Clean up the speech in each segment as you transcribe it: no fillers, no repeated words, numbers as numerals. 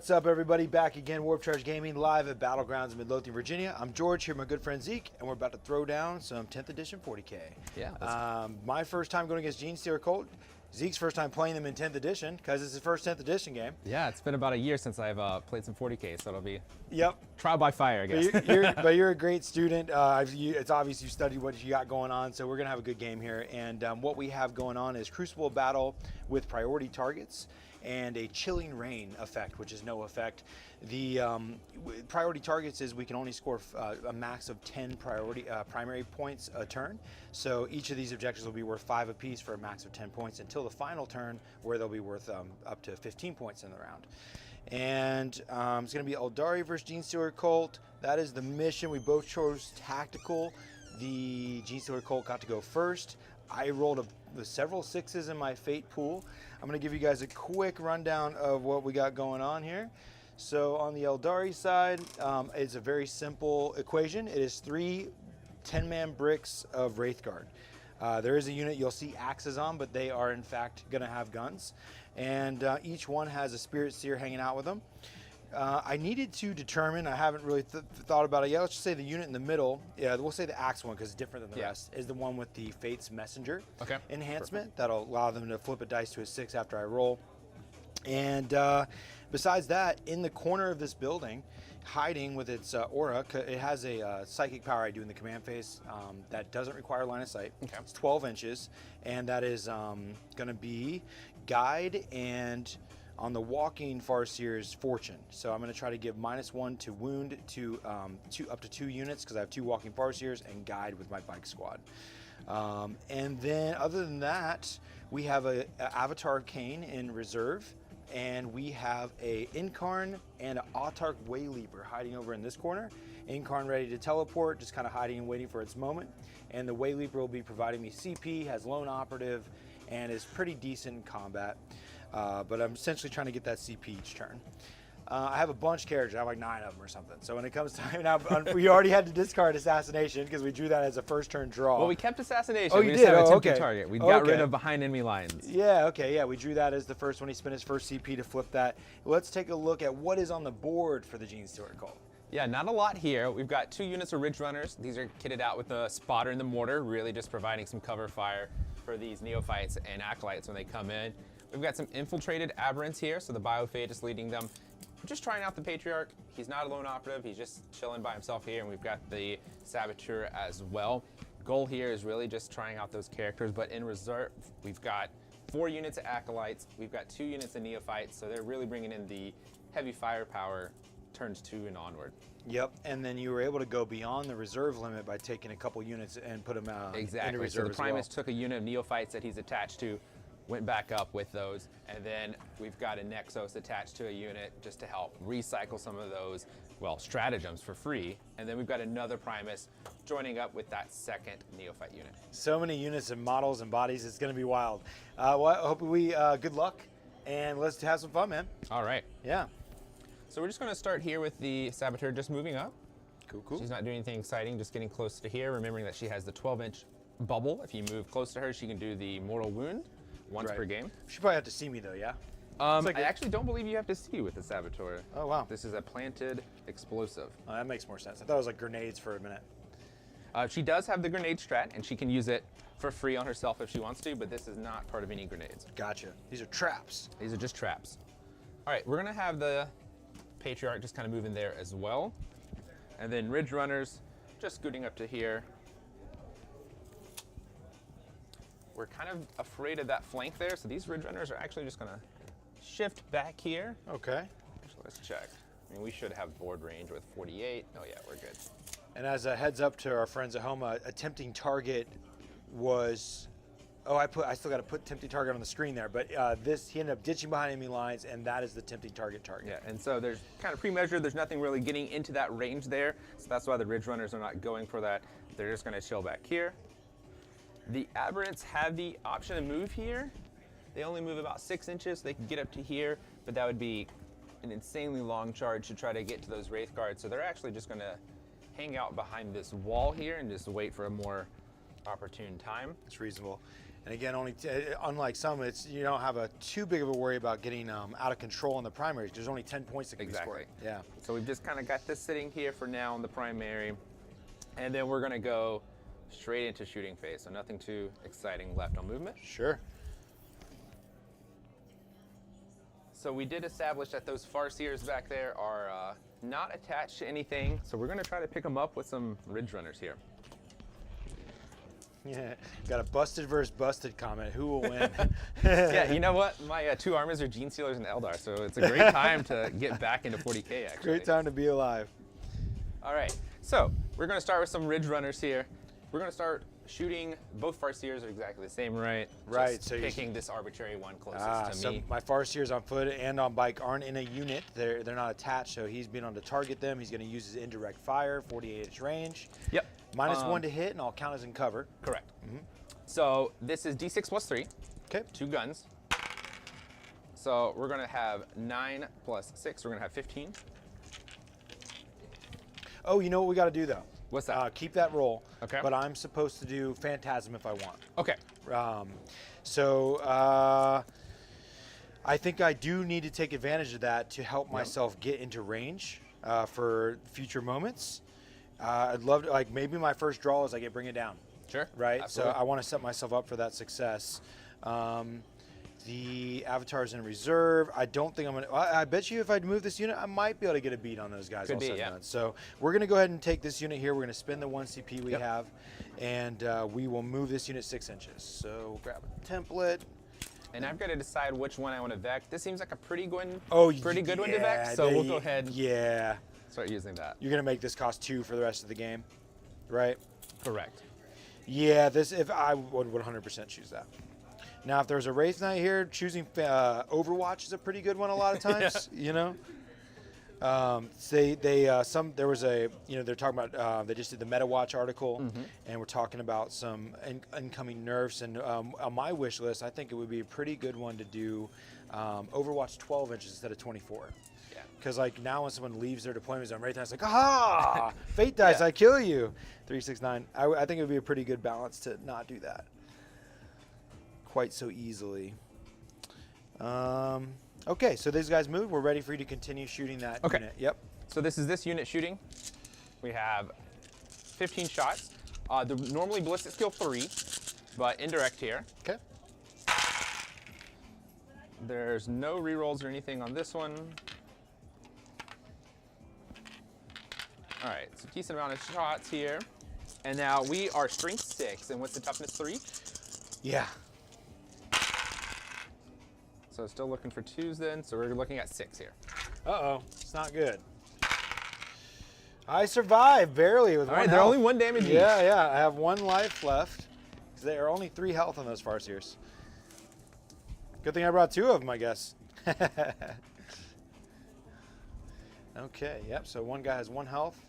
What's up, everybody? Back again, Warp Charge Gaming, live at Battlegrounds in Midlothian, Virginia. I'm George, here with my good friend Zeke, and we're about to throw down some 10th edition 40K. Yeah. My first time going against Genestealer Cult. Zeke's first time playing them in 10th edition, because it's his first 10th edition game. Yeah, it's been about a year since I've played some 40K, so it'll be trial by fire, I guess. But you're a great student. It's obvious you studied what you got going on, so we're going to have a good game here. And what we have going on is Crucible Battle with priority targets and a Chilling Rain effect, which is no effect. The priority targets is we can only score a max of 10 primary points a turn. So each of these objectives will be worth 5 apiece for a max of 10 points until the final turn, where they'll be worth up to 15 points in the round. And it's going to be Aeldari versus Genestealer Cult. That is the mission. We both chose tactical. The Genestealer Cult got to go first. I rolled several 6s in my fate pool. I'm going to give you guys a quick rundown of what we got going on here. So on the Aeldari side, it's a very simple equation. It is 3 10-man bricks of Wraithguard. There is a unit you'll see axes on, but they are in fact going to have guns. And each one has a Spirit Seer hanging out with them. I needed to determine, I haven't really thought about it yet. Let's just say the unit in the middle, we'll say the axe one because it's different than the rest, is the one with the Fate's Messenger enhancement. Perfect. That'll allow them to flip a dice to a 6 after I roll. And besides that, in the corner of this building, hiding with its aura, it has a psychic power I do in the command phase that doesn't require line of sight. Okay. It's 12 inches, and that is going to be guide and on the walking Farseer's fortune. So I'm going to try to give -1 to wound to up to 2 units because I have 2 walking Farseers and guide with my bike squad. And then other than that, we have a Avatar of Khaine in reserve, and we have a Yncarne and an Autarch Wayleaper hiding over in this corner. Yncarne ready to teleport, just kind of hiding and waiting for its moment. And the Wayleaper will be providing me CP, has lone operative, and is pretty decent in combat. But I'm essentially trying to get that CP each turn. I have a bunch of characters. I have like 9 of them or something. So when it comes time, now we already had to discard Assassination because we drew that as a first turn draw. Well, we kept Assassination. Oh, we you just did? have a tempting Okay. target. We got rid of behind enemy lines. Yeah, okay, yeah. We drew that as the first one. He spent his first CP to flip that. Let's take a look at what is on the board for the Genestealer Cult. Yeah, not a lot here. We've got 2 units of Ridge Runners. These are kitted out with the spotter and the mortar, really just providing some cover fire for these neophytes and acolytes when they come in. We've got some infiltrated aberrants here, so the Biofate is leading them. We're just trying out the Patriarch. He's not a lone operative, he's just chilling by himself here, and we've got the Saboteur as well. Goal here is really just trying out those characters, but in reserve, we've got 4 units of acolytes, we've got 2 units of neophytes, so they're really bringing in the heavy firepower turns 2 and onward. Yep, and then you were able to go beyond the reserve limit by taking a couple units and put them into reserve. So the Primus took a unit of neophytes that he's attached to, went back up with those, and then we've got a Nexos attached to a unit just to help recycle some of those, well, stratagems for free. And then we've got another Primus joining up with that second neophyte unit. So many units and models and bodies, it's gonna be wild. Well, I hope good luck, and let's have some fun, man. All right. Yeah. So we're just gonna start here with the Saboteur just moving up. Cool. She's not doing anything exciting, just getting close to here, remembering that she has the 12-inch bubble. If you move close to her, she can do the mortal wound once per game. She probably have to see me though, yeah? I actually don't believe you have to see with the Saboteur. Oh, wow. This is a planted explosive. Oh, that makes more sense. I thought it was like grenades for a minute. She does have the grenade strat, and she can use it for free on herself if she wants to, but this is not part of any grenades. Gotcha. These are traps. These are just traps. All right, we're gonna have the Patriarch just kind of move in there as well. And then Ridge Runners just scooting up to here. We're kind of afraid of that flank there, so these Ridge Runners are actually just gonna shift back here. Okay. Actually, let's check. I mean, we should have board range with 48. Oh yeah, we're good. And as a heads up to our friends at home, a tempting target was, I still got to put tempting target on the screen there, but he ended up ditching behind enemy lines, and that is the tempting target. Yeah, and so there's kind of pre-measured, there's nothing really getting into that range there, so that's why the Ridge Runners are not going for that. They're just gonna chill back here. The Aberrants have the option to move here. They only move about 6 inches, so they can get up to here, but that would be an insanely long charge to try to get to those Wraithguards, so they're actually just gonna hang out behind this wall here and just wait for a more opportune time. It's reasonable. And again, unlike some, you don't have too big of a worry about getting out of control in the primaries. There's only 10 points that can be scored. Yeah. So we've just kind of got this sitting here for now in the primary, and then we're going to go straight into shooting phase. So nothing too exciting left on movement. Sure. So we did establish that those Farseers back there are not attached to anything. So we're going to try to pick them up with some Ridge Runners here. Yeah, got a busted versus busted comment. Who will win? Yeah, you know what? My two armies are Genestealers and Eldar, so it's a great time to get back into 40K, actually. Great time to be alive. All right, so we're going to start with some Ridge Runners here. We're going to start shooting. Both Farseers are exactly the same, right? Right. Just so picking this arbitrary one closest to me. So my Farseers on foot and on bike aren't in a unit. They're not attached, so he's been on to target them. He's going to use his indirect fire, 48-inch range. Yep. -1 to hit, and I'll count as in cover. Correct. So this is D6 plus 3. Okay. 2 guns. So we're going to have 9 plus 6. We're going to have 15. Oh, you know what we got to do, though? What's that? Keep that roll. Okay. But I'm supposed to do Phantasm if I want. Okay. I think I do need to take advantage of that to help myself get into range for future moments. I'd love to, like, maybe my first draw is I bring it down. Sure. Right? Absolutely. So I want to set myself up for that success. The Avatar's in reserve. I don't think I'm going to, I bet you if I move this unit, I might be able to get a beat on those guys. Could be, yeah. So we're going to go ahead and take this unit here. We're going to spend the 1 CP we have, and we will move this unit 6 inches. So grab a template. And I've got to decide which one I want to vec. This seems like a pretty good one. Pretty good one to vec. So we'll go ahead. Yeah. Start using that. You're going to make this cost 2 for the rest of the game, right? Correct. Yeah, if I would 100% choose that. Now, if there's a Wraith Knight here, choosing Overwatch is a pretty good one a lot of times, you know? There was a, they're talking about, they just did the Meta Watch article, and we're talking about some incoming nerfs, and on my wish list, I think it would be a pretty good one to do Overwatch 12 inches instead of 24. Yeah. Because, like, now when someone leaves their deployment zone, Wraith Knight's like, aha! Fate dice, I kill you! 369. I think it would be a pretty good balance to not do that quite so easily. Okay, so these guys moved. We're ready for you to continue shooting that unit. Yep. So this is this unit shooting. We have 15 shots. Normally ballistic skill 3, but indirect here. Okay. There's no rerolls or anything on this one. All right, so decent amount of shots here. And now we are strength 6, and what's the toughness 3? Yeah. So still looking for 2s then, so we're looking at 6 here. Uh-oh, it's not good. I survived barely with 1 health. They're only 1 damage each. Yeah, I have 1 life left. They are only 3 health on those Farseers. Good thing I brought 2 of them, I guess. Okay, yep, so 1 guy has 1 health.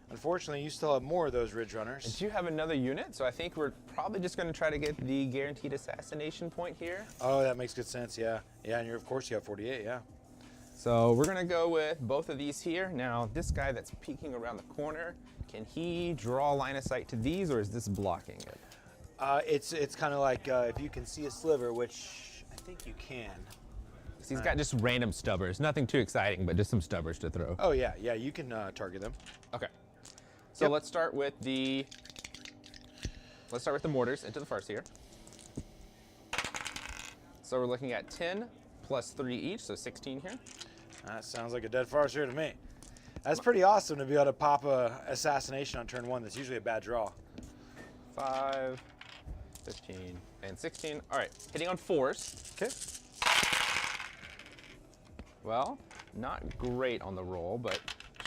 Unfortunately, you still have more of those Ridge Runners. And you have another unit, so I think we're probably just going to try to get the guaranteed assassination point here. Oh, that makes good sense, yeah. Yeah, and of course you have 48, yeah. So we're going to go with both of these here. Now, this guy that's peeking around the corner, can he draw line of sight to these, or is this blocking it? It's kind of like if you can see a sliver, which I think you can. So he's got just random stubbers. Nothing too exciting, but just some stubbers to throw. Oh, yeah, you can target them. Okay. So let's start with the mortars into the Farseer. So we're looking at 10 plus 3 each, so 16 here. That sounds like a dead Farseer to me. That's pretty awesome to be able to pop a assassination on turn 1. That's usually a bad draw. 5, 15, and 16. All right, hitting on 4s. Okay. Well, not great on the roll, but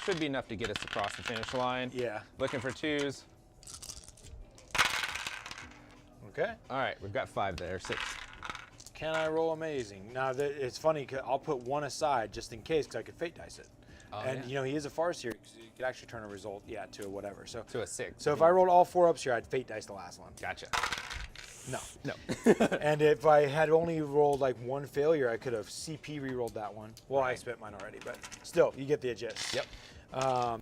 should be enough to get us across the finish line. Yeah. Looking for 2s. Okay. All right, we've got 5 there, 6. Can I roll amazing? Now, it's funny, 'cause I'll put 1 aside just in case, because I could fate dice it. Oh, and, yeah. he is a Farseer, so you could actually turn a result, to a whatever. So To a 6. So if I rolled all 4 ups here, I'd fate dice the last one. Gotcha. No. No. And if I had only rolled like 1 failure, I could have CP re-rolled that one. Well, I spent mine already, but still, you get the gist. Yep.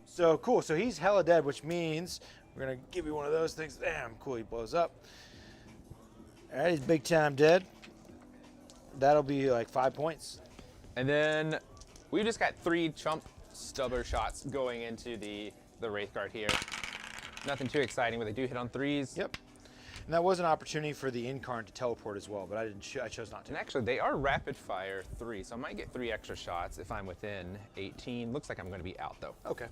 So cool. So he's hella dead, which means we're gonna give you one of those things. Damn, cool. He blows up. All right, he's big time dead. That'll be like 5 points. And then we just got 3 chump stubber shots going into the Wraithguard here. Nothing too exciting, but they do hit on 3s. Yep. And that was an opportunity for the Yncarne to teleport as well, but I chose not to. And actually, they are rapid fire 3, so I might get 3 extra shots if I'm within 18. Looks like I'm going to be out though. Okay.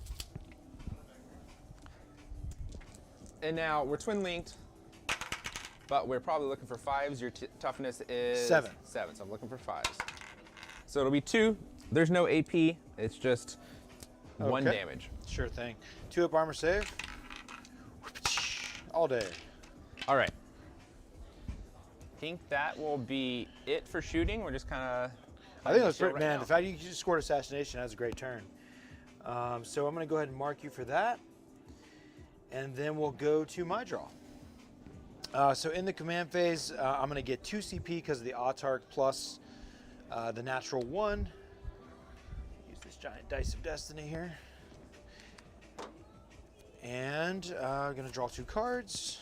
And now we're twin linked, but we're probably looking for 5s. Your toughness is 7. 7, so I'm looking for 5s. So it'll be 2. There's no AP. It's just 1 damage. Sure thing. 2 up armor save. All day. All right. think that will be it for shooting. We're just kind of. I think that's pretty, man. The fact you just scored assassination, that's a great turn. So I'm going to go ahead and mark you for that. And then we'll go to my draw. So in the command phase, I'm going to get 2 CP because of the Autarch plus the natural 1. Use this giant dice of destiny here. And I'm going to draw 2 cards.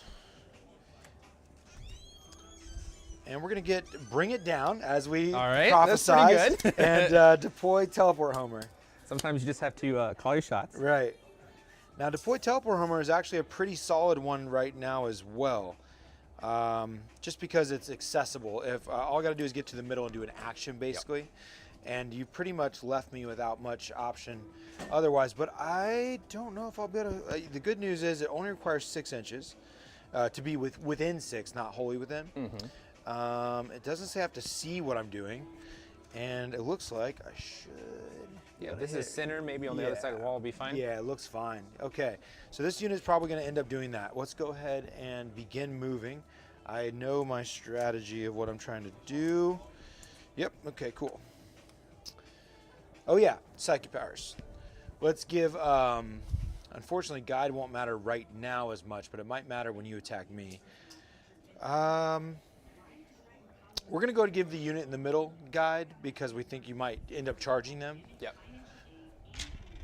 And we're going to bring it down as we prophesize and deploy Teleport Homer. Sometimes you just have to call your shots. Right. Now, deploy Teleport Homer is actually a pretty solid one right now as well. Just because it's accessible. If all I got to do is get to the middle and do an action, basically. Yep. And you pretty much left me without much option otherwise. But I don't know if I'll be able to. The good news is it only requires 6 inches to be within 6, not wholly within. Mm-hmm. It doesn't say I have to see what I'm doing. And it looks like I should. Yeah, this is center, maybe on the other side of the wall will be fine. Yeah, it looks fine. Okay, so this unit is probably going to end up doing that. Let's go ahead and begin moving. I know my strategy of what I'm trying to do. Yep, okay, cool. Oh yeah, psychic powers. Let's give, unfortunately guide won't matter right now as much, but it might matter when you attack me. We're going to go to give the unit in the middle guide because we think you might end up charging them. Yep.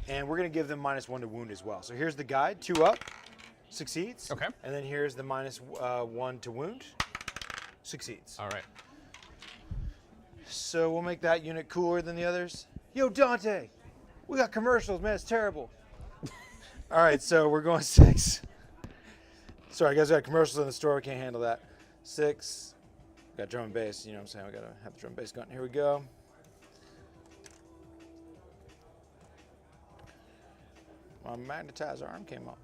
And we're going to give them -1 to wound as well. So here's the guide. 2 up, succeeds. Okay. And then here's the -1 to wound, succeeds. All right. So we'll make that unit cooler than the others. Yo, Dante, we got commercials, man. It's terrible. All right, so we're going 6. Sorry, guys, we got commercials in the store. We can't handle that. 6. Got drum and bass, you know what I'm saying? We gotta have the drum and bass going. Here we go. My magnetized arm came off.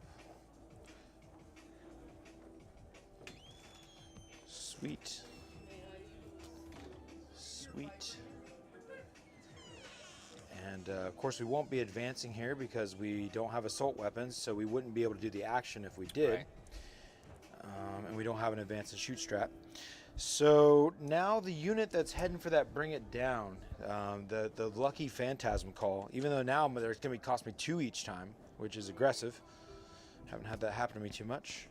Sweet. Sweet. And of course we won't be advancing here because we don't have assault weapons, so we wouldn't be able to do the action if we did. Right. And we don't have an advance and shoot strap. So now the unit that's heading for that bring it down, the lucky phantasm call, even though now there's going to cost me 2 each time, which is aggressive. Haven't had that happen to me too much.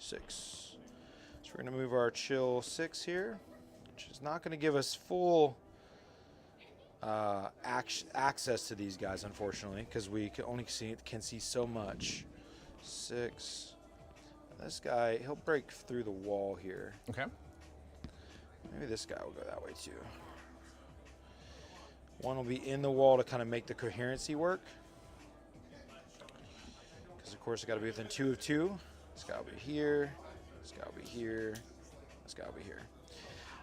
6. So we're going to move our chill 6 here, which is not going to give us full access to these guys, unfortunately, because we can see so much. 6. This guy, he'll break through the wall here. Okay. Maybe this guy will go that way too. 1 will be in the wall to kind of make the coherency work. Because of course I got to be within 2 of 2. This guy will be here. This guy will be here. This guy will be here.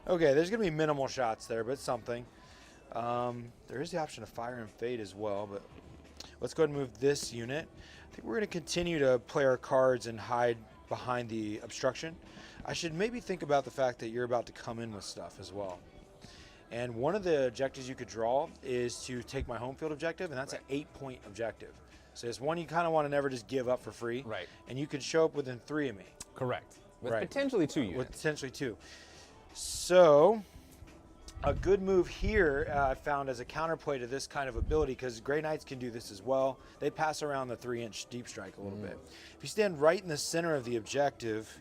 Okay, there's going to be minimal shots there, but something. There is the option of fire and fade as well, but let's go ahead and move this unit. I think we're going to continue to play our cards and hide behind the obstruction. I should maybe think about the fact that you're about to come in with stuff as well. And one of the objectives you could draw is to take my home field objective, and that's an 8-point objective. So it's one you kind of want to never just give up for free. Right. And you could show up within 3 of me. Correct. With potentially 2 units. With potentially 2. So a good move here I found as a counterplay to this kind of ability, because Grey Knights can do this as well. They pass around the 3-inch deep strike a little bit. If you stand right in the center of the objective,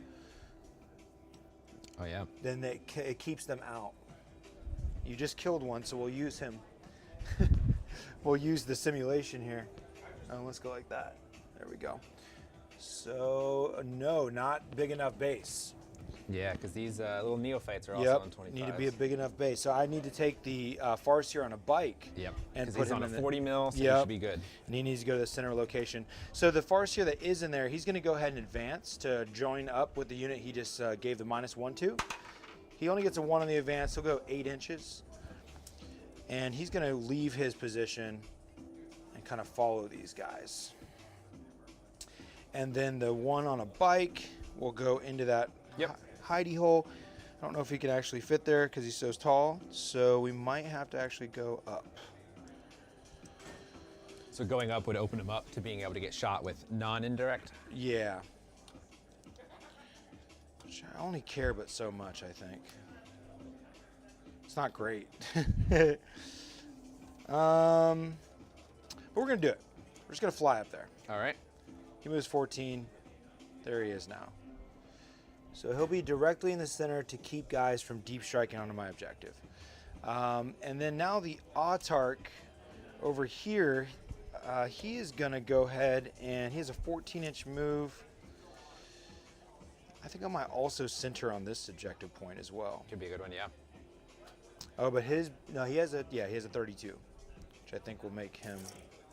oh yeah, then it keeps them out. You just killed one, so we'll use him. We'll use the simulation here. Let's go like that. There we go. So no, not big enough base. Yeah, because these little neophytes are also Yep, on 25. need to be a big enough base. So I need to take the Farseer on a bike. Yep, and because put he's him on a in 40 mil, so he Yep. should be good. And he needs to go to the center location. So the Farseer that is in there, he's going to go ahead and advance to join up with the unit he just gave the -1 to. He only gets a 1 on the advance. He'll go 8 inches. And he's going to leave his position and kind of follow these guys. And then the one on a bike will go into that hidey hole. I don't know if he can actually fit there because he's so tall. So we might have to actually go up. So going up would open him up to being able to get shot with non-indirect? Yeah. Which I only care but so much, I think. It's not great. But we're going to do it. We're just going to fly up there. All right. He moves 14. There he is now. So he'll be directly in the center to keep guys from deep striking onto my objective. And then now the Autarch over here, he is going to go ahead and he has a 14-inch move. I think I might also center on this objective point as well. Could be a good one, yeah. Oh, but he has a 32, which I think will make him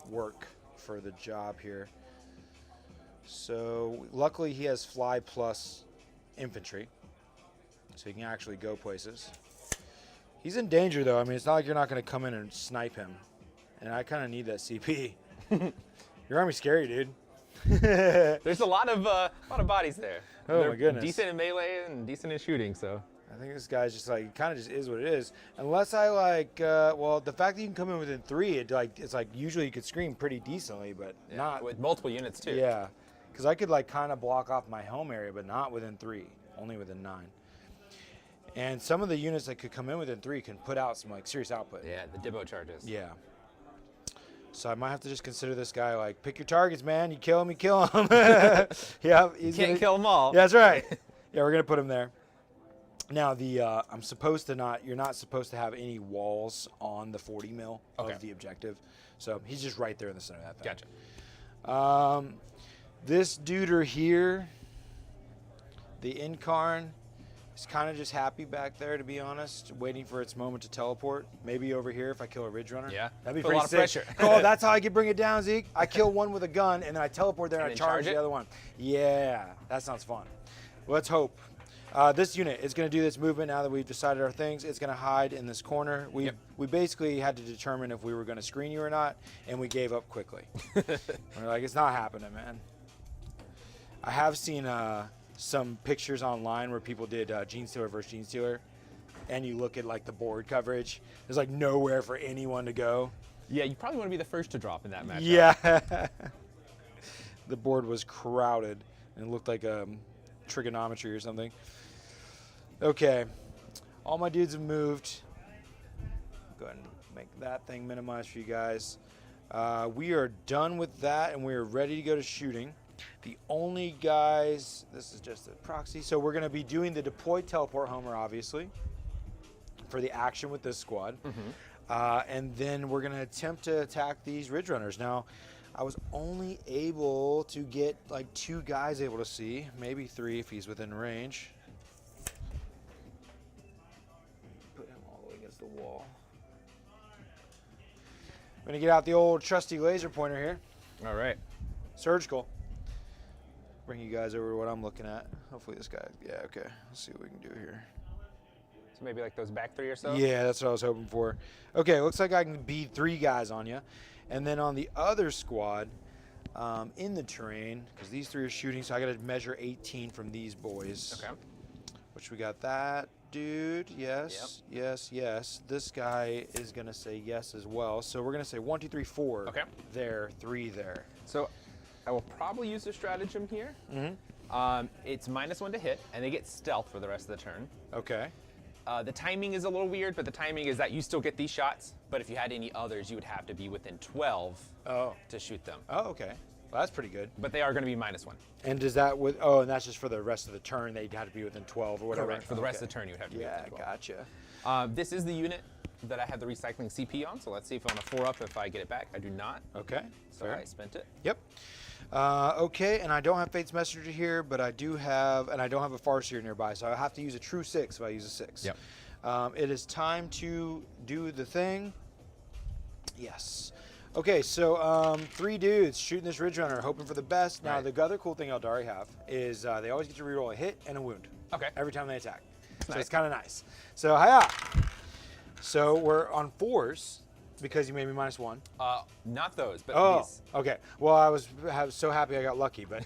work for the job here. So luckily he has fly plus infantry, so he can actually go places. He's in danger though. I mean, it's not like you're not going to come in and snipe him, and I kind of need that CP. Your army's scary, dude. There's a lot of bodies there. Oh They're my goodness. Decent in melee and decent in shooting, so. I think this guy's just like, kind of just is what it is. Unless I like, well, the fact that you can come in within 3, it's like usually you could scream pretty decently, but not with multiple units too. Yeah, because I could like kind of block off my home area, but not within 3, only within 9. And some of the units that could come in within 3 can put out some like serious output. Yeah, the Dibbo charges. Yeah. So I might have to just consider this guy like, pick your targets, man. You kill him, you kill him. Yeah, You can't kill them all. Yeah, that's right. Yeah, we're gonna put him there. Now I'm supposed to not. You're not supposed to have any walls on the 40 mil of the objective. So he's just right there in the center of that thing. Gotcha. This dude here, the Yncarne, is kind of just happy back there, to be honest, waiting for its moment to teleport. Maybe over here if I kill a Ridge Runner. Yeah, that'd be put a pretty lot of sick. pressure. Oh, that's how I could bring it down, Zeke. I kill one with a gun, and then I teleport there and I then charge charge the it? other one. Yeah, that sounds fun. Let's hope. This unit is going to do this movement now that we've decided our things. It's going to hide in this corner. We basically had to determine if we were going to screen you or not, and we gave up quickly. We're like, it's not happening, man. I have seen some pictures online where people did Genestealer versus Genestealer, and you look at like the board coverage. There's like nowhere for anyone to go. Yeah, you probably want to be the first to drop in that matchup. Yeah. The board was crowded, and it looked like trigonometry or something. Okay, all my dudes have moved. Go ahead and make that thing minimized for you guys. We are done with that, and we are ready to go to shooting. The only guys, this is just a proxy, so we're going to be doing the deployed teleport homer, obviously, for the action with this squad. And then we're going to attempt to attack these Ridge Runners. Now, I was only able to get like 2 guys able to see, maybe 3 if he's within range. Put him all the way against the wall. I'm gonna get out the old trusty laser pointer here. All right. Surgical. Bring you guys over to what I'm looking at. Hopefully this guy, yeah, okay. Let's see what we can do here. So maybe like those back 3 or so? Yeah, that's what I was hoping for. Okay, looks like I can beat 3 guys on you. And then on the other squad, in the terrain, because these 3 are shooting, so I got to measure 18 from these boys. Okay. Which we got that dude. Yes, yes, yes. This guy is going to say yes as well. So we're going to say 1, 2, 3, 4 there, 3 there. So I will probably use a stratagem here. It's -1 to hit, and they get stealth for the rest of the turn. Okay. The timing is a little weird, but the timing is that you still get these shots, but if you had any others, you would have to be within 12 to shoot them. Oh, okay. Well, that's pretty good. But they are going to be -1. And does that with, oh, and that's just for the rest of the turn, they'd have to be within 12 or whatever? Correct. For the rest of the turn, you would have to be Yeah, within 12. gotcha. This is the unit that I have the recycling CP on, so let's see if I want to 4-up if I get it back. I do not. Okay, So fair. I spent it. Yep. Okay, and I don't have Fate's Messenger here, but I do have, and I don't have a Farseer nearby, so I have to use a true 6 if I use a 6. Yep. It is time to do the thing. Yes. Okay, so 3 dudes shooting this Ridge Runner, hoping for the best. Now, the other cool thing Aeldari have is they always get to reroll a hit and a wound. Okay. Every time they attack. So Nice. it's kind of nice. So, hiya! So we're on 4s because you made me -1. Not those, but Oh, these. okay. Well, I was so happy I got lucky, but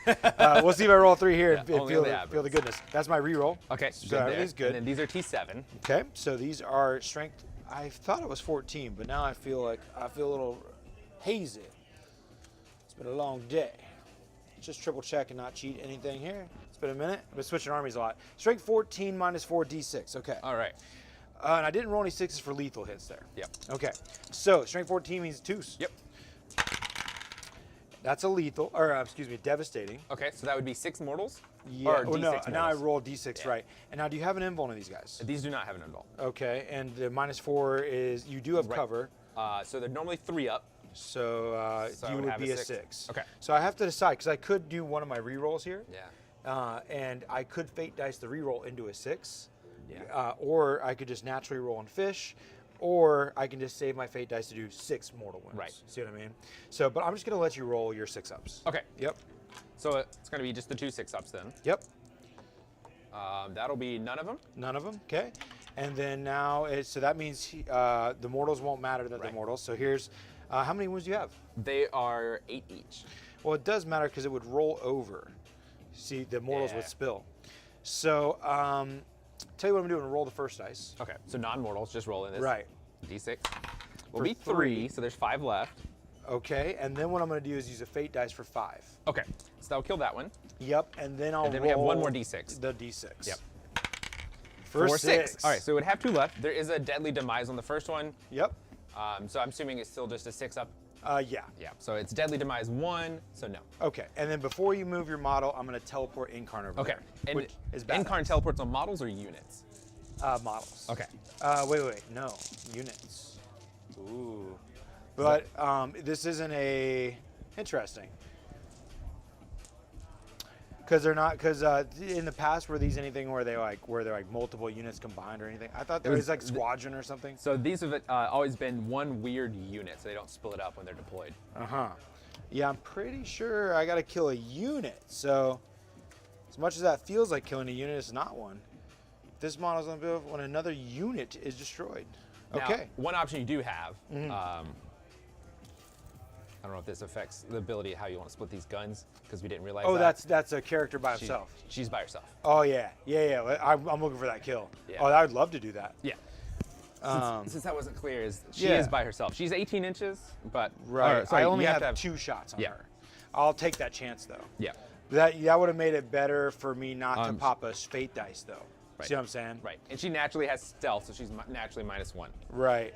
we'll see if I roll 3 here and only feel on the the average. goodness. That's my reroll. Okay, So everything's good. And then these are T7. Okay, so these are strength. I thought it was 14, but now I feel a little hazy. It's been a long day. Just triple check and not cheat anything here. It's been a minute. I've been switching armies a lot. Strength 14 -4 D6. Okay. All right. And I didn't roll any 6s for lethal hits there. Yep. Okay. So strength 14 means 2s. Yep. That's a lethal, or excuse me, devastating. Okay, so that would be 6 mortals? Yeah. Or Oh, no, D6 now I mortals? roll D6, Yeah. right. And now do you have an invuln of these guys? These do not have an invuln. Okay, and the -4 is, you do have Right. cover. So they're normally 3 up. So, So I you would would have be a a 6. 6. Okay. So I have to decide, because I could do one of my rerolls here. Yeah. And I could fate dice the reroll into a 6. Yeah. Or I could just naturally roll and fish. Or I can just save my fate dice to do 6 mortal wounds. Right. See what I mean? So, but I'm just going to let you roll your 6-ups. Okay. Yep. So it's going to be just the 2 6-ups then. Yep. That'll be none of them. None of them. Okay. And then now, so that means the mortals won't matter that they're Right. mortals. So here's, how many wounds do you have? They are 8 each. Well, it does matter because it would roll over. See, the mortals would Yeah. spill. So, tell you what I'm doing. Roll the first dice. Okay, so non-mortals, just roll in this. Right. D6. Will For be 3, so there's 5 left. Okay, and then what I'm going to do is use a fate dice for 5. Okay, so that'll kill that one. Yep, and then I'll And then roll we have one more D6. The D6. Yep. For 6. All right, so it would have 2 left. There is a deadly demise on the first one. Yep. So I'm assuming it's still just a 6-up. Yeah. Yeah, so it's deadly demise 1, so no. Okay, and then before you move your model, I'm going to teleport Yncarne over Okay, there. and Which is badass. Yncarne teleports on models or units? Models. Okay. Wait, no. Units. Ooh. But this isn't a interesting, because they're not. Because in the past, were these anything where they're like multiple units combined or anything? I thought there was like squadron or something. So these have always been one weird unit, so they don't split up when they're deployed. Yeah, I'm pretty sure I got to kill a unit. So as much as that feels like killing a unit, it's not one. This model's on the field when another unit is destroyed. Now, Okay. one option you do have. I don't know if this affects the ability of how you want to split these guns, because we didn't realize Oh, that. that's a character by himself. She's by herself. Oh yeah. I'm looking for that kill. Yeah. Oh, I would love to do that. Yeah. Since that wasn't clear, she yeah. is by herself. She's 18 inches, but Right. or, sorry, I only you have, to have 2 shots on Yeah. her. I'll take that chance though. Yeah. That would have made it better for me not to pop a fate dice though. Right. See what I'm saying? Right. And she naturally has stealth, so she's naturally -1. Right.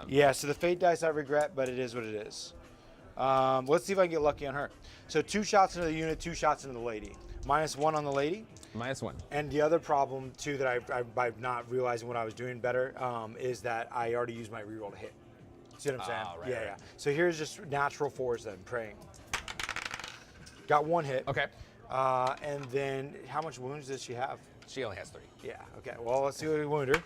Yeah. So the fate dice I regret, but it is what it is. Let's see if I can get lucky on her. So 2 shots into the unit, 2 shots into the lady. -1 on the lady. -1. And the other problem too that I by not realizing what I was doing better is that I already used my reroll to hit. See what I'm saying? Right, yeah, right. yeah. So here's just natural 4s then, praying. Got 1 hit. Okay. And then how much wounds does she have? She only has 3. Yeah. Okay. Well, let's see what we wound her.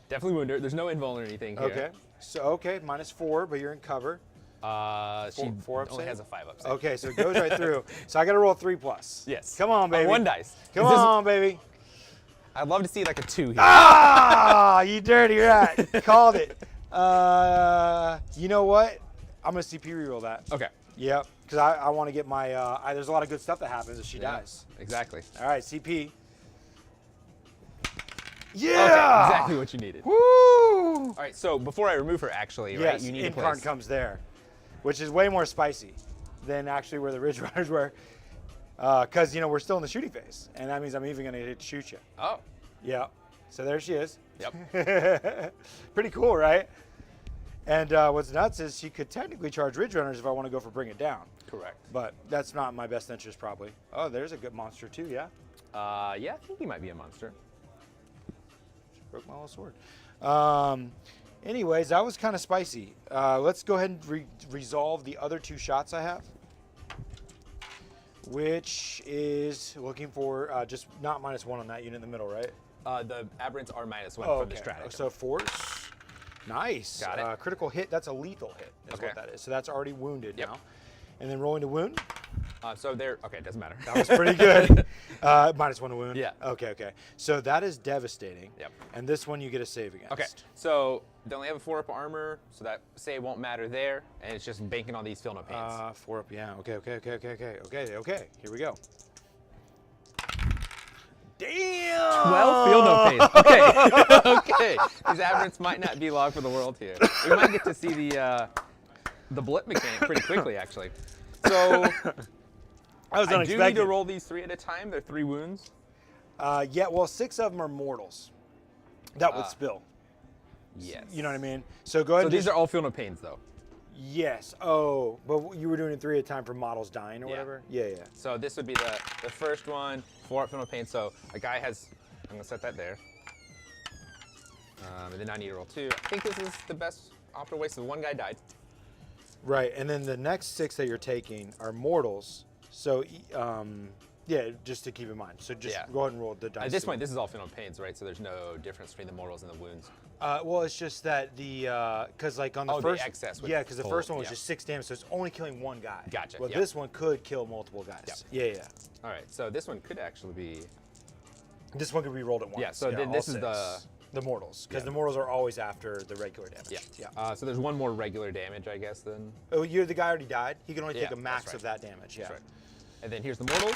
Definitely wound her. There's no invuln or anything here. Okay. So -4, but you're in cover. She four up only save? has a 5-up save. Okay, so it goes right through. So I got to roll 3+. Yes. Come on, baby. 1 dice. Come Is this- on, baby. I'd love to see like a 2 here. Ah, you dirty rat. Called it. You know what? I'm going to CP reroll that. Okay. Yep, because I want to get my, there's a lot of good stuff that happens if she Yeah, dies. Exactly. All right, CP. Okay, Yeah! exactly what you needed. Woo! All right, so before I remove her, actually, right, Yes, you need to Yncarne place. comes there, which is way more spicy than actually where the Ridge Runners were. Because, we're still in the shooting phase, and that means I'm even going to get to shoot you. Oh, Yeah. So there she is. yep. Pretty cool, right? And what's nuts is she could technically charge Ridge Runners if I want to go for Bring It Down. Correct. But that's not in my best interest, probably. Oh, there's a good monster, too, yeah? Yeah, I think he might be a monster. Broke my little sword. Anyways, that was kind of spicy. Let's go ahead and resolve the other 2 shots I have. which is looking for just not -1 on that unit in the middle, right? The aberrants are -1 Oh, from the okay. stratagem. So force. Nice. Got it. Critical hit. That's a lethal hit. Is Okay. what that is. So that's already wounded Yep. now. And then rolling to wound. So they're okay. It doesn't matter. That was pretty good. -1 to wound. Yeah. Okay. So that is devastating. Yep. And this one you get a save against. Okay, so they only have a 4-up armor, so that save won't matter there, and it's just banking on these feel no pains. 4 up. Yeah. Okay. Here we go. Damn. 12 feel no pains. Okay. Okay. These aberrants might not be log for the world here. We might get to see the blip mechanic pretty quickly, actually. So I was I do unexpected. need to roll these 3 at a time. They're 3 wounds. Yeah. Well, 6 of them are mortals. That would spill. Yes. You know what I mean? So go ahead. So and these just, are all feel no pains, though. Yes. Oh, but you were doing it 3 at a time for models dying or Yeah. whatever. Yeah. So this would be the first one, 4-up feel no pain. So a guy has, I'm gonna set that there. And then I need to roll 2. I think this is the best optimal way. So one guy died. Right, and then the next 6 that you're taking are mortals. So, yeah, just to keep in mind. So just Yeah. go ahead and roll the dice. At this point, this is all feel no pains, right? So there's no difference between the mortals and the wounds. Well, it's just that because like on the Oh, the first, excess would yeah, because the pull, first one was yeah. just 6 damage, so it's only killing 1 guy. Gotcha, Well, yep. this one could kill multiple guys. Yep. Yeah. All right, so this one could actually be. This one could be rolled at once. Yeah, so then all this is 6. the mortals, because Yeah. the mortals are always after the regular damage. Yeah. So there's one more regular damage, I guess, then. Oh, the guy already died. He can only take Yeah, a max that's of right. that damage. Yeah. That's right. And then here's the mortals.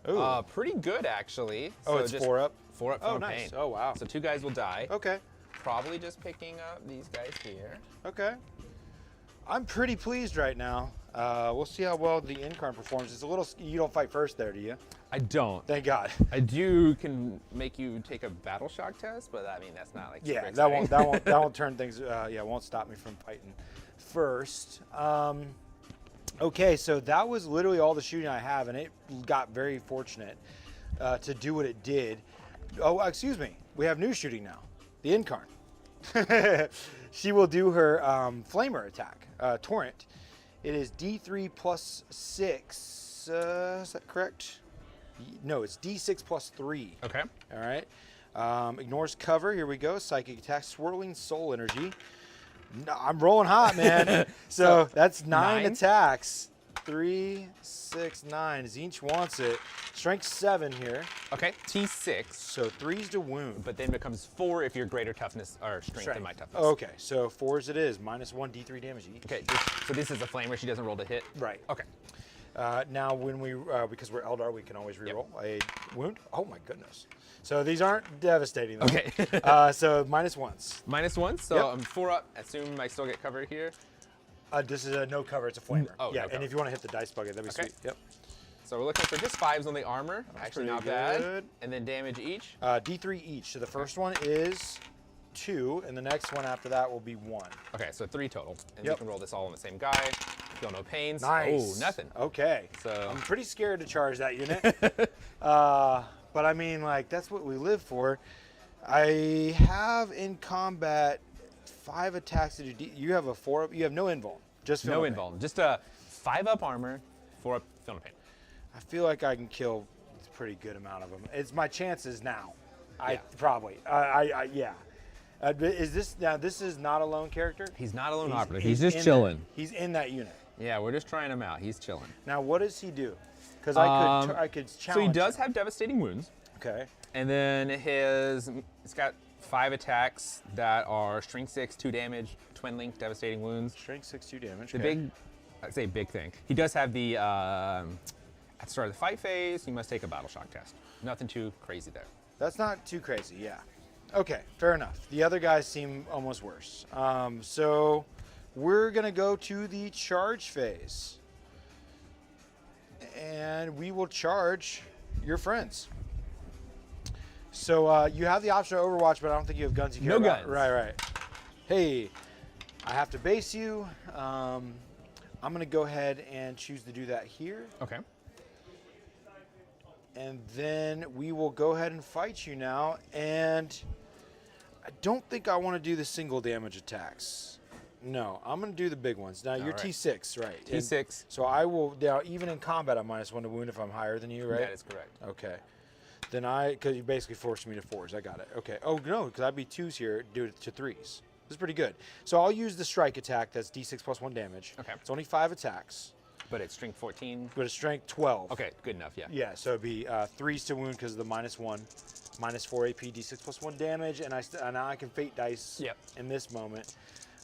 Ooh. Pretty good, actually. Oh, So it's just 4 up. 4-up Oh, feel no nice. pain. Oh, wow. So 2 guys will die. Okay. Probably just picking up these guys here. Okay. I'm pretty pleased right now. We'll see how well the Yncarne performs. It's a little. You don't fight first there, do you? I don't. Thank God. I can make you take a battle shock test, but I mean that's not like super Yeah, exciting. that won't turn things. Yeah, won't stop me from fighting first. Okay, so that was literally all the shooting I have, and it got very fortunate to do what it did. Oh, excuse me. We have new shooting now. The Yncarne. She will do her flamer attack, torrent. It is D3 plus 6. Is that correct? No, it's D6 plus 3. Okay. All right. Ignores cover. Here we go. Psychic attack, swirling soul energy. No, I'm rolling hot, man. so that's 9 attacks. 3, 6, 9. Zinch wants it. Strength 7 here. Okay. T6. So 3's to wound. But then becomes 4 if you're greater toughness or strength than my toughness. Okay, so 4s it is. -1 D3 damage each. Okay. So this is a flamer. She doesn't roll to hit. Right. Okay. Now, when we, because we're Eldar, we can always reroll a wound. Oh my goodness. So these aren't devastating though. Okay. So -1s. -1. So Yep. I'm 4 up. Assume I still get cover here. This is a no cover, it's a flamer. Oh, yeah, no and cover. if you want to hit the dice bucket, that'd be Okay. sweet. Yep. So we're looking for just 5s on the armor. Actually, pretty not bad. good. And then damage each. D3 each. So the first one is 2, and the next one after that will be 1. Okay, so 3 total. And Yep. we can roll this all on the same guy. Feel no pains. Nice. Oh, nothing. Okay. So I'm pretty scared to charge that unit. But I mean, like, that's what we live for. I have in combat 5 attacks to do. You have a 4 up. You have no invuln. Just feel no pain. invuln. Just a 5-up armor, 4-up feel no pain. I feel like I can kill a pretty good amount of them. It's my chances now. Yeah. Probably. Yeah. Is this now? This is not a lone character. He's not a lone operative. He's in just chilling. He's in that unit. Yeah, we're just trying him out. He's chilling. Now, what does he do? Because I could challenge. So he does him. have devastating wounds. Okay. And then he's got 5 attacks that are strength 6, 2 damage, twin link, devastating wounds. Strength 6, 2 damage. The okay. big, I'd say big thing. He does have the, at the start of the fight phase, you must take a battle shock test. Nothing too crazy there. That's not too crazy. Yeah. Okay. Fair enough. The other guys seem almost worse. So we're gonna go to the charge phase, and we will charge your friends. So you have the option of Overwatch, but I don't think you have guns you care No about. guns. Right. Hey, I have to base you. I'm going to go ahead and choose to do that here. Okay. And then we will go ahead and fight you now. And I don't think I want to do the single damage attacks. No, I'm going to do the big ones. Now, you're right. T6, right? T6. So I will, now, even in combat, I'm -1 to wound if I'm higher than you, right? That is correct. Okay. Then because you basically forced me to 4s. I got it. Okay. Oh, no, because I'd be 2s here, do it to 3s. This is pretty good. So I'll use the strike attack. That's D6 plus 1 damage. Okay. It's only 5 attacks. But it's strength 14. But it's strength 12. Okay, good enough, yeah. Yeah, so it'd be 3s to wound because of the -1. -4 AP, D6 plus 1 damage, and now I can fate dice in this moment.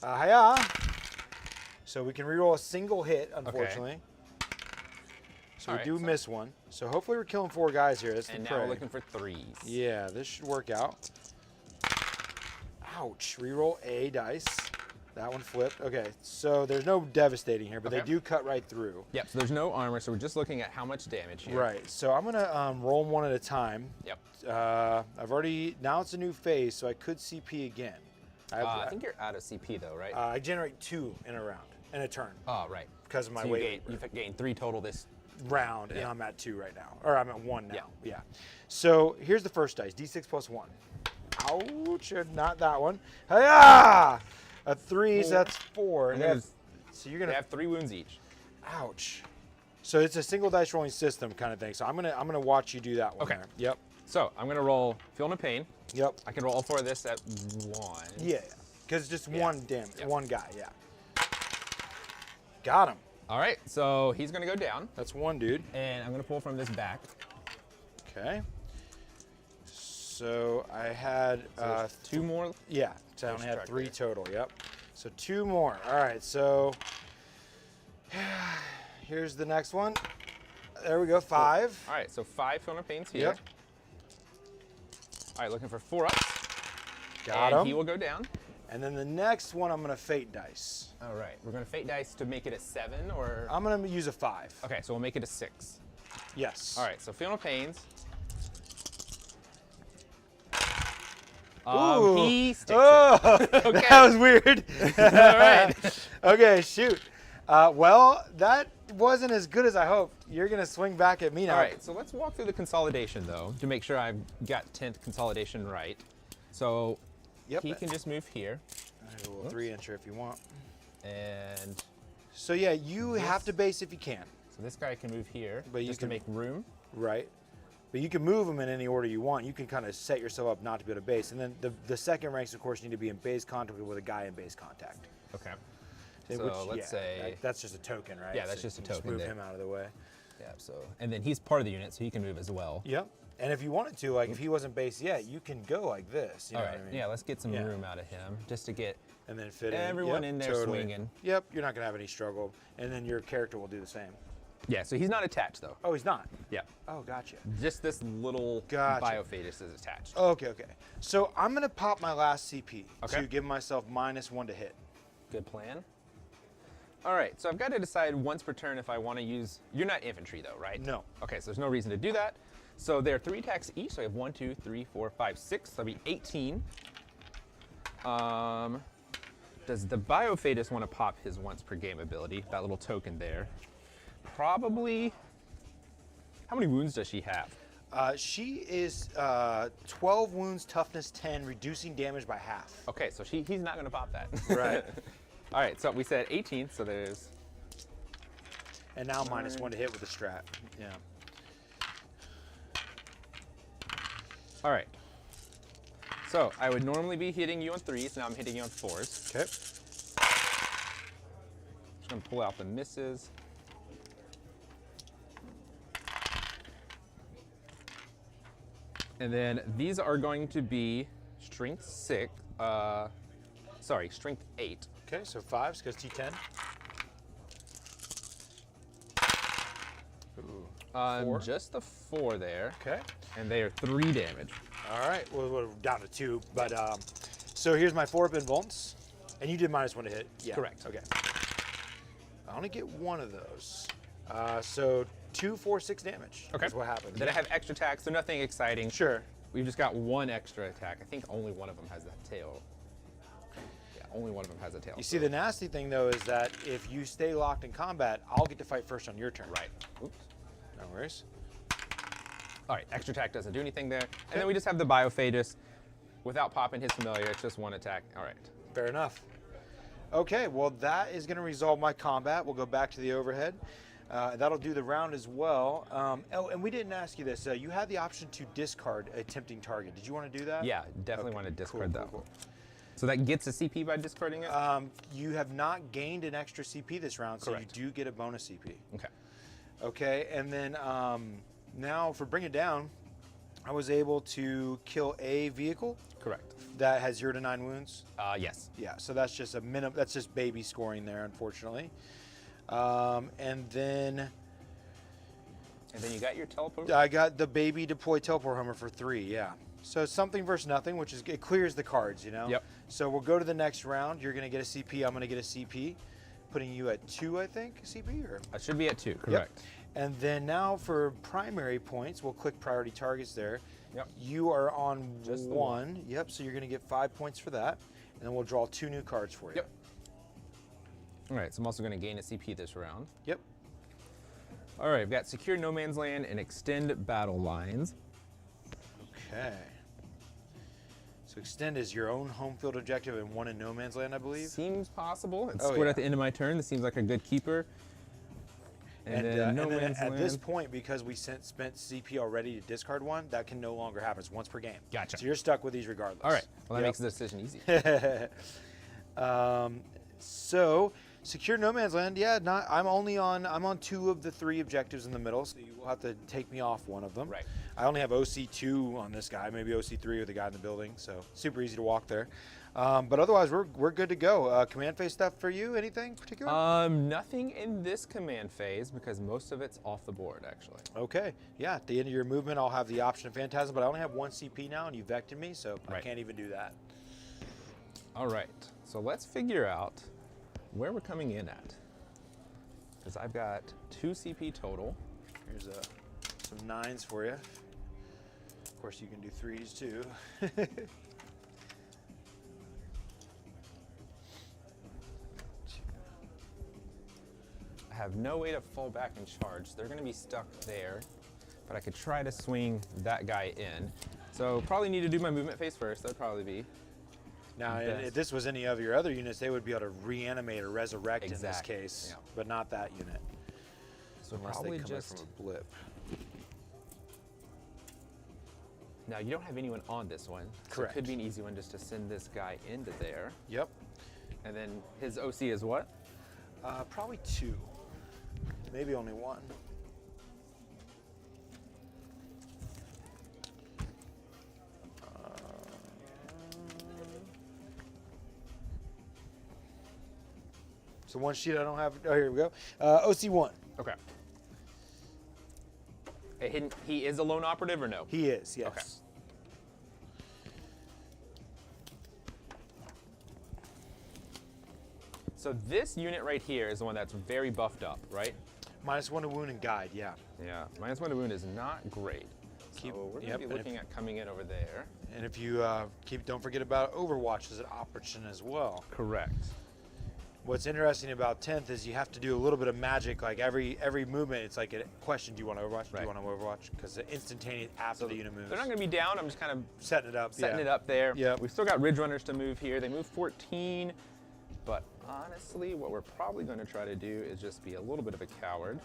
Hiya! So we can reroll a single hit, unfortunately. So we do miss one. So hopefully we're killing 4 guys here. That's and the now we're prey. looking for 3s. Yeah, this should work out. Ouch. Reroll a dice. That one flipped. Okay, so there's no devastating here, but they do cut right through. Yep, so there's no armor, so we're just looking at how much damage here. Right, so I'm going to roll them one at a time. Yep. I've already, now it's a new phase, so I could CP again. I think you're out of CP though, right? I generate 2 in a round, in a turn. Oh, right. Because of my so weight. You've gained 3 total this round, and I'm at 2 right now. Or I'm at 1 now. Yeah. So here's the first dice, D6 plus 1. Ouch, not that one. Hiya! A 3, so that's 4. And so you're gonna have 3 wounds each. Ouch. So it's a single dice rolling system kind of thing. So I'm gonna watch you do that one. Okay. There. Yep. So I'm gonna roll Feel No Pain. Yep. I can roll all 4 of this at 1. Yeah. Because it's just one one guy. Yeah. Got him. All right. So he's gonna go down. That's 1 dude. And I'm gonna pull from this back. Okay. So I had 2 more. Yeah, so I only had 3 total. Yep. So 2 more. All right. So here's the next one. There we go. 5. All right. So 5 Feel No Pains here. Yep. All right. Looking for 4 ups. Got and him. he will go down. And then the next one, I'm gonna fate dice. All right. We're gonna fate dice to make it a 7, or I'm gonna use a 5. okay. So we'll make it a 6. Yes. All right. So Feel No Pains. Ooh. He sticks it. Okay. That was weird. All right. Okay, shoot. Well, that wasn't as good as I hoped. You're going to swing back at me now. All right, so let's walk through the consolidation, though, to make sure I've got 10th consolidation right. So he can just move here. I have a little 3-incher if you want. And so, yeah, you have to base if you can. So this guy can move here but you just can to make room. Right. But you can move them in any order you want. You can kind of set yourself up not to be able to base. And then the second ranks, of course, need to be in base contact with a guy in base contact. Okay. Which, So let's say that's just a token, right? Yeah, that's So just a you token move there. him out of the way. Yeah. So and then he's part of the unit, so he can move as well. Yep. And if you wanted to, like if he wasn't based yet, you can go like this. You know All right. what I mean? Yeah. Let's get some room out of him just to get and then fit everyone in there swinging. Yep. You're not gonna have any struggle, and then your character will do the same. Yeah. So he's not attached though. Oh, he's not. Yeah. Oh, gotcha. Just this little biofetus is attached. Okay. So I'm gonna pop my last CP Okay. to give myself -1 to hit. Good plan. All right, so I've got to decide once per turn if I want to use. You're not infantry though, right? No. Okay, so there's no reason to do that. So they're 3 attacks each. So I have 1, 2, 3, 4, 5, 6. That'll be 18. Does the biofetus want to pop his once per game ability? That little token there. Probably. How many wounds does she have? She is 12 wounds, toughness 10, reducing damage by half. Okay, so he's not going to pop that. Right. All right, so we said 18, so there's. And now -1 to hit with the strat. Yeah. All right. So I would normally be hitting you on 3s. Now I'm hitting you on 4s. Okay. Just gonna pull out the misses. And then these are going to be strength 6. Strength 8. Okay, so 5s goes T10. Ooh. 4. Just the 4 there. Okay. And they are 3 damage. All right, well, we're down to 2, but so here's my 4 up invulns, and you did -1 to hit. Yeah. Correct. Okay. I only get 1 of those. So 2, 4, 6 damage. Okay. Is what happens. Then I have extra attacks, so nothing exciting. Sure. We've just got 1 extra attack. I think only one of them has that tail. Yeah, only one of them has a tail. You see, the nasty thing though is that if you stay locked in combat, I'll get to fight first on your turn. Right. Oops. No worries. All right, extra attack doesn't do anything there. And then we just have the biofetus. Without popping his familiar, it's just 1 attack. All right. Fair enough. Okay, well that is going to resolve my combat. We'll go back to the overhead. That'll do the round as well. Oh, and we didn't ask you this. You had the option to discard a tempting target. Did you want to do that? Yeah, definitely want to discard that. Cool. So that gets a CP by discarding it? You have not gained an extra CP this round, so Correct. you do get a bonus CP. Okay. Okay, and then now for Bring It Down, I was able to kill a vehicle. Correct. That has 0 to 9 wounds. Yes. Yeah, so that's just a minimum. That's just baby scoring there, unfortunately. And then you got your teleport? I got the baby deploy teleport hammer for 3. Yeah. So it's something versus nothing, which is it clears the cards, you know. Yep. So we'll go to the next round. You're gonna get a CP. I'm gonna get a CP, putting you at 2, I think, CP or. I should be at 2. Correct. Yep. And then now for primary points, we'll click priority targets there. Yep. You are on Just the 1. Yep. So you're gonna get 5 points for that, and then we'll draw 2 new cards for you. Yep. All right, so I'm also going to gain a CP this round. Yep. All right, I've got secure no man's land and extend battle lines. Okay. So extend is your own home field objective and 1 in no man's land, I believe. Seems possible. It's Oh, scored yeah. at the end of my turn. This seems like a good keeper. And then no man's at land. this point, because we spent CP already to discard 1, that can no longer happen. It's once per game. Gotcha. So you're stuck with these regardless. All right, well that Yep. makes the decision easy. So secure no man's land. Yeah, I'm on 2 of the 3 objectives in the middle, so you will have to take me off one of them. Right. I only have OC2 on this guy, maybe OC3 with the guy in the building, so super easy to walk there. But otherwise, we're good to go. Command phase stuff for you? Anything particular? Nothing in this command phase because most of it's off the board actually. Okay. Yeah. At the end of your movement, I'll have the option of Phantasm, but I only have 1 CP now, and you vected me, so I Right. can't even do that. All right, so let's figure out where we're coming in at. Because I've got 2 CP total. Here's some 9s for you. Of course, you can do 3s too. I have no way to fall back and charge. They're going to be stuck there, but I could try to swing that guy in. So probably need to do my movement phase first. That'd probably be. Now, Best. if this was any of your other units, they would be able to reanimate or resurrect in this Exactly, case, yeah. but not that unit. So Unless probably they come in just. from a blip. Now you don't have anyone on this one. So Correct. it could be an easy one just to send this guy into there. Yep. And then his OC is what? Probably 2. Maybe only 1. So 1 sheet I don't have. Oh, here we go. OC1. Okay. He is a lone operative or no? He is, yes. Okay. So this unit right here is the one that's very buffed up, right? -1 to wound and guide, yeah. Yeah, -1 to wound is not great. So we're going to be and looking at coming in over there. And if you don't forget about Overwatch as an option as well. Correct. What's interesting about 10th is you have to do a little bit of magic. Like every movement, it's like a question: do you want to Overwatch? Do Right. you want to Overwatch? Because it's instantaneous after the unit moves. They're not going to be down. I'm just kind of setting it up. setting it up there. Yeah. We've still got Ridge Runners to move here. They move 14, but honestly, what we're probably going to try to do is just be a little bit of a coward.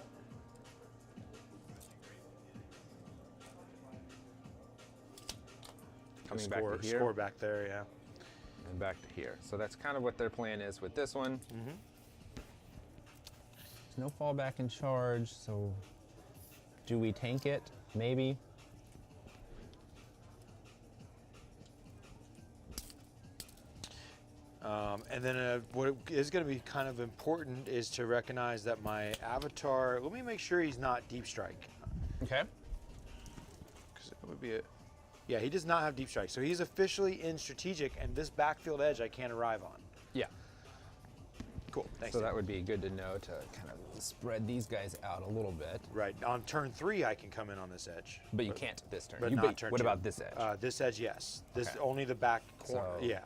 Coming back to here. Score back there, yeah. And back to here. So that's kind of what their plan is with this one. Mm-hmm. There's no fallback in charge, so do we tank it? Maybe. And then what is going to be kind of important is to recognize that my avatar. Let me make sure he's not deep strike. Okay. Because it would be a. Yeah, he does not have deep strike, so he's officially in strategic, and this backfield edge I can't arrive on. Yeah. Cool. Thanks. So Dan. that would be good to know to kind of spread these guys out a little bit. Right. On turn 3, I can come in on this edge. But you can't this turn. But You- not turn what 2. about this edge? This edge, yes. This Okay. only the back corner. So- Yeah.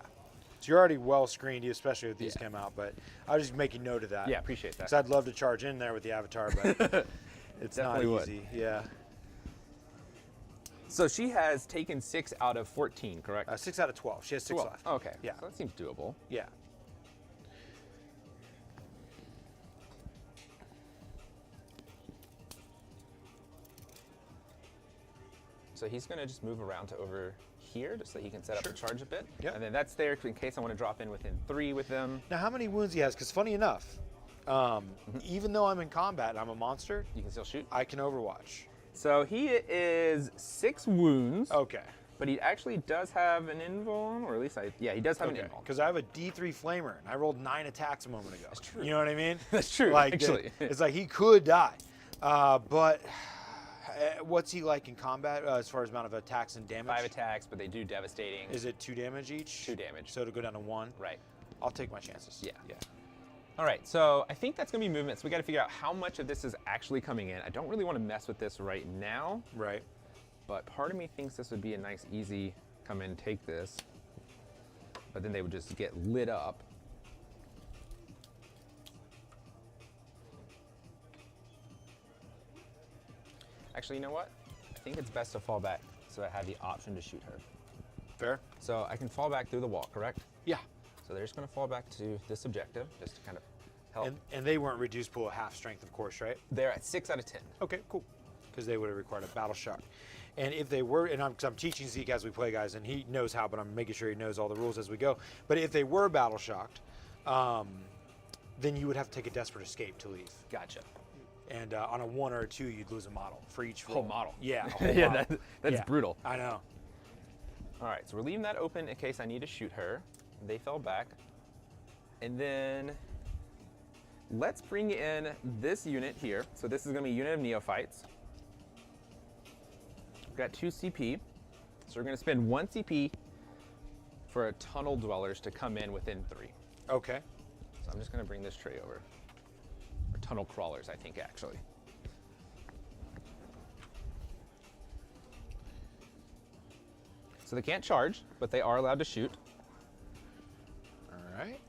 So you're already well screened, especially if these Yeah. came out. But I was just making note of that. Yeah, appreciate that. Because I'd love to charge in there with the avatar, but it's not Definitely would. easy. Yeah. So she has taken 6 out of 14, correct? 6 out of 12. She has 6 left. Okay. Yeah. So that seems doable. Yeah. so he's going to just move around to over here just so he can set up the charge a bit. Yep. And then that's there in case I want to drop in within 3 with them. Now, how many wounds he has? Because funny enough, even though I'm in combat and I'm a monster, You can still shoot. I can Overwatch. So he is 6 wounds. Okay. But he actually does have an invuln, or at least he does have an invuln. Because I have a D3 flamer, and I rolled 9 attacks a moment ago. That's true. You know what I mean? That's true, Like, actually. It's like he could die. But what's he like in combat as far as amount of attacks and damage? 5 attacks, but they do devastating. Is it 2 damage each? 2 damage. So to go down to 1? Right. I'll take my chances. Yeah. Yeah. All right, so I think that's gonna be movement. So we gotta figure out how much of this is actually coming in. I don't really wanna mess with this right now. Right. But part of me thinks this would be a nice, easy, come in, take this. But then they would just get lit up. Actually, you know what? I think it's best to fall back so I have the option to shoot her. Fair? So I can fall back through the wall, correct? Yeah. So they're just gonna fall back to this objective, just to kind of help. And they weren't reduced pool at half strength, of course, right? They're at 6 out of 10. Okay, cool. Because they would have required a battle shock. And if they were, and I'm teaching Zeke as we play, guys, and he knows how, but I'm making sure he knows all the rules as we go. But if they were battle shocked, then you would have to take a desperate escape to leave. Gotcha. And on a 1 or a 2, you'd lose a model for each roll. Whole model. Yeah, a whole Yeah, model. that's Yeah, brutal. I know. All right, so we're leaving that open in case I need to shoot her. They fell back. And then let's bring in this unit here. So this is gonna be a unit of neophytes. We've got 2 CP. So we're gonna spend 1 CP for a tunnel dwellers to come in within 3. Okay. So I'm just gonna bring this tray over. Or tunnel crawlers, I think, actually. So they can't charge, but they are allowed to shoot. All right.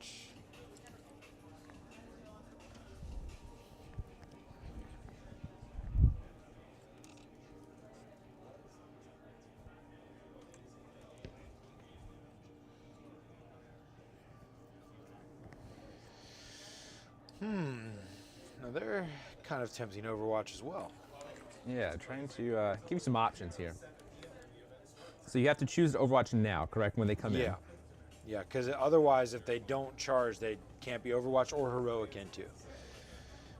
Now they're kind of tempting Overwatch as well. Yeah, trying to give you some options here. So you have to choose to Overwatch now, correct, when they come in? Yeah. Yeah, because otherwise, if they don't charge, they can't be Overwatch or Heroic into.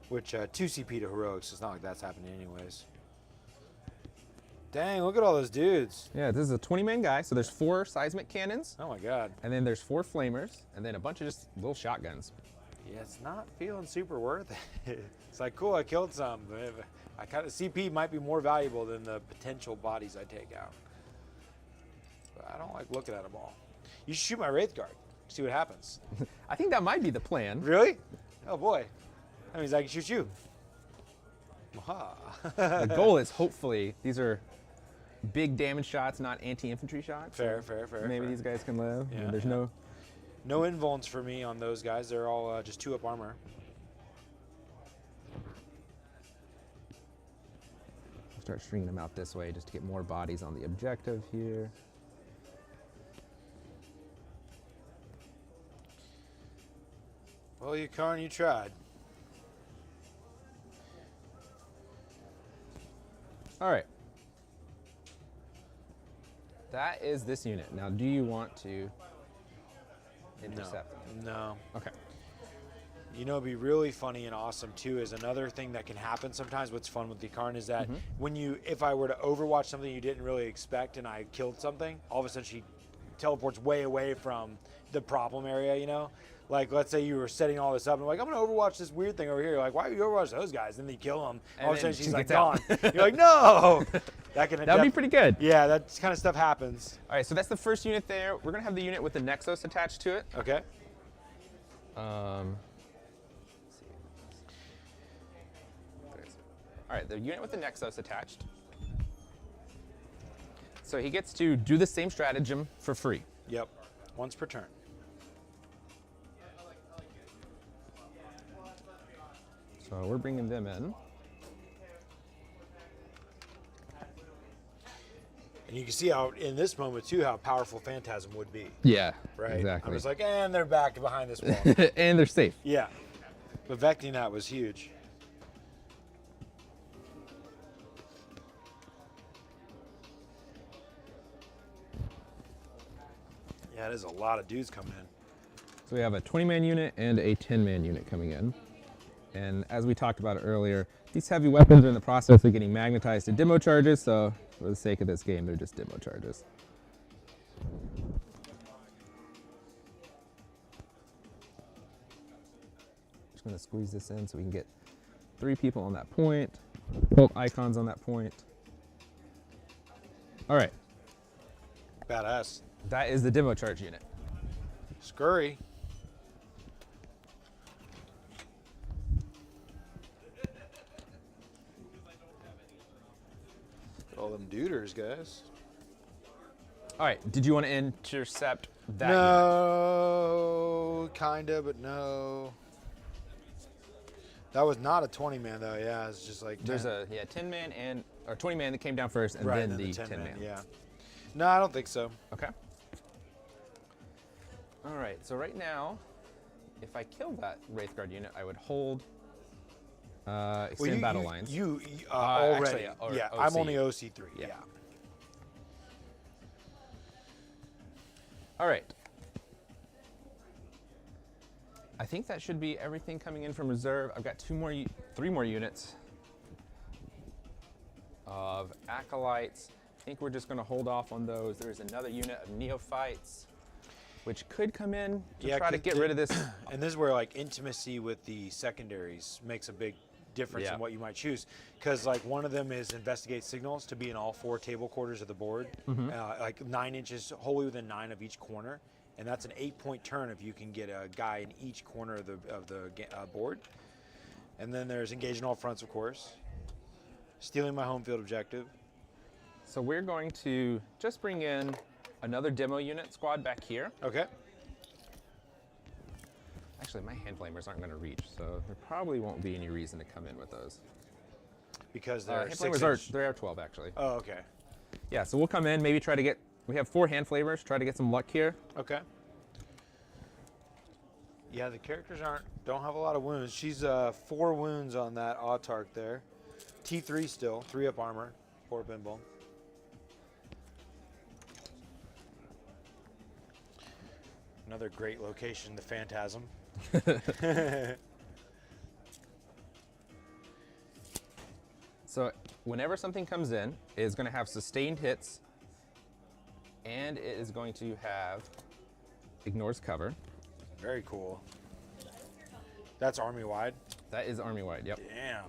Which, 2 CP to Heroics, it's not like that's happening anyways. Dang, look at all those dudes. Yeah, this is a 20-man guy, so there's 4 seismic cannons, Oh my god. and then there's 4 flamers, and then a bunch of just little shotguns. Yeah, it's not feeling super worth it. It's like, cool, I killed some, but I kind of, CP might be more valuable than the potential bodies I take out. But I don't like looking at them all. You should shoot my Wraithguard, see what happens. I think that might be the plan. Really? Oh boy. That means I can shoot you. Aha. The goal is hopefully these are big damage shots, not anti-infantry shots. Fair, fair, fair. Maybe fair. these guys can live. Yeah, There's yeah. no. No invulns for me on those guys. They're all just 2-up armor. Start stringing them out this way just to get more bodies on the objective here. Well, Yncarne, you tried. All right. That is this unit. Now, do you want to intercept them? No. Okay. You know, it'd be really funny and awesome too. Is another thing that can happen sometimes. What's fun with Yncarne is that when if I were to Overwatch something you didn't really expect and I killed something, all of a sudden she teleports way away from the problem area. You know, like let's say you were setting all this up and like I'm gonna Overwatch this weird thing over here. You're like, why are you Overwatch those guys? Then you kill them. And All of a then sudden she's she like gets gone. out. You're like, no. That would be pretty good. Yeah, that kind of stuff happens. All right, so that's the first unit there. We're gonna have the unit with the Nexus attached to it. Okay. All right, the unit with the Nexus attached. So he gets to do the same stratagem for free. Yep. Once per turn. So we're bringing them in. And you can see how, in this moment too, how powerful Phantasm would be. Yeah, Right? exactly. I was like, and they're back behind this wall. And they're safe. Yeah. But Vecting that was huge. Yeah, there's a lot of dudes coming in. So we have a 20-man unit and a 10-man unit coming in. And as we talked about earlier, these heavy weapons are in the process of getting magnetized to demo charges, so for the sake of this game, they're just demo charges. Just gonna squeeze this in so we can get 3 people on that point, both icons on that point. All right, Badass. that is the demo charge unit. Scurry. All them duders, guys. All right, did you want to intercept that unit? No, kinda, but no. That was not a 20-man though. Yeah, it's just like 10. There's a 10-man or 20-man that came down first, and right, then and the 10-man. 10-man. Yeah. No, I don't think so. Okay. All right, so right now, if I killed that Wraithguard unit, I would hold extend battle lines. You already. Actually, yeah, OC. I'm only OC3. Yeah. Yeah. All right. I think that should be everything coming in from reserve. I've got 3 more units of acolytes. I think we're just going to hold off on those. There's another unit of neophytes, which could come in to try to get rid of this. And this is where like intimacy with the secondaries makes a big difference in what you might choose, because like one of them is investigate signals to be in all 4 table quarters of the board, like 9 inches, wholly within 9 of each corner, and that's an 8-point turn if you can get a guy in each corner of the board. And then there's engage in all fronts, of course, stealing my home field objective. So we're going to just bring in another demo unit squad back here. Okay. Actually, my hand flamers aren't going to reach, so there probably won't be any reason to come in with those. Because they're hand flamers are 12 actually. Oh, okay. Yeah, so we'll come in, maybe try to get. We have 4 hand flamers. Try to get some luck here. Okay. Yeah, the characters don't have a lot of wounds. She's 4 wounds on that Autarch there. T3 still, 3 up armor, 4 pinball. Another great location, the Phantasm. So whenever something comes in, it is going to have sustained hits, and it is going to have ignores cover. Very cool. That's army wide. That is army wide. Yep. Damn.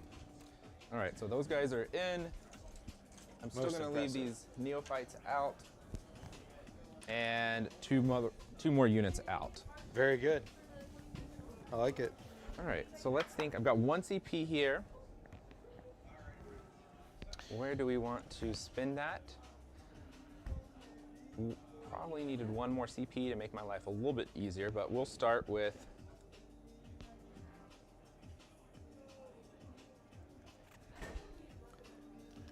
All right, so those guys are in. I'm still going to leave these neophytes out, and two more units out. Very good. I like it. All right, so let's think. I've got 1 CP here. Where do we want to spend that? Probably needed 1 more CP to make my life a little bit easier, but we'll start with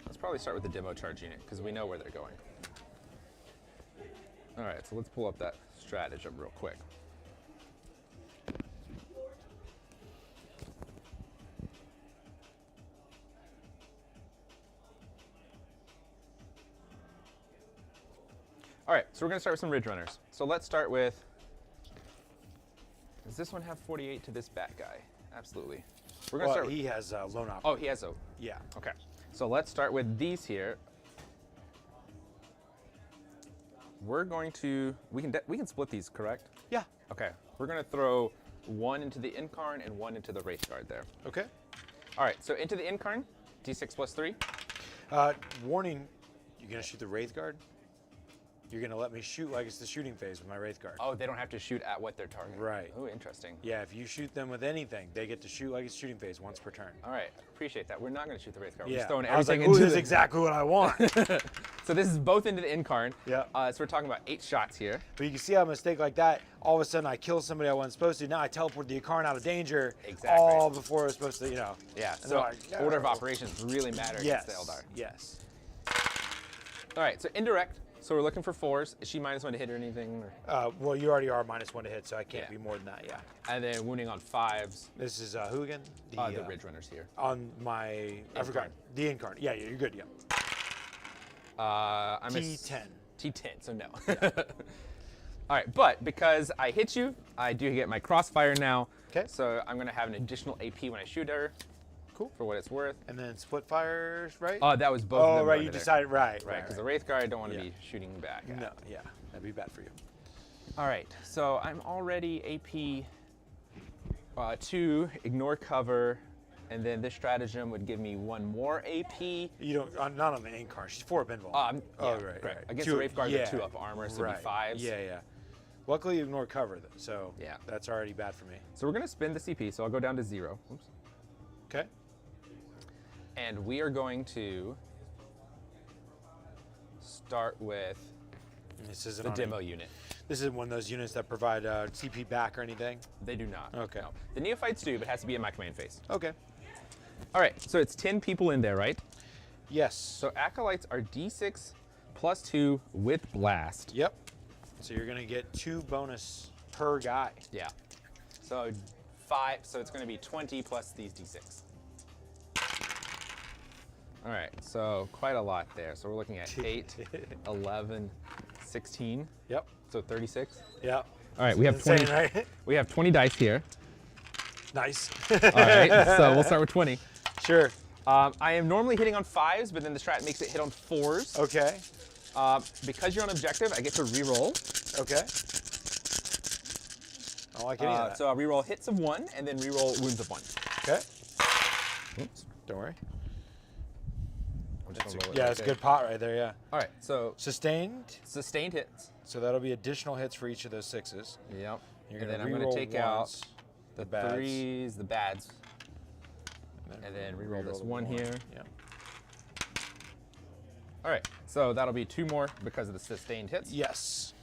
let's probably start with the demo charge unit because we know where they're going. All right, so let's pull up that stratagem real quick. All right, so we're gonna start with some Ridge Runners. So let's start with, does this one have 48 to this bat guy? Absolutely. We're gonna start with, he has lone op. oh, he has a, Yeah. okay. So let's start with these here. We're going to, we can split these, correct? Yeah. Okay, we're gonna throw 1 into the Yncarne and 1 into the Wraithguard there. Okay. All right, so into the Yncarne, D6 plus 3. Warning, you're gonna shoot the Wraithguard? You're gonna let me shoot like it's the shooting phase with my Wraithguard. Oh, they don't have to shoot at what they're targeting. Right. Oh, interesting. Yeah, if you shoot them with anything, they get to shoot like it's shooting phase once per turn. All right, appreciate that. We're not gonna shoot the Wraithguard. We're Yeah. just throwing I was like, everything ooh, into this is the... exactly what I want. So this is both into the Yncarne. Yeah. So we're talking about 8 shots here. But you can see how a mistake like that, all of a sudden I kill somebody I wasn't supposed to. Now I teleport the Yncarne out of danger. Exactly. All before I was supposed to, you know. Yeah, And so they're like, order of no. operations really matter Yes. against the Eldar. Yes. All right, so indirect. So we're looking for 4s. Is she -1 to hit or anything? Or? Well, you already are -1 to hit, so I can't Yeah. be more than that, yeah. And then wounding on 5s. This is who again? The Ridge Runners here. On my, I forgot. The Yncarne. Yeah, you're good, yeah. I'm T10. T10, so no. All right, but because I hit you, I do get my crossfire now. Okay. So I'm going to have an additional AP when I shoot her. Cool. For what it's worth. And then split fires, right? Oh, that was both of them. Oh, right. You there. decided, right. Right, because the Wraithguard I don't want to be shooting back at. No, yeah. That'd be bad for you. All right, so I'm already AP 2, ignore cover, and then this stratagem would give me 1 more AP. You don't, not on the Yncarne. She's 4 pinball. Yeah, right. Against the Wraithguard, yeah. 2 up armor, so it'd be 5s. Yeah, yeah. Luckily, you ignore cover, though, so yeah. That's already bad for me. So we're going to spend the CP, so I'll go down to 0. Oops. Okay. And we are going to start with the demo unit. This isn't one of those units that provide CP back or anything? They do not. Okay. No. The neophytes do, but it has to be in my command phase. Okay. All right, so it's 10 people in there, right? Yes. So acolytes are D6 plus 2 with blast. Yep. So you're going to get 2 bonus per guy. Yeah. So 5, so it's going to be 20 plus these D6. All right, so quite a lot there. So we're looking at 8, 11, 16. Yep. So 36. Yep. All right, we have 20. Right? We have 20 dice here. Nice. All right, so we'll start with 20. Sure. I am normally hitting on 5s, but then the strat makes it hit on 4s. Okay. Because you're on objective, I get to reroll. Okay. I don't like any of that. So I'll reroll hits of 1, and then reroll wounds of 1. Okay. Oops. Don't worry. Yeah, it's a good pot right there, yeah. All right, so Sustained. sustained hits. So that'll be additional hits for each of those 6s. Yep. You're And gonna then I'm going to reroll take ones, out the bads. 3s, the bads, and then reroll this 1 here. Yep. All right, so that'll be 2 more because of the sustained hits. Yes.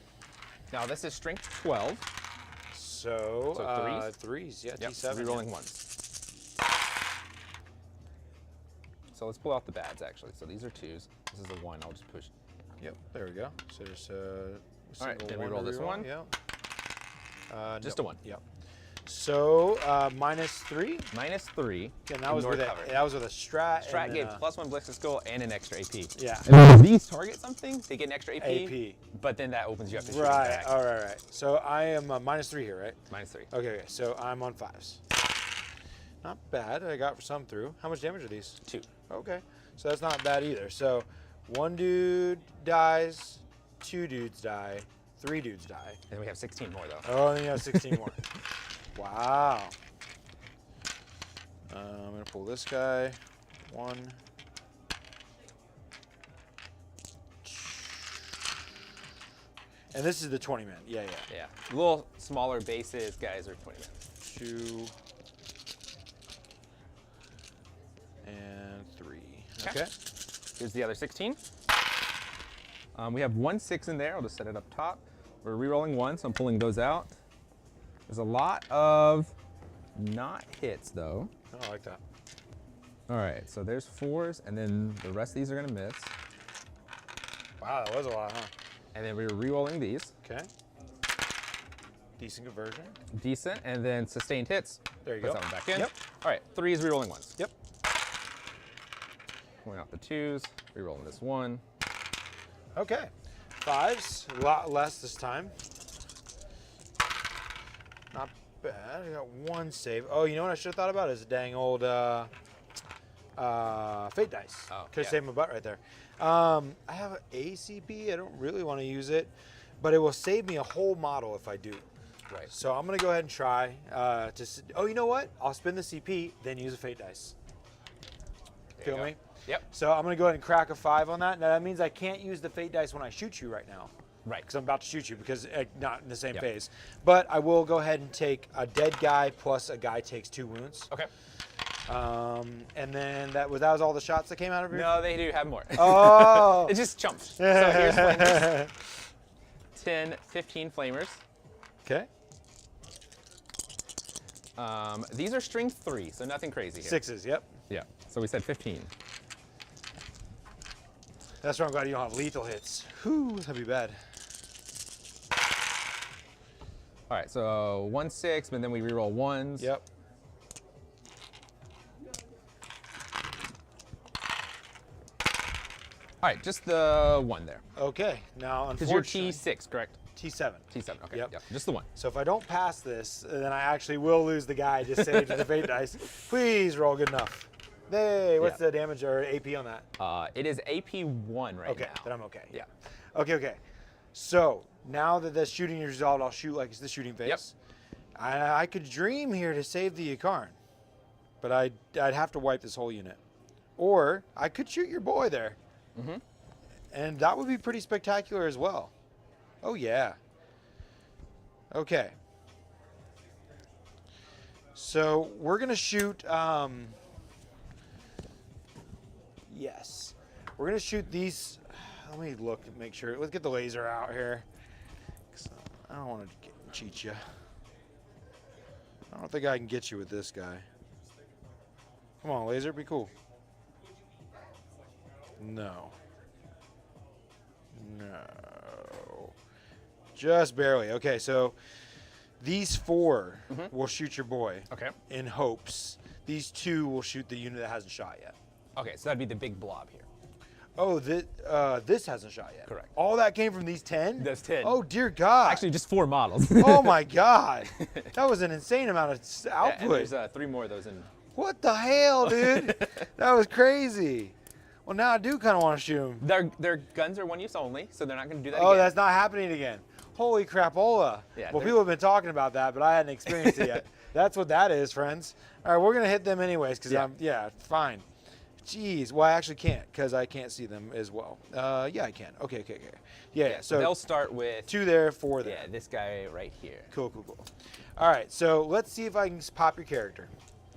Now this is strength 12. So, threes? Threes, yeah, Yep, D7. rerolling 1s. So let's pull out the bads actually. So these are 2s. This is a 1. I'll just push. Yep, there we go. So just All right, then reroll this 1. Yep. Just a 1. Yep. So -3. -3. And that was with a strat. Strat and gave then +1 ballistic skill and an extra AP. Yeah. And then if these target something, they get an extra AP. AP. But then that opens you up to shooting Right. back. All right. Right. So I am -3 here, right? -3. Okay. So I'm on 5s. Not bad. I got some through. How much damage are these? 2. Okay. So that's not bad either. So 1 dude dies, 2 dudes die, 3 dudes die. And we have 16 more though. Oh, and then you have 16 more. Wow. I'm gonna pull this guy. 1. And this is the 20 man. Yeah, yeah. Yeah. A little smaller bases, guys are 20 men. 2 and 3. Okay. Here's the other 16. We have 1 6 in there. I'll just set it up top. We're re-rolling 1, so I'm pulling those out. There's a lot of not hits though. Oh, I like that. All right, so there's 4s, and then the rest of these are gonna miss. Wow, that was a lot, huh? And then we're re-rolling these. Okay. Decent conversion. Decent, and then sustained hits. There you Put go. that one back in. Yep. All right, 3s, re-rolling 1s. Yep. Pulling out the 2s, re-rolling this 1. Okay. 5s, a lot less this time. Not bad. I got 1 save. Oh, you know what I should have thought about is a dang old fate dice. Oh, Could have yeah. saved my butt right there. I have an ACP. I don't really want to use it, but it will save me a whole model if I do. Right. So I'm going to go ahead and try oh, you know what? I'll spin the CP, then use a fate dice. There you Feel go. me? Yep. So I'm going to go ahead and crack a 5 on that. Now that means I can't use the fate dice when I shoot you right now. Right. Because I'm about to shoot you because not in the same Yep. phase. But I will go ahead and take a dead guy plus a guy takes 2 wounds. Okay. And then that was all the shots that came out of your... No, they do have more. Oh! It just chumps. So here's flamers. 10, 15 flamers. Okay. These are strength 3, so nothing crazy here. 6s, yep. Yeah. So we said 15. That's why I'm glad you don't have lethal hits. Whew, that'd be bad. All right, so 1 6, but then we reroll 1s. Yep. All right, just the 1 there. Okay, now Because you're unfortunately... T6, correct? T7. T7, okay. Yep. Just the one. So if I don't pass this, then I actually will lose the guy I just saved with the fate dice. Please roll good enough. Hey, what's the damage or AP on that? It is AP 1 right Okay, now. then I'm okay. Yeah. Okay. So now that the shooting is resolved, I'll shoot like it's the shooting phase. Yep. I could dream here to save the Yncarne, but I'd have to wipe this whole unit. Or I could shoot your boy there. Mm-hmm. And that would be pretty spectacular as well. Oh, yeah. Okay. So we're going to shoot... yes. We're going to shoot these... Let me look and make sure. Let's get the laser out here. I don't want to cheat you. I don't think I can get you with this guy. Come on, laser. Be cool. No. Just barely. Okay, so these 4 will shoot your boy. Okay. In hopes. These 2 will shoot the unit that hasn't shot yet. Okay, so that'd be the big blob here. Oh, this hasn't shot yet. Correct. All that came from these 10? That's 10. Oh, dear God. Actually, just 4 models. Oh, my God. That was an insane amount of output. And there's 3 more of those in. What the hell, dude? That was crazy. Well, now I do kind of want to shoot them. Their guns are 1 use only, so they're not going to do that Oh, again. that's not happening again. Holy crapola. Yeah, Well, people have been talking about that, but I hadn't experienced it yet. That's what that is, friends. All right, we're going to hit them anyways because fine. Jeez. Well, I actually can't because I can't see them as well. Yeah, I can. Okay. Yeah, so they'll start with 2 there, 4 there. Yeah, this guy right here. Cool. All right, so let's see if I can pop your character.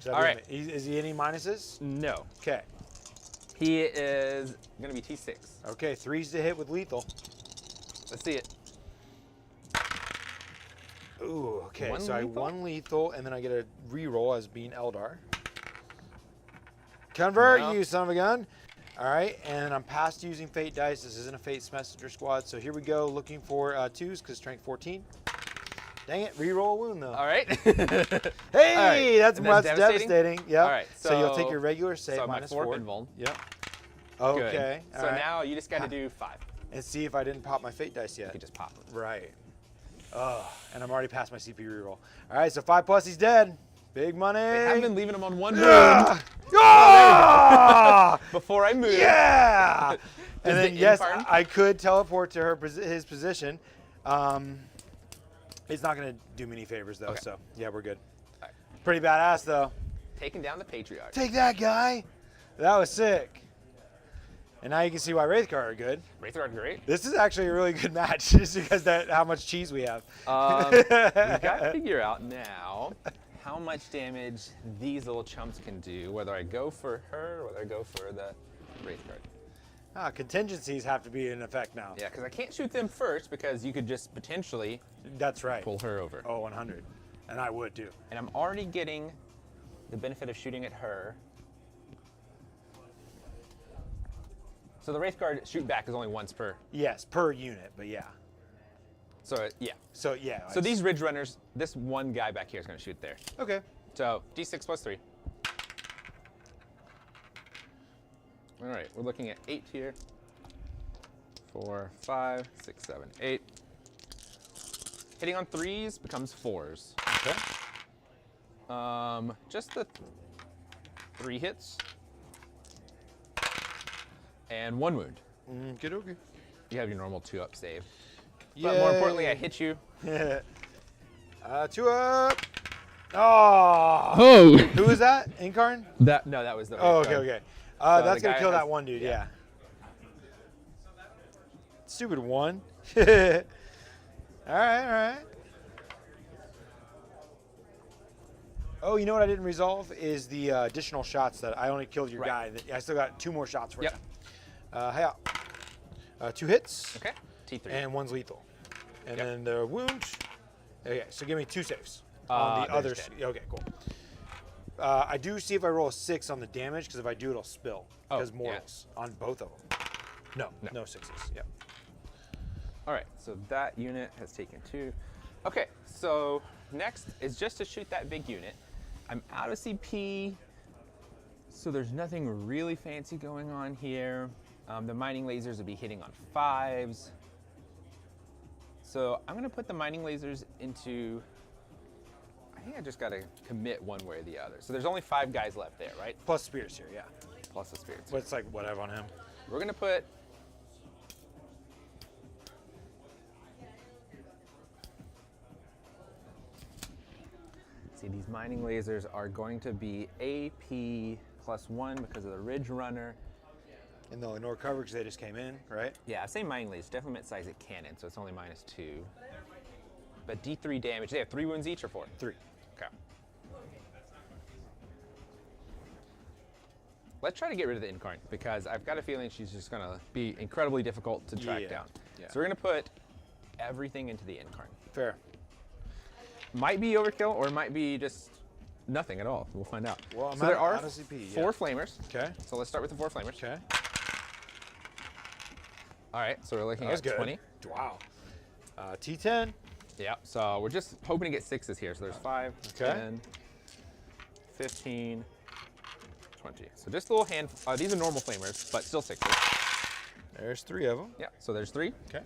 All right. Is he any minuses? No. Okay. He is going to be T6. Okay, 3s to hit with lethal. Let's see it. Ooh, okay. One so I lethal? 1 lethal, and then I get a reroll as being Eldar. Convert, No. you son of a gun. All right, and I'm past using fate dice. This isn't a Fate's Messenger squad, so here we go looking for 2s because strength 14. Dang it, reroll a wound though. All right. Hey, All right. that's And that's devastating. Yep. All right, So you'll take so- your regular save so my minus 4 4. invuln. Yep. Good. Okay. So all right. now you just got to do 5. And see if I didn't pop my fate dice You yet. could just pop them. Right. And I'm already past my CP reroll. All right, so 5+, he's dead. Big money. I've been leaving him on 1 wound Ah! before I move. Yeah. Does And then the yes, Yncarne- I could teleport to his position. It's not going to do me any favors though. Okay. So yeah, we're good. All right. Pretty badass though. Taking down the Patriarch. Take that, guy. That was sick. And now you can see why Wraithguard are good. Wraithguard, great. This is actually a really good match just because how much cheese we have. We've got to figure out now how much damage these little chumps can do, whether I go for her or whether I go for the Wraithguard. Contingencies have to be in effect now. Yeah, because I can't shoot them first because you could just potentially That's right. pull her over. Oh, 100. And I would too. And I'm already getting the benefit of shooting at her. So the Wraithguard shoot back is only once per. Yes, per unit, but yeah. So yeah. So yeah. So these Ridge Runners, this one guy back here is going to shoot there. Okay. So D6 plus 3. All right, we're looking at 8 here. 4, 5, 6, 7, 8. Hitting on 3s becomes 4s. Okay. Just the 3 hits. And 1 wound. Good, okay. You have your normal 2-up save. Yay. But more importantly, I hit you. 2 up. Oh. Oh! Who was that? Yncarne? No, that was the. Oh, Wraithguard. okay. So That's the gonna guy kill has- that one dude. yeah. Stupid 1. All right. Oh, you know what I didn't resolve is the additional shots that I only killed your guy. I still got 2 more shots for Yep. him. Hey, 2 hits. Okay. T3. And 1's lethal. And Yep. then the wound. Okay, so give me 2 saves on the there's other. dead. Okay, cool. I do see if I roll a 6 on the damage because if I do, it'll spill. Oh, Because yeah. mortals on both of them. No 6s. Yep. All right, so that unit has taken 2. Okay, so next is just to shoot that big unit. I'm out of CP, so there's nothing really fancy going on here. The mining lasers will be hitting on 5s. So I'm gonna put the mining lasers into, I think I just gotta commit one way or the other. So there's only 5 guys left there, right? Plus spears here, yeah. Plus the spirits. What's like what I have on him? We're gonna put, see, these mining lasers are going to be AP +1 because of the Ridge Runner. And they'll ignore cover because they just came in, right? Yeah, I say mining lasers, definitely meant size at cannon, so it's only -2. But D3 damage, they have 3 wounds each or 4? 3. Okay. Let's try to get rid of the Yncarne because I've got a feeling she's just gonna be incredibly difficult to track down. Yeah. So we're gonna put everything into the Yncarne. Fair. Might be overkill or it might be just nothing at all. We'll find out. Well, I'm so there are out of CP, 4 flamers. Okay. So let's start with the 4 flamers. Okay. All right, so we're looking That was at good. 20. Wow. T10. Yeah, so we're just hoping to get 6s here. So there's 5, Okay. 10, 15, 20. So just a little hand, these are normal flamers, but still 6s. There's 3 of them. Yeah, so there's 3. Okay.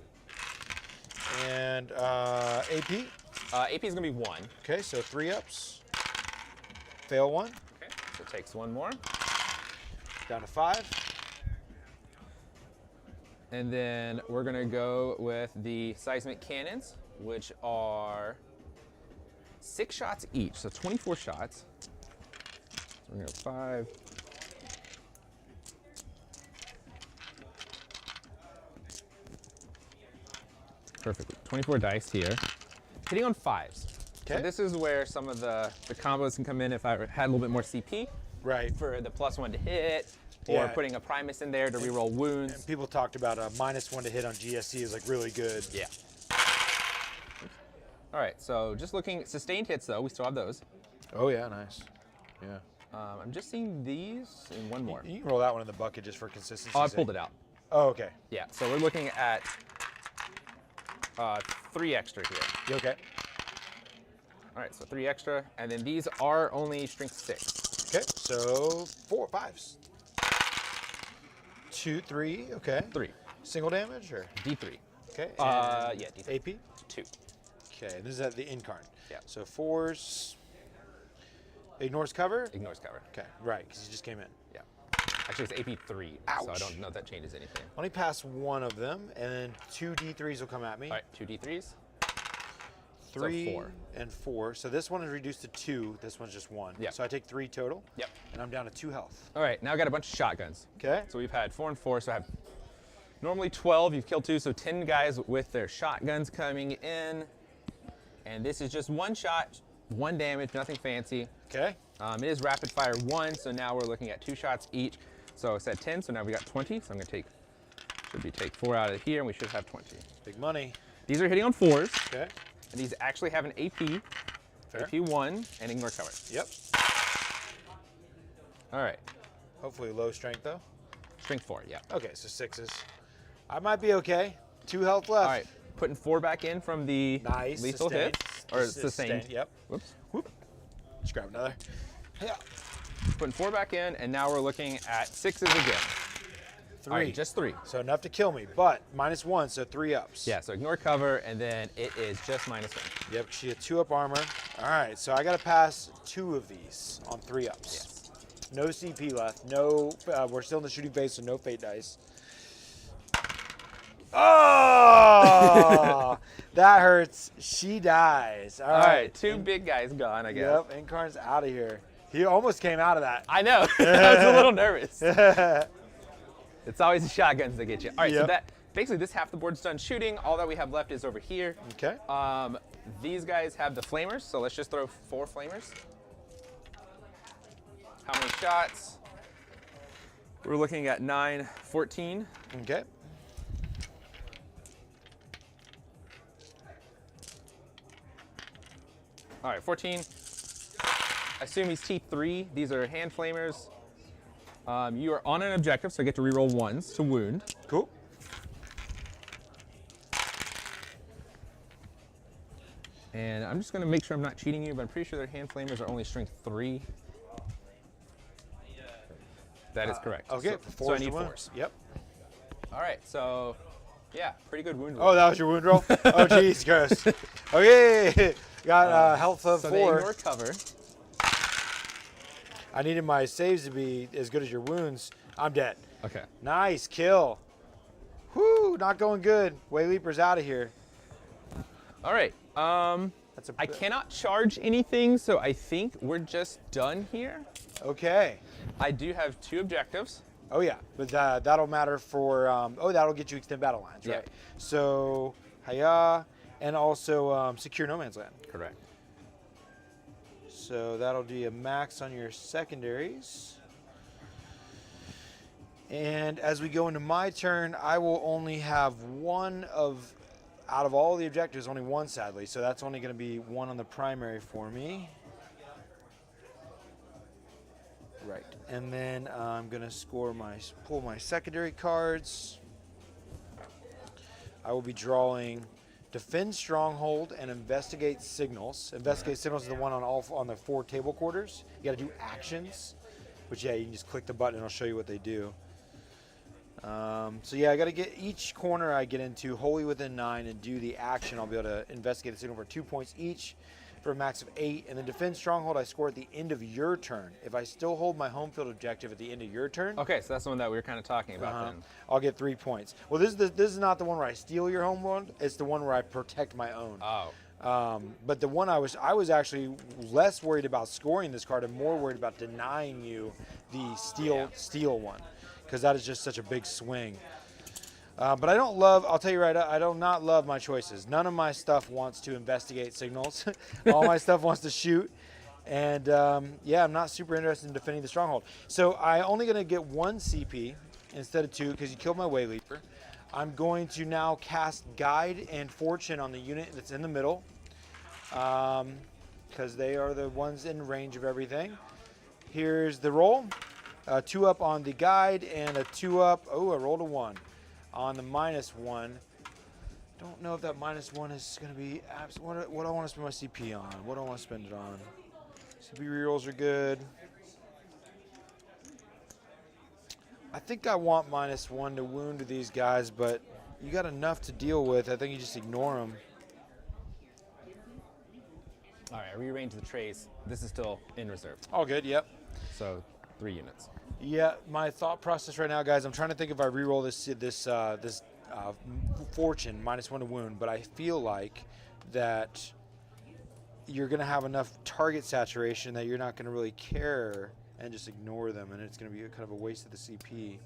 And AP. AP is gonna be 1. Okay, so 3 ups. Fail 1. Okay, so it takes 1 more. Down to 5. And then we're gonna go with the seismic cannons, which are 6 shots each, so 24 shots. So we're gonna go 5. Perfect, 24 dice here. Hitting on 5s. Okay. So this is where some of the combos can come in if I had a little bit more CP. Right. For the +1 to hit, or Yeah. putting a Primus in there to reroll wounds. And people talked about a -1 to hit on GSC is like really good. Yeah. All right, so just looking, sustained hits though, we still have those. Oh yeah, nice. Yeah. I'm just seeing these and one more. You can roll that one in the bucket just for consistency. Oh, I pulled it out. Oh, okay. Yeah, so we're looking at 3 extra here. You okay? All right, so 3 extra, and then these are only strength 6. Okay, so 4 5s. 2, 3, okay. 3. Single damage or? D3. Okay. Yeah, and D3. AP? 2. Okay, this is at the Yncarne. Yeah. So 4s. Ignores cover? Ignores cover. Okay, right, because he just came in. Yeah. Actually, it's AP 3, so I Ouch. don't know if that changes anything. Let me pass 1 of them, and then 2 D3s will come at me. All right, 2 D3s. 3 so 4. and 4. So this one is reduced to 2. This one's just 1. Yeah. So I take 3 total. Yep. And I'm down to 2 health. All right, now I got a bunch of shotguns. Okay. So we've had 4 and 4, so I have normally 12. You've killed 2, so 10 guys with their shotguns coming in. And this is just 1 shot, 1 damage, nothing fancy. Okay. It is rapid fire 1, so now we're looking at 2 shots each. So I said 10, so now we got 20. So I'm gonna take 4 out of here, and we should have 20. Big money. These are hitting on 4s, Okay. and these actually have an AP, Fair. AP 1, and ignore cover. Yep. All right, Hopefully low strength though. strength 4, yeah. Okay, so 6s. I might be okay. 2 health left. All right, putting 4 back in from the Nice. lethal Sustained. hit, or sustained. Yep. Whoops. Whoop. Just grab another. Yeah. Putting 4 back in, and now we're looking at 6s again. 3. All right, just 3. So enough to kill me, but -1, so 3 ups. Yeah, so ignore cover, and then it is just -1. Yep, she had 2 up armor. All right, so I got to pass 2 of these on 3 ups. Yes. No CP left. No, we're still in the shooting phase, so no fate dice. Oh, that hurts. She dies. All All right. right, 2 big guys gone, I guess. Yep, Yncarne's out of here. He almost came out of that. I know. I was a little nervous. It's always the shotguns that get you. All right, so Yep. that basically this half the board's done shooting. All that we have left is over here. Okay. These guys have the flamers, so let's just throw 4 flamers. How many shots? We're looking at 9, 14. Okay. All right, 14. I assume he's T3. These are hand flamers. You are on an objective, so I get to reroll 1s to wound. Cool. And I'm just going to make sure I'm not cheating you, but I'm pretty sure their hand flamers are only strength 3. That is correct. Okay, So, for 4s so I to need win. 4s. Yep. All right, so Yeah, pretty good wound Oh, roll. that was your wound roll? Oh, jeez, gross. Okay, got health of so 4. they ignore cover. I needed my saves to be as good as your wounds. I'm dead. Okay. Nice kill. Whoo, not going good. Wayleaper's out of here. All right. That's a I cannot charge anything, so I think we're just done here. Okay. I do have 2 objectives. Oh yeah, but that'll matter for. That'll get you extend battle lines, right? Yeah. So, hiya, and also secure no man's land. Correct. So that'll be a max on your secondaries. And as we go into my turn, I will only have one of, out of all the objectives, only one sadly. So that's only going to be one on the primary for me. Right, and then I'm going to pull my secondary cards. I will be drawing Defend Stronghold and Investigate Signals. Investigate Signals is the one on the 4 table quarters. You got to do actions, which yeah, you can just click the button and I'll show you what they do. So yeah, I got to get each corner I get into wholly within 9 and do the action. I'll be able to investigate a signal for 2 points each for a max of 8. And then Defend Stronghold I score at the end of your turn. If I still hold my home field objective at the end of your turn, Okay, so that's the one that we were kind of talking about then. I'll get 3 points. Well, this is not the one where I steal your home one. It's the one where I protect my own. Oh. But the one I was actually less worried about scoring this card and more worried about denying you the steal one, because that is just such a big swing. But I'll tell you right, I do not love my choices. None of my stuff wants to investigate signals. All my stuff wants to shoot. And yeah, I'm not super interested in defending the stronghold. So I'm only going to get 1 CP instead of 2 because you killed my Wayleaper. I'm going to now cast Guide and Fortune on the unit that's in the middle, because they are the ones in range of everything. Here's the roll. 2 up on the Guide and a 2 up. Oh, I rolled a 1 on the -1. Don't know if that -1 is going to be what do I want to spend my CP on? What do I want to spend it on? CP rerolls are good. I think I want -1 to wound to these guys, but you got enough to deal with. I think you just ignore them. All right, I rearranged the trays. This is still in reserve. All good, yep. So 3 units. Yeah, my thought process right now, guys, I'm trying to think if I reroll this Fortune -1 to wound, but I feel like that you're going to have enough target saturation that you're not going to really care and just ignore them, and it's going to be kind of a waste of the CP.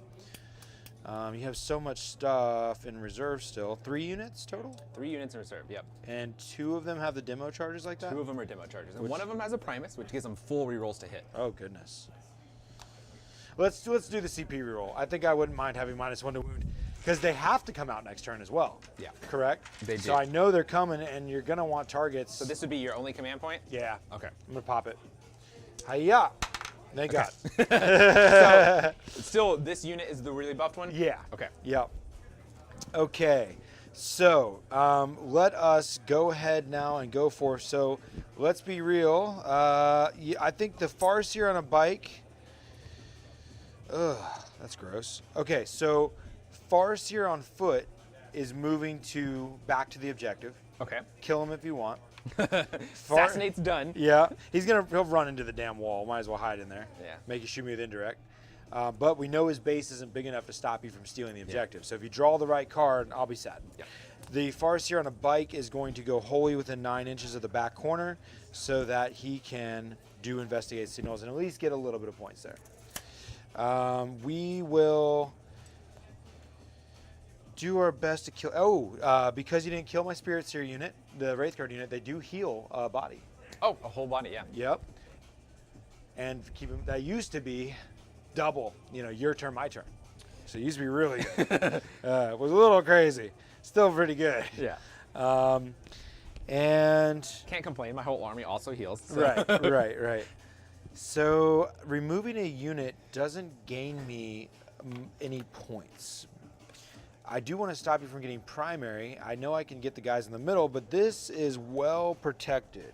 You have so much stuff in reserve still. 3 units total? 3 units in reserve, yep. And 2 of them have the demo charges like that? 2 of them are demo charges, and one of them has a Primus, which gives them full rerolls to hit. Oh, goodness. Let's do the CP reroll. I think I wouldn't mind having -1 to wound, because they have to come out next turn as well. Yeah. Correct? They do. So I know they're coming, and you're going to want targets. So this would be your only command point? Yeah. Okay. I'm going to pop it. Hiya! Thank God. So, still, this unit is the really buffed one? Yeah. Okay. Yep. Okay. So let us go ahead now and go for. So let's be real. I think the Farseer on a bike. Ugh, that's gross. Okay, so Farseer on foot is moving back to the objective. Okay. Kill him if you want. Assassinate's done. Yeah, he'll run into the damn wall. Might as well hide in there. Yeah. Make you shoot me with indirect. But we know his base isn't big enough to stop you from stealing the objective. So if you draw the right card, I'll be sad. Yeah. The Farseer on a bike is going to go wholly within 9 inches of the back corner so that he can do investigate signals and at least get a little bit of points there. We will do our best to kill. Because you didn't kill my Spirit Seer unit, the Wraithguard unit, they do heal a body. Oh, a whole body, yeah. Yep. And keep him. That used to be double. Your turn, my turn. So it used to be really good. It was a little crazy. Still pretty good. Yeah. And can't complain. My whole army also heals. So. Right. So removing a unit doesn't gain me any points. I do want to stop you from getting primary. I know I can get the guys in the middle, but this is well protected.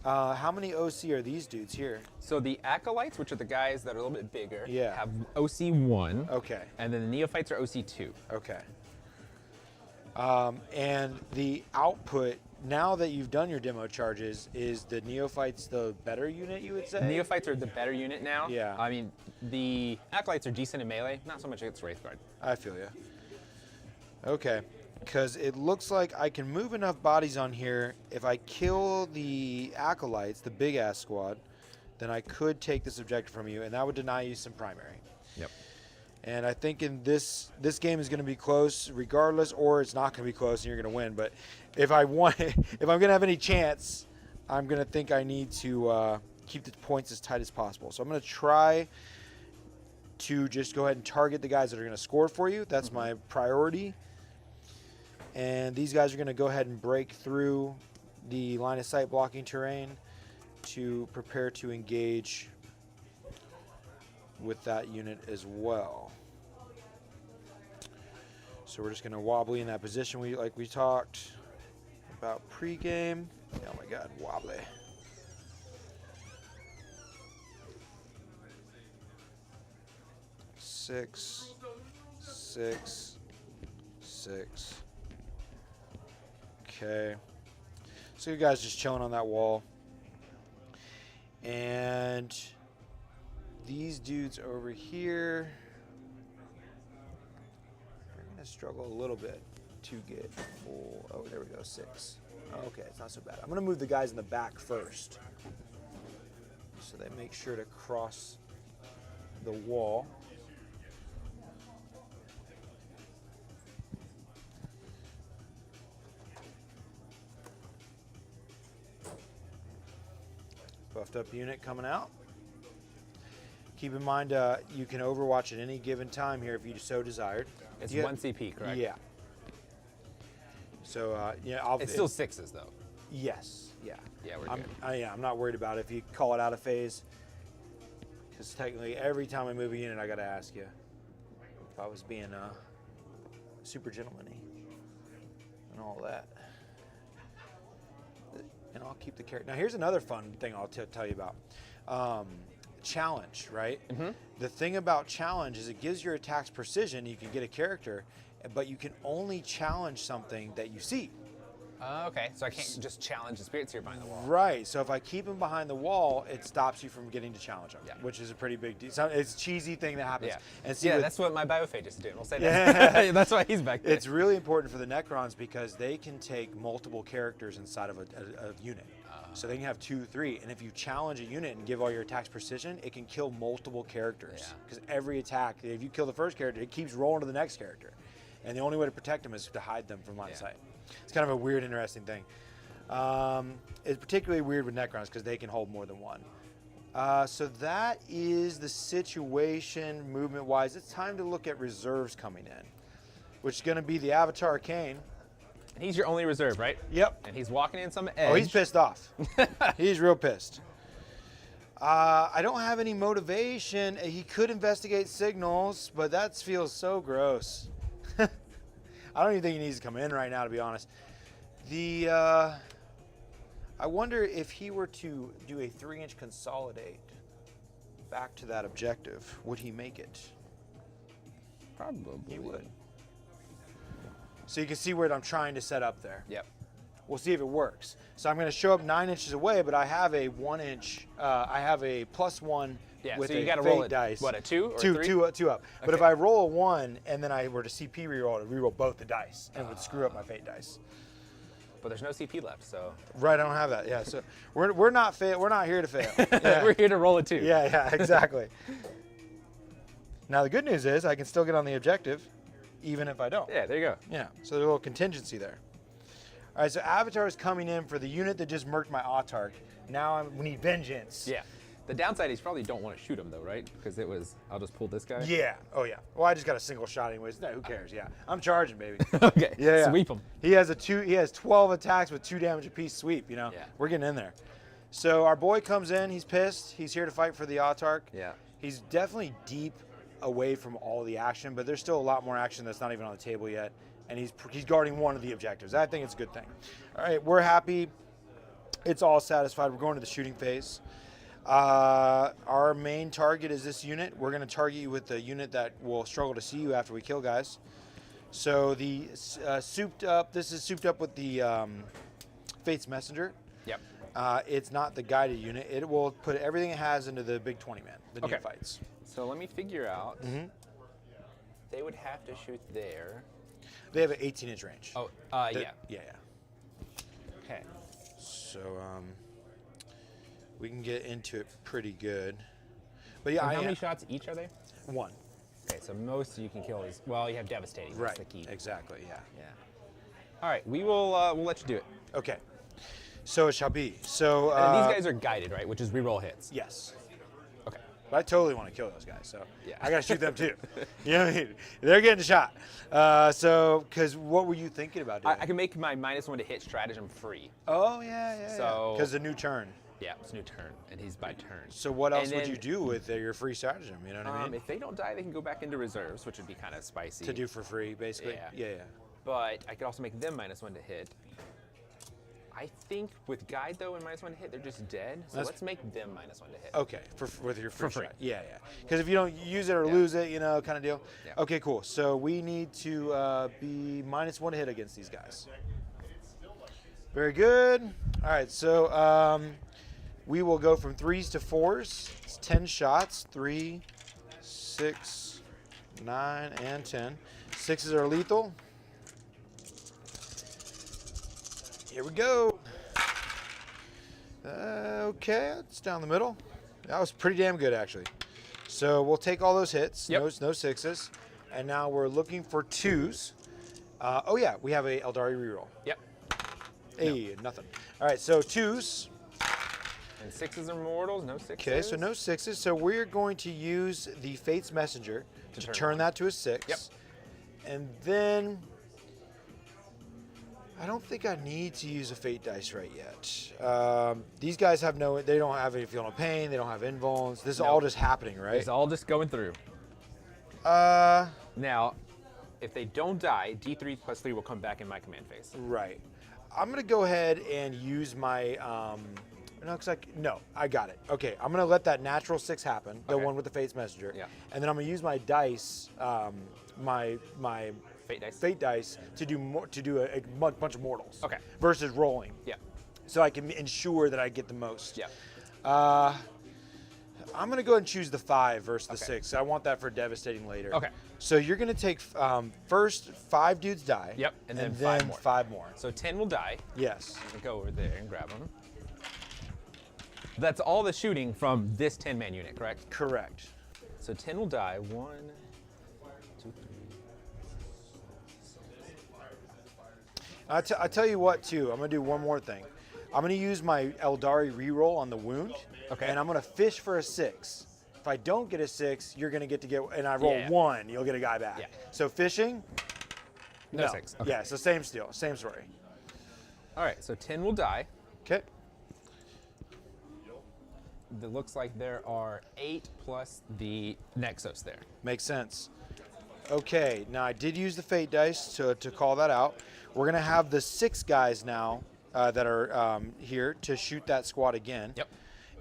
How many OC are these dudes here? So the Acolytes, which are the guys that are a little bit bigger, Yeah. have OC 1. Okay. And then the Neophytes are OC 2. Okay. And the output, now that you've done your demo charges, is the Neophytes the better unit, you would say? Neophytes are the better unit now. Yeah. I mean, the Acolytes are decent in melee, not so much against Wraithguard. I feel you. Okay, because it looks like I can move enough bodies on here. If I kill the Acolytes, the big-ass squad, then I could take this objective from you, and that would deny you some primary. Yep. And I think in this game is going to be close regardless, or it's not going to be close and you're going to win. But if I'm going to have any chance, I'm going to think I need to keep the points as tight as possible. So I'm going to try to just go ahead and target the guys that are going to score for you. That's my priority. And these guys are going to go ahead and break through the line of sight blocking terrain to prepare to engage with that unit as well. So we're just going to wobbly in that position like we talked about pregame. Oh my god, wobbly. Six. Okay. So you guys just chilling on that wall. And these dudes over here are going to struggle a little bit to get full. Oh, there we go, 6. Okay, it's not so bad. I'm going to move the guys in the back first so they make sure to cross the wall. Buffed up unit coming out. Keep in mind, you can overwatch at any given time here if you so desired. It's 1 CP, correct? Yeah. So, it's still 6s, though. Yes. Yeah. Yeah, we're good. I'm not worried about it if you call it out of phase. Because technically, every time I move a unit, I got to ask you if I was being super gentleman-y and all that. And I'll keep the character. Now, here's another fun thing I'll tell you about. Challenge, right? The thing about challenge is it gives your attacks precision. You can get a character, but you can only challenge something that you see. Okay, so I can't just challenge the spirits here behind the wall. Right, so if I keep them behind the wall, it stops you from getting to challenge them, Yeah. which is a pretty big deal. It's a cheesy thing that happens. Yeah, And see, that's what my biophage is doing. We'll say that. That's why he's back there. it's really important for the Necrons because they can take multiple characters inside of a unit. So they can have 2, 3, and if you challenge a unit and give all your attacks precision, it can kill multiple characters. Because every attack, if you kill the first character, it keeps rolling to the next character. And the only way to protect them is to hide them from line of sight. It's kind of a weird, interesting thing. It's particularly weird with Necrons because they can hold more than one. So that is the situation movement-wise. It's time to look at reserves coming in, which is going to be the Avatar of Khaine. And he's your only reserve, right? Yep. And he's walking in some edge. Oh, he's pissed off. He's real pissed. I don't have any motivation. He could investigate signals, but that feels so gross. I don't even think he needs to come in right now, to be honest. I wonder if he were to do a 3-inch consolidate back to that objective, would he make it? Probably. He would. So you can see what I'm trying to set up there. Yep. We'll see if it works. So I'm going to show up 9 inches away, but I have a 1-inch. I have a +1 with so you a got to fate roll it. dice. What, a 2 or 2, 3? 2 up. But if I roll a 1 and then I were to CP reroll, it would reroll both the dice and it would screw up my fate dice. But there's no CP left, so. Right, I don't have that. Yeah, so we're not here to fail. Yeah. We're here to roll a 2. Yeah, exactly. Now the good news is I can still get on the objective, even if I don't. Yeah, there you go. Yeah, so there's a little contingency there. All right, so Avatar is coming in for the unit that just murked my Autarch. Now we need vengeance. Yeah. The downside is you probably don't want to shoot him though, right? Because I'll just pull this guy. Yeah. Oh yeah. Well, I just got a single shot anyways. No, who cares? Yeah. I'm charging, baby. Okay. Yeah. Sweep him. He has 12 attacks with 2 damage apiece sweep, you know. Yeah. We're getting in there. So our boy comes in, he's pissed. He's here to fight for the Autarch. Yeah. He's definitely deep away from all the action, but there's still a lot more action that's not even on the table yet. And he's guarding one of the objectives. I think it's a good thing. All right, we're happy. It's all satisfied. We're going to the shooting phase. Our main target is this unit. We're going to target you with the unit that will struggle to see you after we kill guys. So the souped up. This is souped up with the Fate's Messenger. Yep. It's not the guided unit. It will put everything it has into the big 20 man, the Okay. neophytes. So let me figure out. They would have to shoot there. They have an 18-inch range. Oh, yeah. Yeah. Okay. So we can get into it pretty good. But yeah, And how many shots each are they? One. Okay, so most you can kill is, well, you have devastating. Right. That's the key. Exactly. Yeah. Yeah. All right, we'll let you do it. Okay. So it shall be. So And these guys are guided, right? Which is reroll hits. yes. Okay. But I totally want to kill those guys, so Yeah. I gotta shoot them too. You know what I mean? They're getting shot. So, because what were you thinking about doing? I can make my -1 to hit stratagem free. Oh yeah. So- because the new turn. Yeah, it's a new turn, and he's by turn. So what else And would then, you do with your free stratagem? You know what I mean? If they don't die, they can go back into reserves, which would be kind of spicy. To do for free, basically. Yeah. Yeah. But I could also make them -1 to hit. I think with guide though and -1 to hit, they're just dead. So let's make them -1 to hit. Okay, with your free free. shot. Yeah. Because if you don't use it or lose it, kind of deal. Yeah. Okay, cool. So we need to be -1 to hit against these guys. Very good. All right, so we will go from 3s to 4s. It's 10 shots. 3, 6, 9, and 10. 6s are lethal. Here we go. Okay, it's down the middle. That was pretty damn good, actually. So we'll take all those hits. Yep. No 6s. And now we're looking for 2s. Oh, yeah, we have a Aeldari reroll. Yep. Hey, nothing. All right, so 2s. And 6s are mortals, no 6s. Okay, so no 6s. So we're going to use the Fate's Messenger to turn that to a 6. Yep. And then I don't think I need to use a Fate dice right yet. These guys have they don't have any feel no pain. They don't have invulns. This is all just happening, right? It's all just going through. Uh, Now, if they don't die, D3 plus 3 will come back in my command phase. right. I'm gonna go ahead and use my no, I got it. Okay, I'm gonna let that natural 6 happen, the Okay. one with the Fate's Messenger. Yeah. And then I'm gonna use my dice, my Fate dice. Fate dice to do a bunch of mortals. Okay. Versus rolling. Yeah. So I can ensure that I get the most. Yeah. I'm gonna go ahead and choose the 5 versus the Okay. 6. I want that for devastating later. Okay. So you're gonna take first 5 dudes die. Yep, and then 5 more. 5 more. So 10 will die. Yes. I'm gonna go over there and grab them. That's all the shooting from this 10-man unit, correct? Correct. So 10 will die. 1, 2, 3. I tell you what, too. I'm gonna do one more thing. I'm gonna use my Aeldari reroll on the wound. Okay. And I'm gonna fish for a 6. If I don't get a 6, you're gonna get, and I roll Yeah. 1, you'll get a guy back. Yeah. So fishing. No 6. Okay. Yeah. So same story. All right, so 10 will die. Okay. It looks like there are 8 plus the Nexus there. Makes sense. Okay, now I did use the Fate dice to call that out. We're going to have the 6 guys now that are here to shoot that squad again. Yep.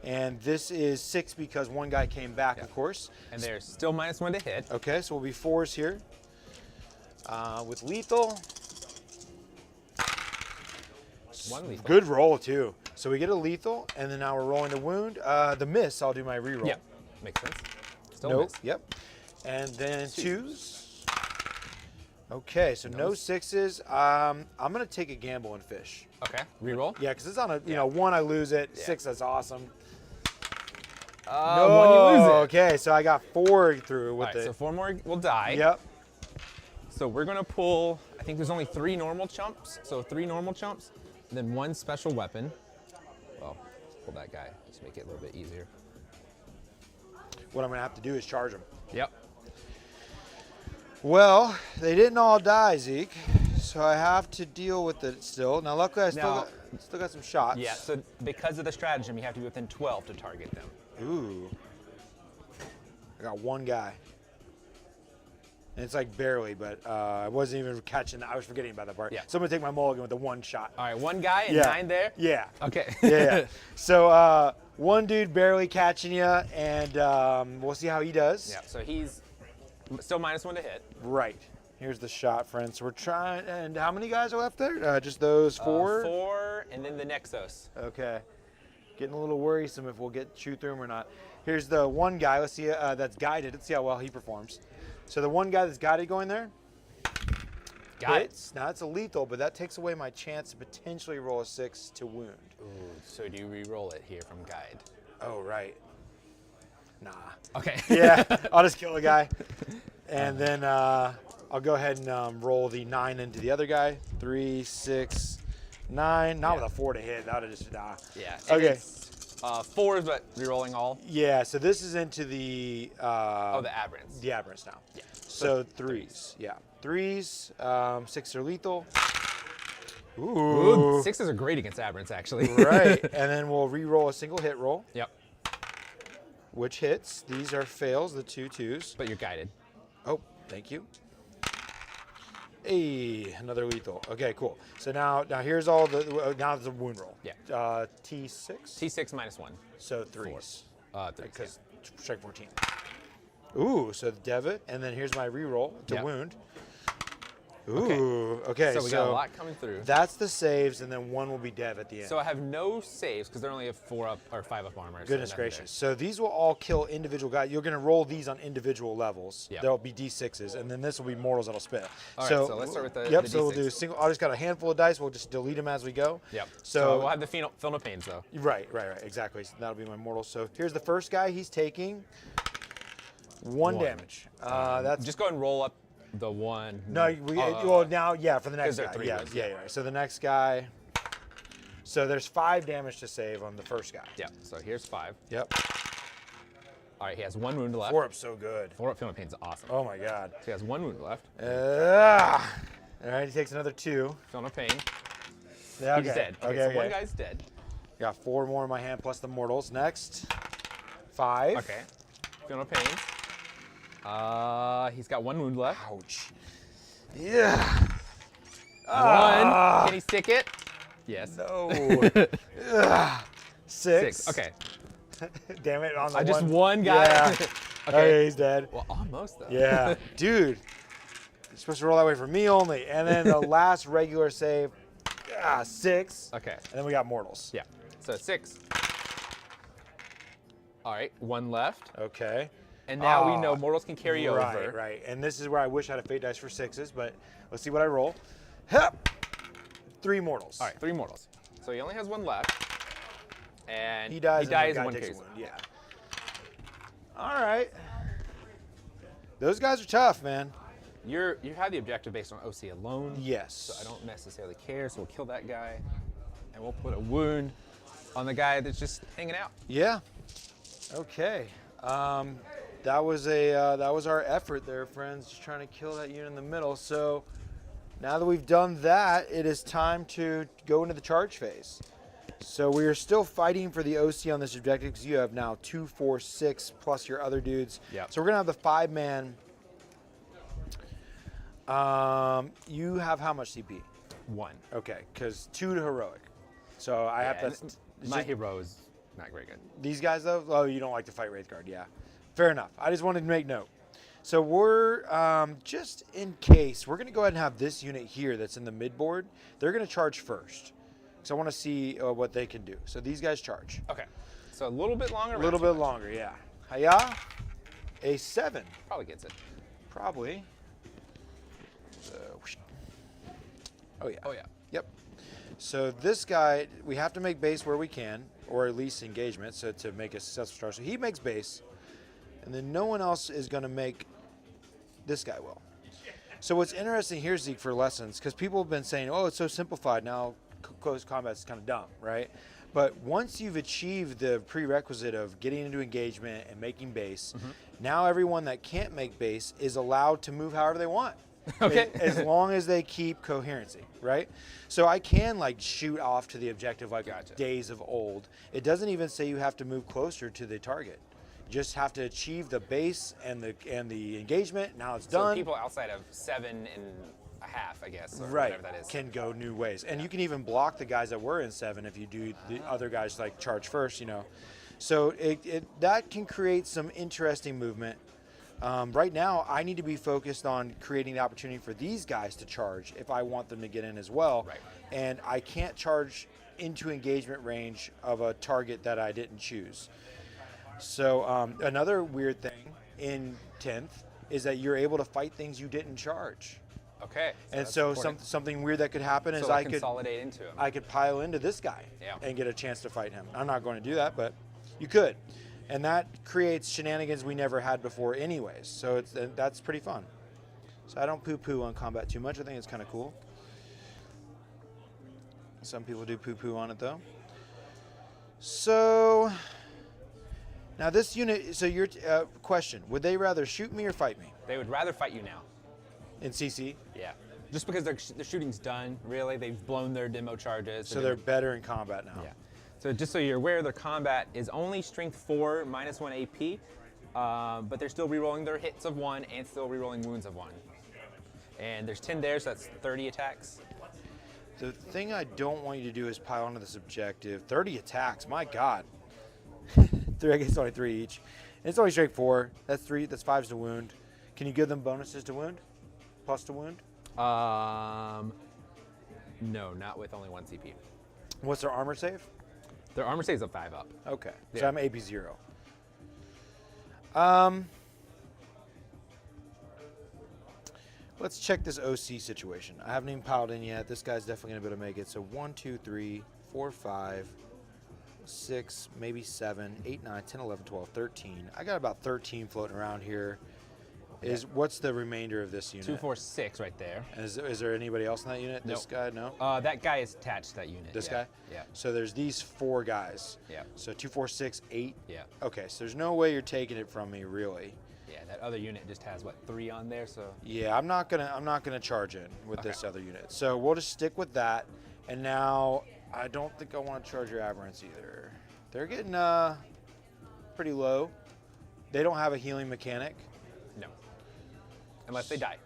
And this is 6 because one guy came back, Yeah. of course. And there's still -1 to hit. Okay, so we'll be 4s here. With lethal. 1 lethal. Good roll, too. So we get a lethal, and then now we're rolling the wound. The miss, I'll do my reroll. Yep, makes sense. Still Nope. miss. Yep. And then 2s. Okay, so no 6s. I'm gonna take a gamble and fish. Okay, reroll. Yeah, because it's on a Yeah. 1 I lose it, Yeah. 6 that's awesome. 1 you lose it. Okay, so I got 4 through All with right, it. so 4 more will die. Yep. So we're gonna pull, I think there's only 3 normal chumps. So 3 normal chumps, and then 1 special weapon. Well, pull that guy, just make it a little bit easier. What I'm gonna have to do is charge them. Yep. Well, they didn't all die, Zeke. So I have to deal with it still. Now, luckily, I still got some shots. Yeah, so because of the stratagem, you have to be within 12 to target them. Ooh. I got 1 guy. And it's like barely, but I wasn't even catching that. I was forgetting about that part. Yeah. So I'm gonna take my mulligan with the 1 shot. All right, 1 guy and Yeah. 9 there? Yeah. Okay. Yeah. So 1 dude barely catching you, and we'll see how he does. Yeah, so he's still -1 to hit. Right. Here's the shot, friends. So we're trying, and how many guys are left there? Just those 4? 4, and then the Nexos. Okay. Getting a little worrisome if we'll shoot through him or not. Here's the one guy. Let's see that's guided. Let's see how well he performs. So the one guy that's guided going there. Got it. Now it's a lethal, but that takes away my chance to potentially roll a 6 to wound. Ooh, so do you re-roll it here from guide? Oh, right. Nah. Okay. Yeah, I'll just kill the guy. And then I'll go ahead and roll the 9 into the other guy. 3, 6, 9. Not with a 4 to hit. That would have just, nah. Yeah. Okay. 4s, but re-rolling all? Yeah, so this is into the... the aberrants. The aberrants now. Yeah. So 3s. Yeah. 3s. 6 are lethal. Ooh. 6s are great against aberrants, actually. Right. And then we'll re-roll a single hit roll. Yep. Which hits. These are fails, the 2 2s. But you're guided. Oh, thank you. Hey, another lethal. Okay, cool. So now here's all the, now it's a wound roll. Yeah. T6? T6 -1. So 3s. 3s, Because strike 14. Ooh, so the Devitt, and then here's my reroll to wound. Ooh, okay. So we got a lot coming through. That's the saves, and then 1 will be Dev at the end. So I have no saves because they're only have 4 up or 5 up armor. Goodness gracious. So these will all kill individual guys. You're going to roll these on individual levels. Yeah. There'll be D6s, and then this will be mortals that'll spit. All right, so let's start with the Yep, the so we'll D6. do single. I just got a handful of dice. We'll just delete them as we go. Yep. So we'll have the Film of Pains, though. Right, exactly. So that'll be my mortal. So here's the first guy. He's taking 1 damage. That's Just go ahead and roll up the 1. no. Well, now, yeah, for the next they're guy. 3 Yeah, wounds, yeah. So the next guy. So there's 5 damage to save on the first guy. Yeah, so here's 5. Yep. All right, he has 1 wound left. 4 up's so good. 4 up Film of Pains is awesome. Oh my god. So he has 1 wound left. All right, he takes another 2. Film of Pain. Yeah, okay. He's dead. Okay, so one guy's dead. Got 4 more in my hand plus the mortals. Next, 5. Okay. Film of Pain. He's got 1 wound left. Ouch. Yeah. 1. Can he stick it? Yes. No. 6. Okay. Damn it. On the Just one. 1 guy. Yeah. Okay. He's dead. Well, almost though. Yeah. Dude. You're supposed to roll that way for me only. And then the last regular save, 6. Okay. And then we got mortals. Yeah. So 6. All right. 1 left. Okay. And now we know mortals can carry over. Right. And this is where I wish I had a fate dice for 6s, but let's see what I roll. Hup! 3 mortals. All right, 3 mortals. So he only has 1 left. And He dies, and the and guy 1 takes carries. a wound. Yeah. All right. Those guys are tough, man. You have the objective based on OC alone. Yes. So I don't necessarily care, so we'll kill that guy. And we'll put a wound on the guy that's just hanging out. Yeah. Okay. That was our effort there, friends, just trying to kill that unit in the middle. So now that we've done that, it is time to go into the charge phase. So we are still fighting for the OC on this objective because you have now 2, 4, 6 plus your other dudes. Yep. So we're gonna have the 5-man. You have how much CP? 1. Okay, because 2 to heroic. So I have to. My hero is not very good. These guys, though, oh, you don't like to fight Wraithguard, yeah. Fair enough. I just wanted to make note. So we're, just in case, we're going to go ahead and have this unit here that's in the midboard. They're going to charge first. So I want to see what they can do. So these guys charge. Okay. So a little bit longer. A little bit longer, yeah. Hiya. A 7. Probably gets it. Probably. Oh, yeah. Oh, yeah. Yep. So this guy, we have to make base where we can, or at least engagement, so to make a successful start. So he makes base, and then no one else is going to make, this guy will. So what's interesting here, Zeke, for lessons, because people have been saying, oh, it's so simplified, now close combat's kind of dumb, right? But once you've achieved the prerequisite of getting into engagement and making base, now everyone that can't make base is allowed to move however they want. Okay. As long as they keep coherency, right? So I can like shoot off to the objective like days of old. It doesn't even say you have to move closer to the target. You just have to achieve the base and the engagement. Now it's done. So people outside of 7.5, I guess, or right, whatever that is. can go new ways. And you can even block the guys that were in 7 if you do the other guys like charge first, you know. So that can create some interesting movement. Right now, I need to be focused on creating the opportunity for these guys to charge if I want them to get in as well. Right. And I can't charge into engagement range of a target that I didn't choose. So another weird thing in 10th is that you're able to fight things you didn't charge. Okay. And so something weird that could happen is like I could consolidate into him. I could pile into this guy Yeah. and get a chance to fight him. I'm not going to do that, but you could. And that creates shenanigans we never had before anyways. So that's pretty fun. So I don't poo-poo on combat too much. I think it's kind of cool. Some people do poo-poo on it though. So now this unit, so your question, would they rather shoot me or fight me? They would rather fight you now. In CC? Yeah. Just because their shooting's done, really. They've blown their demo charges. So they're better in combat now. Yeah. So just so you're aware, their combat is only strength 4, -1 AP, but they're still rerolling their hits of 1 and still rerolling wounds of 1. And there's 10 there, so that's 30 attacks. The thing I don't want you to do is pile onto this objective. 30 attacks, my God. I guess only 3 each. And it's only strength 4. That's 3. That's 5s to wound. Can you give them bonuses to wound? Plus to wound? No, not with only 1 CP. What's their armor save? Their armor saves a 5 up. Okay, so Yeah. I'm AP 0. Let's check this OC situation. I haven't even piled in yet. This guy's definitely gonna be able to make it. So 1, 2, 3, 4, 5, 6, maybe 7, 8, 9, 10, 11, 12, 13. I got about 13 floating around here. What's the remainder of this unit? 2, 4, 6 right there. Is there anybody else in that unit? Nope. This guy? No? That guy is attached to that unit. This yeah. guy? Yeah. So there's these 4 guys. Yeah. So 2, 4, 6, 8. Yeah. Okay, so there's no way you're taking it from me, really. Yeah, that other unit just has, what, 3 on there, so... Yeah, I'm not gonna charge in with this other unit. So we'll just stick with that. And now I don't think I want to charge your aberrants either. They're getting pretty low. They don't have a healing mechanic. No. Unless they die.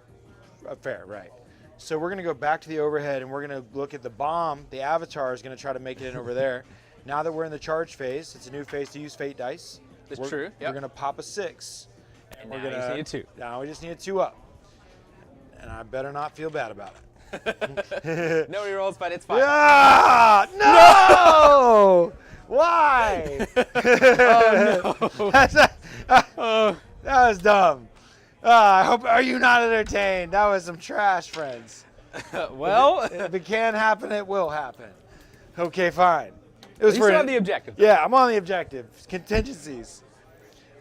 Fair, right. So we're gonna go back to the overhead and we're gonna look at the bomb. The Avatar is gonna try to make it in over there. Now that we're in the charge phase, it's a new phase to use fate dice. That's true. Yep. We're gonna pop a 6. And we're now you gonna just need a 2. Now we just need a 2 up. And I better not feel bad about it. No rerolls, but it's fine. Ah, no! Why? Oh, That was dumb. I hope. Are you not entertained? That was some trash, friends. well, If it can happen, it will happen. Okay, fine. It was you still have the objective. Yeah, I'm on the objective. Contingencies.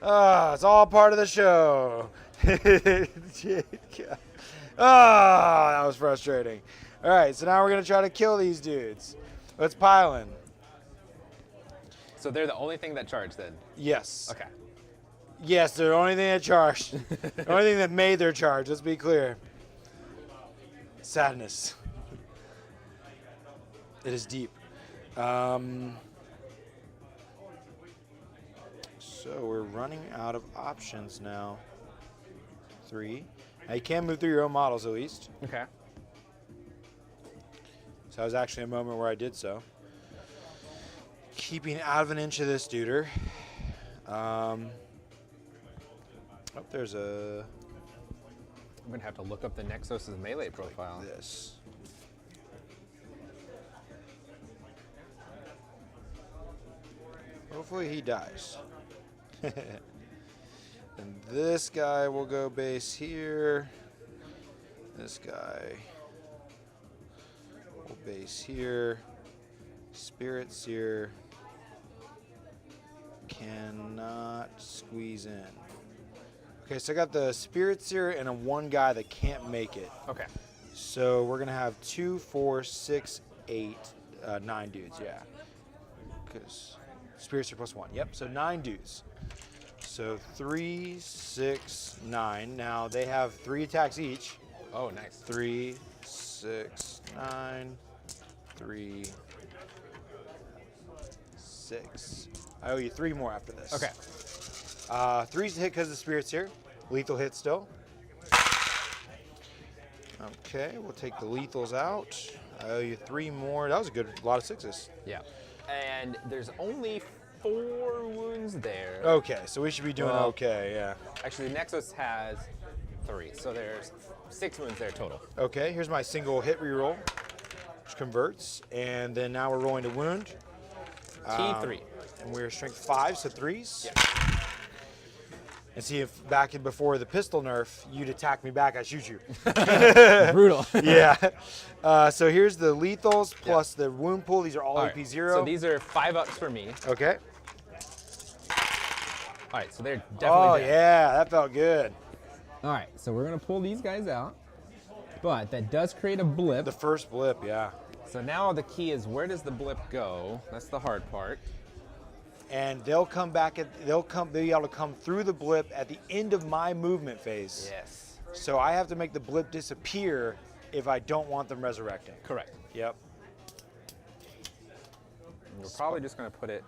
It's all part of the show. That was frustrating. All right, so now we're gonna try to kill these dudes. Let's pile in. So they're the only thing that charged then? Yes. Okay. Yes, they're the only thing that charged. The only thing that made their charge, let's be clear. Sadness. It is deep. So we're running out of options now. 3. Now you can move through your own models at least. Okay. So that was actually a moment where I did so. Keeping out of an inch of this duder. There's a... I'm going to have to look up the Nexus' melee profile. This. Hopefully he dies. And this guy will go base here. This guy will base here. Spirit Seer cannot squeeze in. Okay, so I got the Spirit Seer and a 1 guy that can't make it. Okay. So we're gonna have 2, 4, 6, 8, 9 dudes, yeah. Because Spirit Seer plus 1. Yep, so 9 dudes. So 3, 6, 9. Now they have 3 attacks each. Oh, nice. 3, 6, 9, 3, 6. I owe you 3 more after this. Okay. 3's a hit because the Spirit's here. Lethal hit still. Okay, we'll take the lethals out. I owe you 3 more. That was a lot of 6s. Yeah. And there's only 4 wounds there. Okay, so we should be doing Well, okay, yeah. Actually, the Nexus has 3, so there's 6 wounds there total. Okay, here's my single hit reroll, which converts, and then now we're rolling to wound. T3. And we're strength 5, so 3s. Yeah. And see if back in before the pistol nerf, you'd attack me back, I shoot you. Brutal. Yeah. So here's the lethals plus the wound pool. These are all AP 0. So these are 5 ups for me. Okay. All right, so they're Oh, definitely dead. yeah, that felt good. All right, so we're gonna pull these guys out, but that does create a blip. The first blip, yeah. So now the key is, where does the blip go? That's the hard part. And they'll come back they'll be able to come through the blip at the end of my movement phase. Yes. So I have to make the blip disappear if I don't want them resurrecting. Correct. Yep. And we're probably just going to put it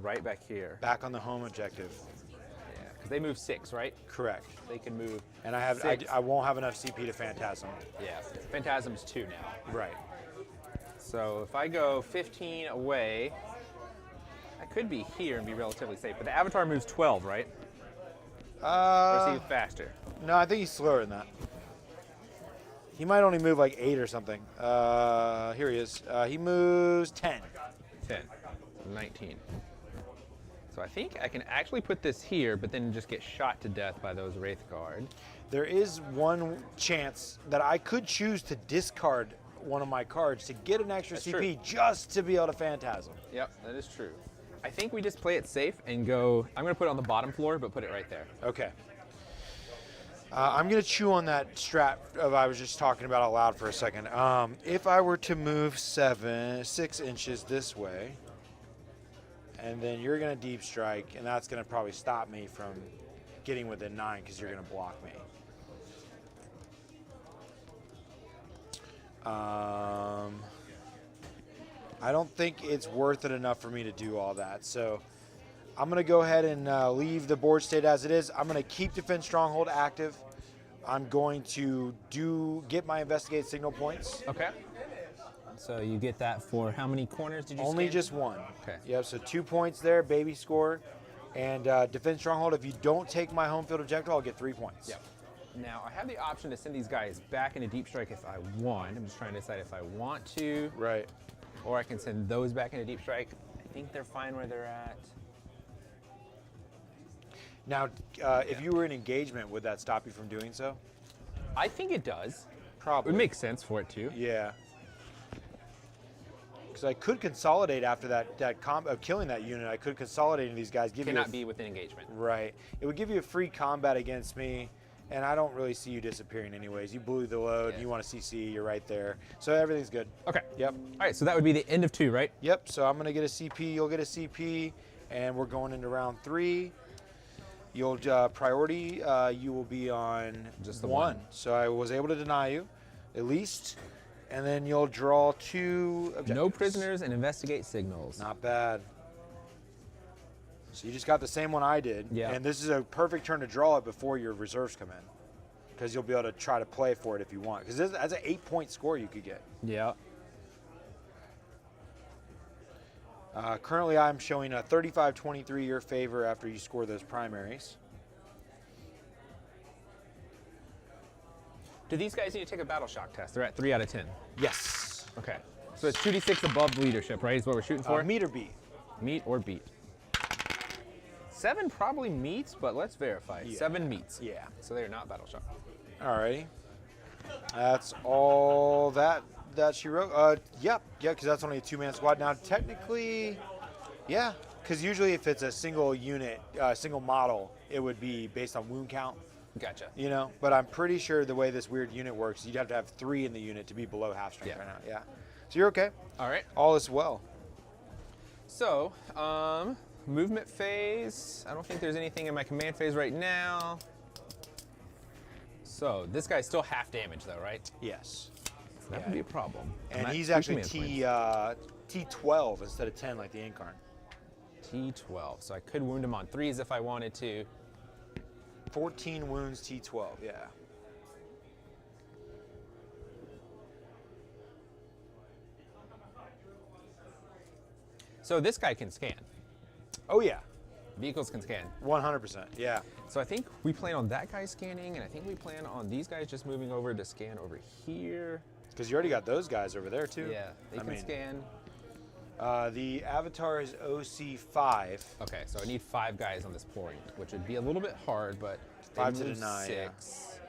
right back here. Back on the home objective. Yeah, because they move 6, right? Correct. They can move. And I won't have enough CP to Phantasm. Yeah. Phantasm's 2 now. Right. So if I go 15 away, I could be here and be relatively safe. But the Avatar moves 12, right? Or is he faster? No, I think he's slower than that. He might only move like 8 or something. Here he is. He moves 10. 10. 19. So I think I can actually put this here, but then just get shot to death by those Wraithguard. There is one chance that I could choose to discard one of my cards to get an extra That's CP true. just to be able to Phantasm. Yep, that is true. I think we just play it safe and go, I'm going to put it on the bottom floor, but put it right there. Okay. I'm going to chew on that strat of I was just talking about out loud for a second. If I were to move 6 inches this way, and then you're going to deep strike, and that's going to probably stop me from getting within 9 because you're going to block me. I don't think it's worth it enough for me to do all that. So I'm going to go ahead and leave the board state as it is. I'm going to keep Defend Stronghold active. I'm going to get my Investigate signal points. Okay. So you get that for how many corners did you Only scan? just 1. Okay. Yep, so 2 points there, baby score. And Defend Stronghold, if you don't take my home field objective, I'll get 3 points. Yep. Now, I have the option to send these guys back into Deep Strike if I want. I'm just trying to decide if I want to. Right. Or I can send those back into Deep Strike. I think they're fine where they're at. Now, if you were in engagement, would that stop you from doing so? I think it does. It Probably. would make sense for it to. Yeah. Because I could consolidate after of killing that unit. I could consolidate into these guys. Cannot be within engagement. Right. It would give you a free combat against me, and I don't really see you disappearing anyways. You blew the load. Yeah. You want to CC. You're right there. So everything's good. Okay. Yep. All right, so that would be the end of 2, right? Yep. So I'm going to get a CP. You'll get a CP, and we're going into round 3. You'll priority. You will be on Just the 1. one. So I was able to deny you, at least. And then you'll draw 2 objectives. No prisoners and investigate signals. Not bad. So you just got the same one I did. Yeah. And this is a perfect turn to draw it before your reserves come in. Because you'll be able to try to play for it if you want. Because that's an 8-point score you could get. Yeah. Currently, I'm showing a 35-23 your favor after you score those primaries. Do these guys need to take a battle shock test? They're at 3 out of 10. Yes. Okay. So it's 2d6 above leadership, right? Is what we're shooting for? Meet or beat. Meet or beat. 7 probably meets, but let's verify. Yeah. 7 meets. Yeah. So they're not battle shock. Alrighty. That's all that she wrote. Yep. Yeah, because that's only a 2-man squad. Now, technically, yeah. Because usually if it's a single unit, single model, it would be based on wound count. Gotcha. You know, but I'm pretty sure the way this weird unit works, you'd have to have 3 in the unit to be below half strength Yeah. right now. Yeah. So you're okay. All right. All is well. So, movement phase. I don't think there's anything in my command phase right now. So this guy's still half damage though, right? Yes. So that would be a problem. And I'm at he's 2 actually command points. T12 instead of 10 like the Yncarne. T12. So I could wound him on 3s if I wanted to. 14 wounds T12, yeah. So this guy can scan. Oh yeah, Vehicles can scan. 100%. Yeah. So I think we plan on that guy scanning, and I think we plan on these guys just moving over to scan over here. Because you already got those guys over there too. Yeah, they can scan. The Avatar is OC5. Okay, so I need 5 guys on this point, which would be a little bit hard, but they 5 to move deny, 6.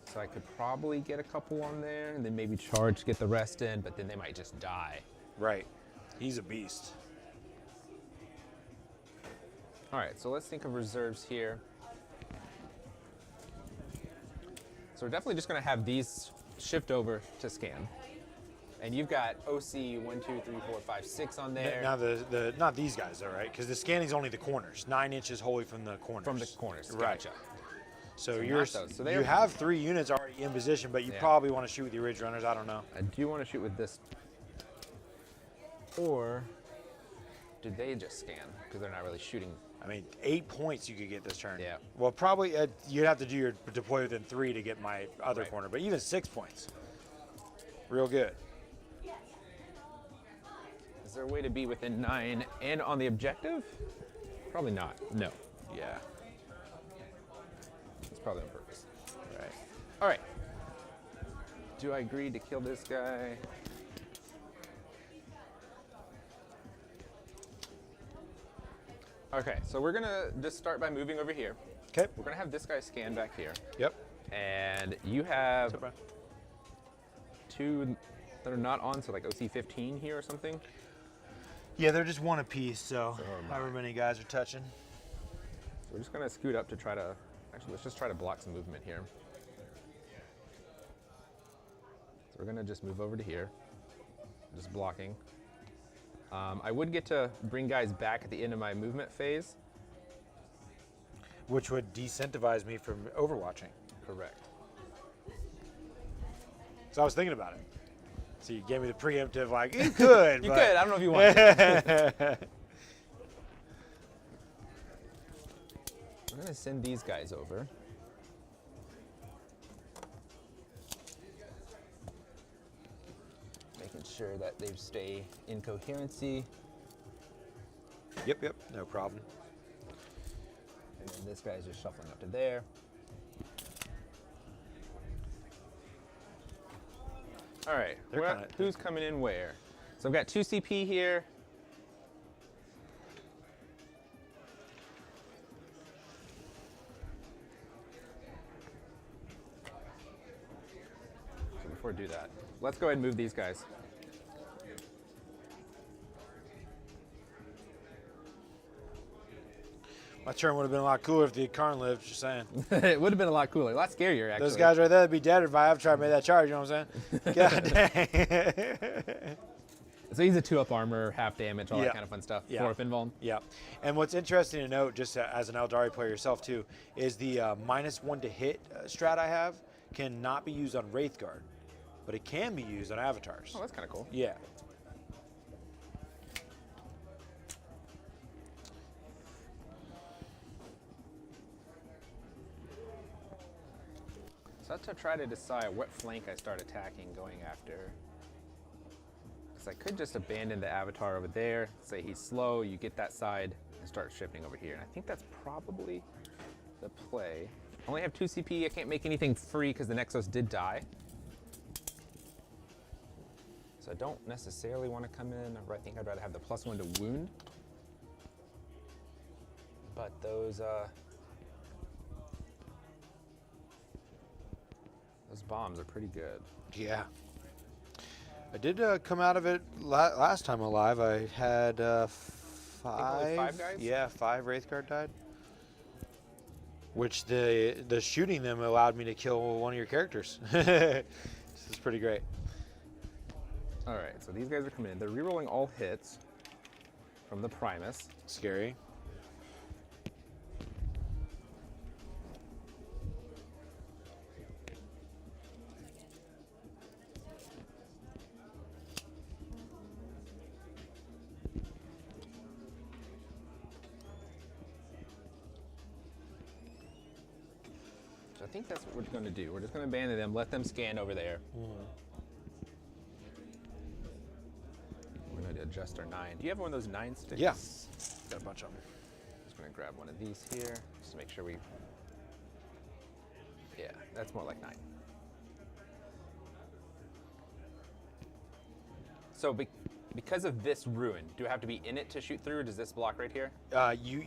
So I could probably get a couple on there, and then maybe charge to get the rest in, but then they might just die. Right. He's a beast. All right, so let's think of reserves here. So we're definitely just gonna have these shift over to scan. And you've got OC 1, 2, 3, 4, 5, 6 on there. Now the not these guys though, right? Because the scanning's only the corners, 9 inches wholly from the corners. From the corners, Right. gotcha. So not you're those. So you they're- have 3 units already in position, but you Yeah. probably want to shoot with the Ridge Runners. I don't know. I do want to shoot with this. Or do they just scan? Because they're not really shooting. I mean, 8 points you could get this turn. Yeah. Well, probably you'd have to do your deploy within 3 to get my other Right. corner, but even 6 points, real good. Is there a way to be within 9 and on the objective? Probably not. No. Yeah. It's probably on purpose. Right. All right. Do I agree to kill this guy? Okay, so we're gonna just start by moving over here. Okay. We're gonna have this guy scan back here. Yep. And you have 2 that are not on, so like OC 15 here or something. Yeah, they're just 1 apiece, so am I. however many guys are touching. So we're just gonna scoot up to try to, actually let's just try to block some movement here. So we're gonna just move over to here, just blocking. I would get to bring guys back at the end of my movement phase. Which would decentivize me from overwatching. Correct. So I was thinking about it. So you gave me the preemptive, like, you could. You but- could, I don't know if you want to. I'm gonna send these guys over. Making sure that they stay in coherency. Yep, no problem. And then this guy's just shuffling up to there. All right, who's coming in where? So I've got 2 CP here. So before I do that, let's go ahead and move these guys. My turn would have been a lot cooler if the Yncarne lived, just saying. It would have been a lot cooler, a lot scarier actually. Those guys right there would be dead if I Avatar made that charge, you know what I'm saying? God dang. So he's a 2-up armor, half damage, all Yeah. that kind of fun stuff. Yeah. 4-up invuln. Yeah, and what's interesting to note, just as an Aeldari player yourself too, is the -1 to hit strat I have cannot be used on Wraithguard, but it can be used on Avatars. Oh, that's kind of cool. Yeah. So I have to try to decide what flank I start attacking going after. Because I could just abandon the Avatar over there, say he's slow, you get that side, and start shifting over here. And I think that's probably the play. I only have 2 CP, I can't make anything free because the Nexus did die. So I don't necessarily want to come in. I think I'd rather have the +1 to wound. But those bombs are pretty good. Yeah. I did come out of it last time alive. I had only 5. 5 guys? Yeah, 5 Wraithguard died. Which the shooting them allowed me to kill one of your characters. This is pretty great. All right, so these guys are coming in. They're rerolling all hits from the Primus. Scary. So I think that's what we're going to do. We're just going to abandon them, let them scan over there. We're going to adjust our 9. Do you have one of those 9 sticks? Yeah. got a bunch of them. Just gonna grab one of these here, just to make sure we. Yeah, that's more like 9. So because of this ruin, do I have to be in it to shoot through, or does this block right here?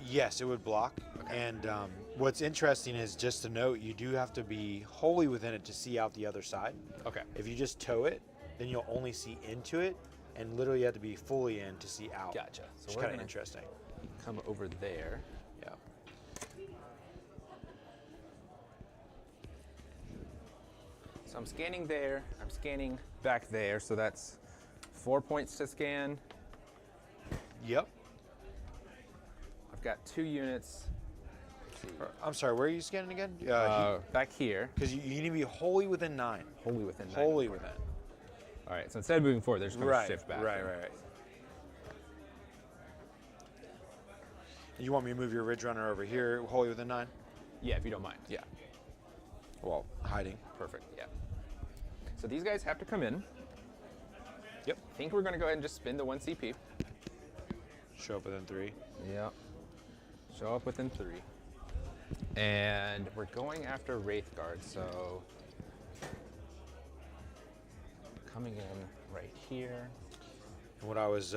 Yes, it would block. Okay. And what's interesting is, just to note, you do have to be wholly within it to see out the other side. Okay. If you just tow it, then you'll only see into it, and literally you have to be fully in to see out. Gotcha. So it's we're kind of gonna interesting. come over there. Yeah. So I'm scanning there, I'm scanning back there, so that's 4 points to scan. Yep. I've got 2 units. I'm sorry, where are you scanning again? Back here. Because you need to be wholly within 9. Wholly within 9. Wholly within. All right, so instead of moving forward, they're just going to shift back. Right. You want me to move your Ridge Runner over here, wholly within 9? Yeah, if you don't mind. Yeah. Well, hiding. Perfect, yeah. So these guys have to come in. Yep. I think we're going to go ahead and just spend the 1 CP. Show up within 3. Yep. Show up within 3. And we're going after Wraithguard, so coming in right here. And what I was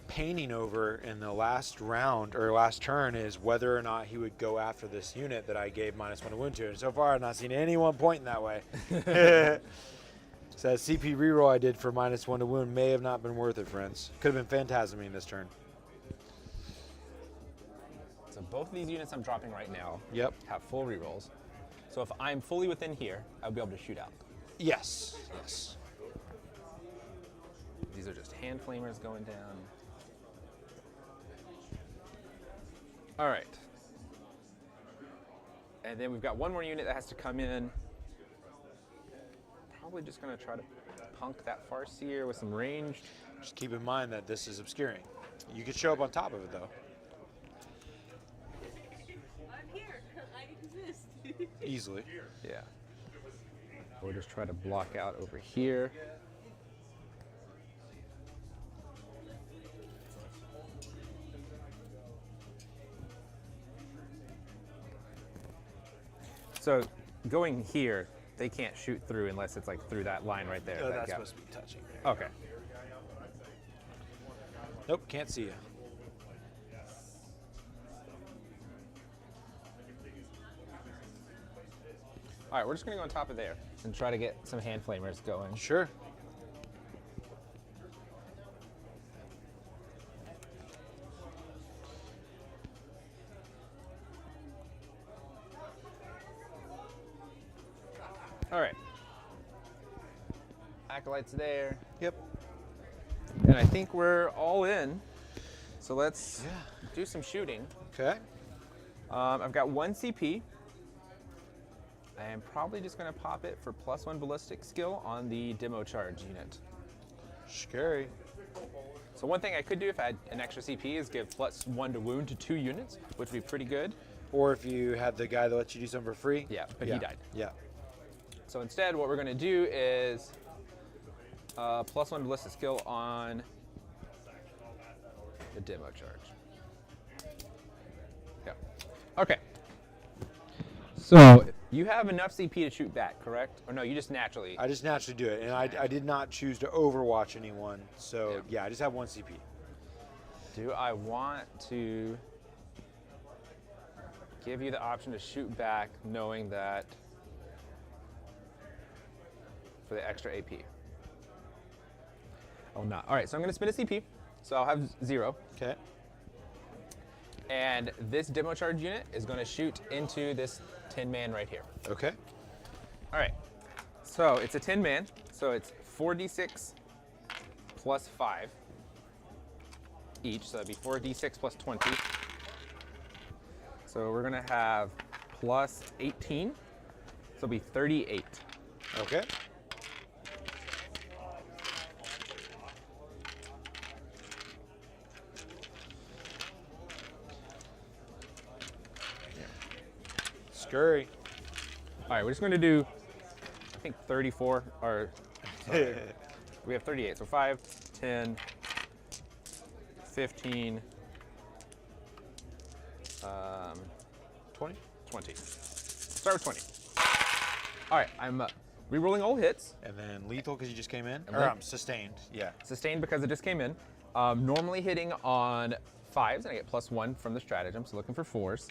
painting over in the last round, or last turn, is whether or not he would go after this unit that I gave -1 to wound to. And so far, I've not seen anyone pointing that way. So that CP reroll I did for -1 to wound may have not been worth it, friends. Could have been phantasming this turn. So both of these units I'm dropping right now have full rerolls. So if I'm fully within here, I'll be able to shoot out. Yes. These are just hand flamers going down. All right. And then we've got 1 more unit that has to come in. Probably just going to try to punk that Farseer with some range. Just keep in mind that this is obscuring. You could show up on top of it, though. I'm here. I exist. Easily. Yeah. We'll just try to block out over here. So going here, they can't shoot through unless it's like through that line right there. Oh, that that's gap. supposed to be touching. Okay. Nope, can't see you. All right, we're just gonna go on top of there and try to get some hand flamers going. Sure. All right. Acolyte's there. Yep. And I think we're all in. So let's do some shooting. Okay. I've got 1 CP. I am probably just going to pop it for +1 ballistic skill on the demo charge unit. Scary. So one thing I could do if I had an extra CP is give +1 to wound to 2 units, which would be pretty good. Or if you had the guy that lets you do something for free. Yeah, but he died. Yeah. So instead, what we're going to do is +1 ballistic skill on the demo charge. Yeah. Okay. So you have enough CP to shoot back, correct? Or no, you just naturally. I just naturally do it, and I did not choose to overwatch anyone, so yeah, I just have 1 CP. Do I want to give you the option to shoot back knowing that for the extra AP? Oh, not. All right, so I'm going to spin a CP, so I'll have 0. Okay. And this demo charge unit is going to shoot into this 10-man right here. Okay. All right, so it's a 10-man, so it's 4d6 plus 5 each, so that'd be 4d6 plus 20. So we're gonna have plus 18, so it'll be 38. Okay. Scurry. All right, we're just gonna do, I think 34, or sorry, we have 38, so 5, 10, 15, 20? 20. Start with 20. All right, I'm re-rolling all hits. And then lethal because you just came in? And Or then- sustained, yeah. Sustained because it just came in. Normally hitting on 5s, and I get +1 from the stratagem, so looking for 4s.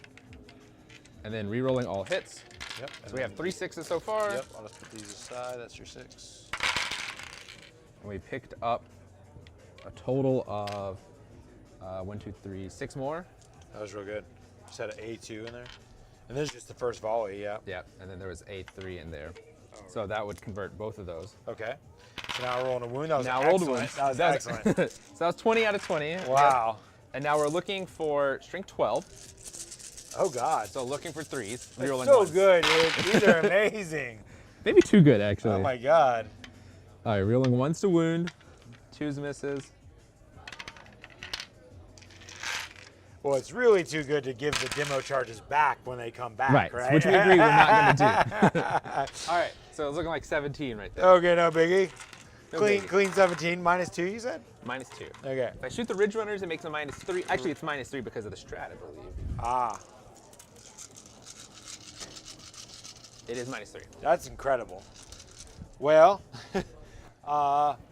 And then re-rolling all hits. Yep. So we have 3 6s so far. Yep, I'll just put these aside. That's your 6. And we picked up a total of 6 more. That was real good. Just had an A2 in there. And this is just the first volley, yeah. Yeah, and then there was a 3 in there. So that would convert both of those. Okay. So now we're rolling a wound. That was Now rolled a excellent. wound. That was That was- excellent. So that was 20 out of 20. Wow. And now we're looking for strength 12. Oh, God. So looking for 3s. That's Rerolling so ones. good, dude. These are amazing. Maybe too good, actually. Oh, my God. All right, reeling 1s to wound. 2s misses. Well, it's really too good to give the demo charges back when they come back, right? Which we agree we're not going to do. All right, so it's looking like 17 right there. Okay, no biggie. No Clean, biggie. clean 17, -2, you said? -2. Okay. If I shoot the Ridge Runners, it makes a -3. Actually, it's -3 because of the strat, I believe. Ah, It is -3. that's incredible. Well,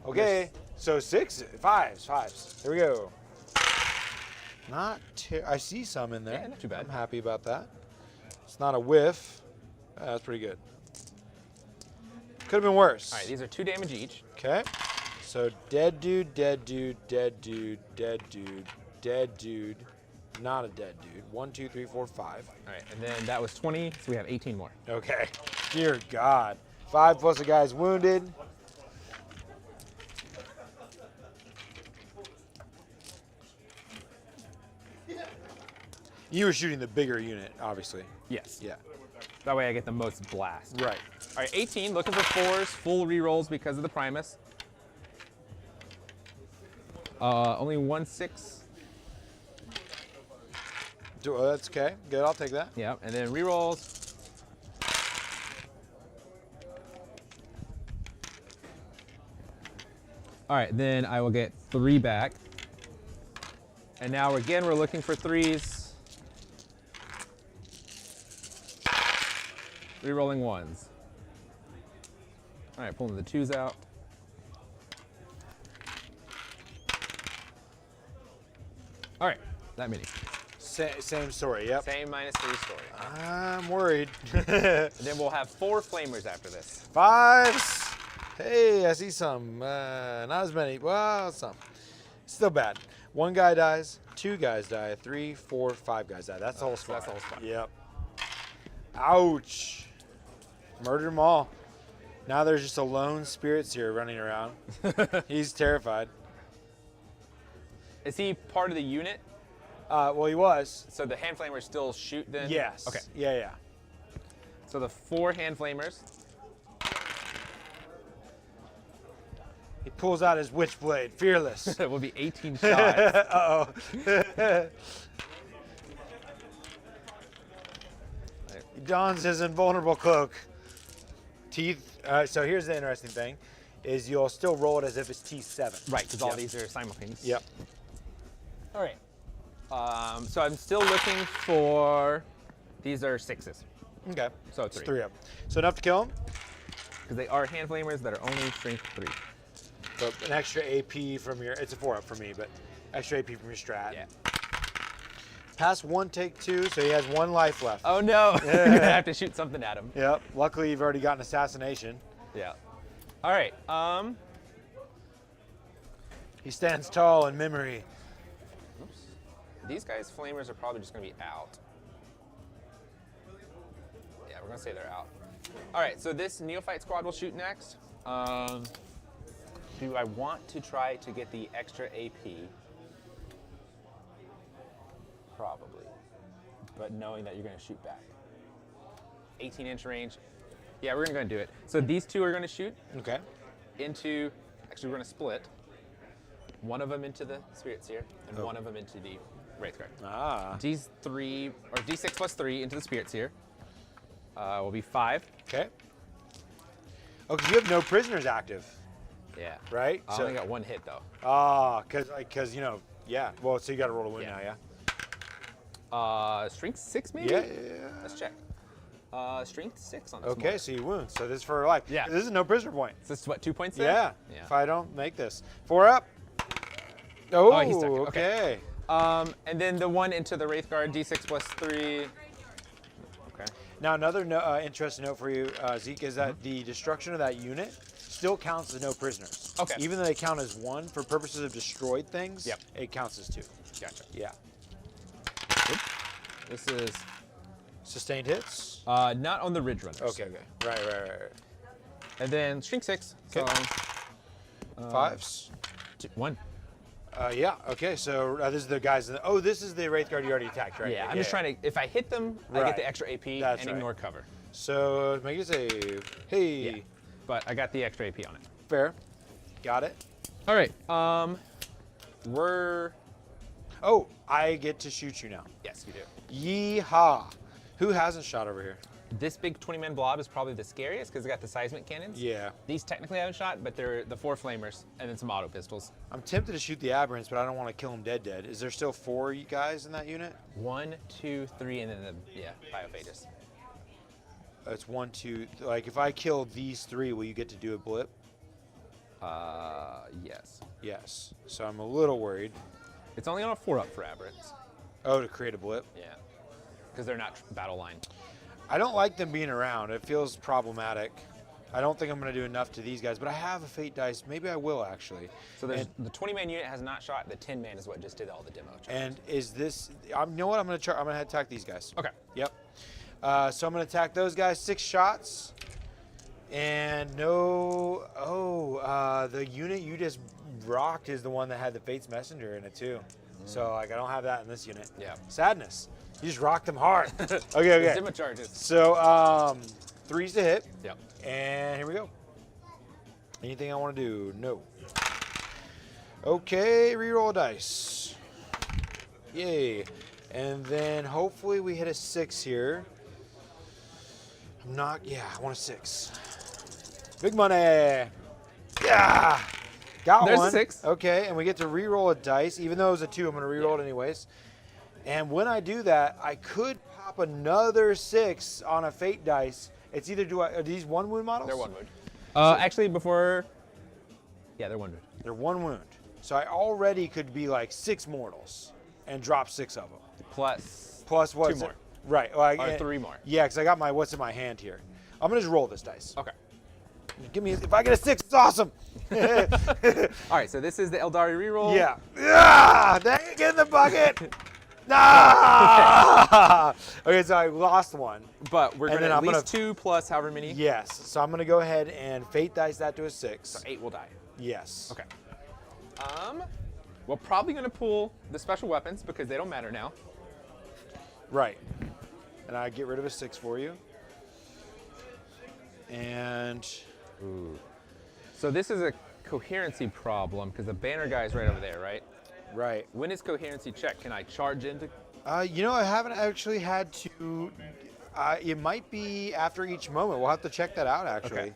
okay, so 5s. Here we go. Not I see some in there. Yeah, not too bad. I'm happy about that. It's not a whiff. That's pretty good. Could have been worse. All right, these are 2 damage each. Okay. So dead dude, dead dude, dead dude, dead dude, dead dude, not a dead dude. 1, 2, 3, 4, 5. All right, and then that was 20, so we have 18 more. Okay. Dear God. 5 plus a guy's wounded. You were shooting the bigger unit, obviously. Yes. Yeah. That way I get the most blast. Right. All right, 18, looking for 4s, full rerolls because of the Primus. Only 1 6. That's okay. Good, I'll take that. Yeah, and then rerolls. All right, then I will get 3 back. And now again, we're looking for 3s. Rerolling 1s. All right, pulling the 2s out. All right, that many. Same story, yep. Same -3 story. I'm worried. And then we'll have 4 flamers after this. 5s. Hey, I see some. Not as many. Well, some. Still bad. 1 guy dies. 2 guys die. 3, 4, 5 guys die. That's the whole So squad. that's the whole squad. Yep. Ouch. Murdered them all. Now there's just a lone spirit seer running around. He's terrified. Is he part of the unit? Well, he was. So the hand flamers still shoot then? Yes. Okay. Yeah. So the 4 hand flamers. He pulls out his Witchblade, fearless. It will be 18 shots. Uh-oh. He dons his invulnerable cloak. Teeth. So here's the interesting thing, is you'll still roll it as if it's T7. Right, because all Yep. these are simultaneous. Yep. All right. So I'm still looking for, these are 6s, Okay. So It's 3. 3 of them. So enough to kill him. because they are hand flamers that are only strength 3. So an extra AP from your, it's a 4-up for me, but extra AP from your strat. Yeah. Pass 1, take 2, so he has 1 life left. Oh no! You're gonna have to shoot something at him. Yep. Luckily, you've already gotten assassination. Yeah. All right. He stands tall in memory. Oops. These guys' flamers are probably just gonna be out. Yeah, we're gonna say they're out. All right. So this neophyte squad will shoot next. Do I want to try to get the extra AP? Probably, but knowing that you're going to shoot back. 18-inch range. Yeah, we're going to do it. So these 2 are going to shoot Okay. into, actually we're going to split. One of them into the Spirit Seer and one of them into the Wraithguard. Ah. D3, or D6 plus 3 into the Spirit Seer will be 5. Okay. Oh, 'cause you have no prisoners active, Yeah. right? I only got 1 hit though. Ah, because you know, yeah. Well, so you got to roll a wound Yeah. now, yeah. Strength 6 maybe? Yeah. Let's check. Strength 6 on this Okay, mortar. so you wound. So this is for life. Yeah. This is no prisoner point. So this is what, 2 points there? Yeah. Yeah. If I don't make this. 4 up. Oh, he's stuck. okay. And then the one into the Wraithguard, D6 plus 3. Okay. Now, another interesting note for you, Zeke, is that the destruction of that unit still counts as no prisoners. Okay. Even though they count as 1 for purposes of destroyed things, Yep. it counts as 2. Gotcha. Yeah. This is Sustained hits? not on the Ridge Runners. Okay. Right. And then Strength 6. So, Okay. 5s? 1. Yeah, okay, so this is the guys, this is the Wraithguard you already attacked, right? Yeah, I'm just trying to, if I hit them, I Right. get the extra AP That's and right. ignore cover. So, make it a save. Hey. Yeah. But I got the extra AP on it. Fair. Got it. All right. We're, Oh, I get to shoot you now. yes, you do. Yeehaw. Who hasn't shot over here? This big 20-man blob is probably the scariest because it's got the seismic cannons. Yeah. These technically haven't shot, but they're the 4 flamers and then some auto pistols. I'm tempted to shoot the Aberrants, but I don't want to kill them dead. Is there still 4 you guys in that unit? 1, 2, 3, and then the Biophagus. It's 1, 2, like if I kill these 3, will you get to do a blip? Yes. Yes. So I'm a little worried. It's only on a 4-up for aberrants. Oh, to create a blip? Yeah. Because they're not battle line. I don't like them being around. It feels problematic. I don't think I'm going to do enough to these guys, but I have a fate dice. Maybe I will, actually. So there's the 20-man unit has not shot. The 10-man is what just did all the demo charges. And is this... you know what? I'm going to attack these guys. Okay. Yep. So I'm going to attack those guys. 6 shots. And no... Oh, the unit you just rocked is the one that had the Fate's Messenger in it, too. So, like, I don't have that in this unit. Yeah. Sadness. You just rocked them hard. Okay. Demo charges. So, 3s to hit. Yep. And here we go. Anything I want to do? No. Okay, reroll dice. Yay. And then hopefully we hit a 6 here. I want a 6. Big money. Yeah. Got There's a one. 6. Okay, and we get to reroll a dice. Even though it was a 2, I'm going to reroll it anyways. And when I do that, I could pop another 6 on a fate dice. It's either are these 1 wound models? They're 1 wound. Actually, before... Yeah, they're 1 wound. They're 1 wound. So I already could be like 6 mortals and drop 6 of them. Plus Plus what? 2 more. Right. Well, Or 3 more. Yeah, because I got my what's in my hand here. I'm going to just roll this dice. Okay. Give me, if I get a 6, it's awesome. All right, so this is the Aeldari reroll. Yeah. Ah, dang it, get in the bucket. Ah! Okay, so I lost 1. But we're And going then to at I'm least 2 plus however many. Yes. So I'm going to go ahead and fate dice that to a 6. So 8 will die. Yes. Okay. We're probably going to pull the special weapons because they don't matter now. Right. And I get rid of a 6 for you. And So this is a coherency problem because the banner guy is right over there, right? right. When is coherency checked? Can I charge into? You know, I haven't actually had to. It might be after each moment. We'll have to check that out, actually. Okay.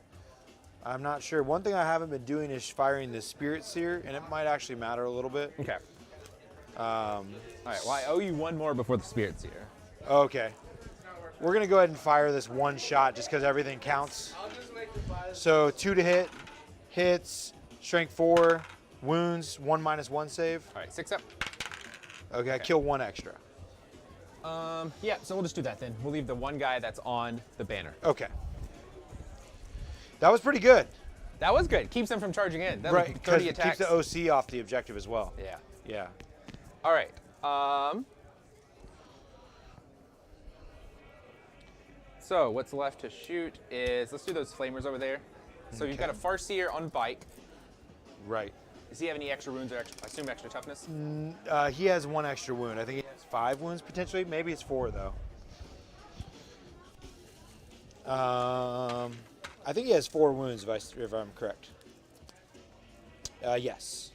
I'm not sure. One thing I haven't been doing is firing the Spirit Seer, and it might actually matter a little bit. Okay. All right. Well, I owe you 1 more before the Spirit's here. Okay. We're going to go ahead and fire this 1 shot just because everything counts. So 2 to hit, hits, strength 4, wounds, 1 minus 1 save. All right. 6 up. Okay, I kill 1 extra. Yeah. So we'll just do that then. We'll leave the 1 guy that's on the banner. Okay. That was pretty good. That was good. Keeps them from charging in. That was Right, because 30 it attacks. keeps the OC off the objective as well. Yeah. Yeah. All right. So what's left to shoot is, let's do those flamers over there. So you've got a Farseer on bike. Right. Does he have any extra wounds or extra, I assume extra toughness? He has 1 extra wound. I think he has 5 wounds potentially. Maybe it's 4 though. I think he has 4 wounds if I'm correct. Yes.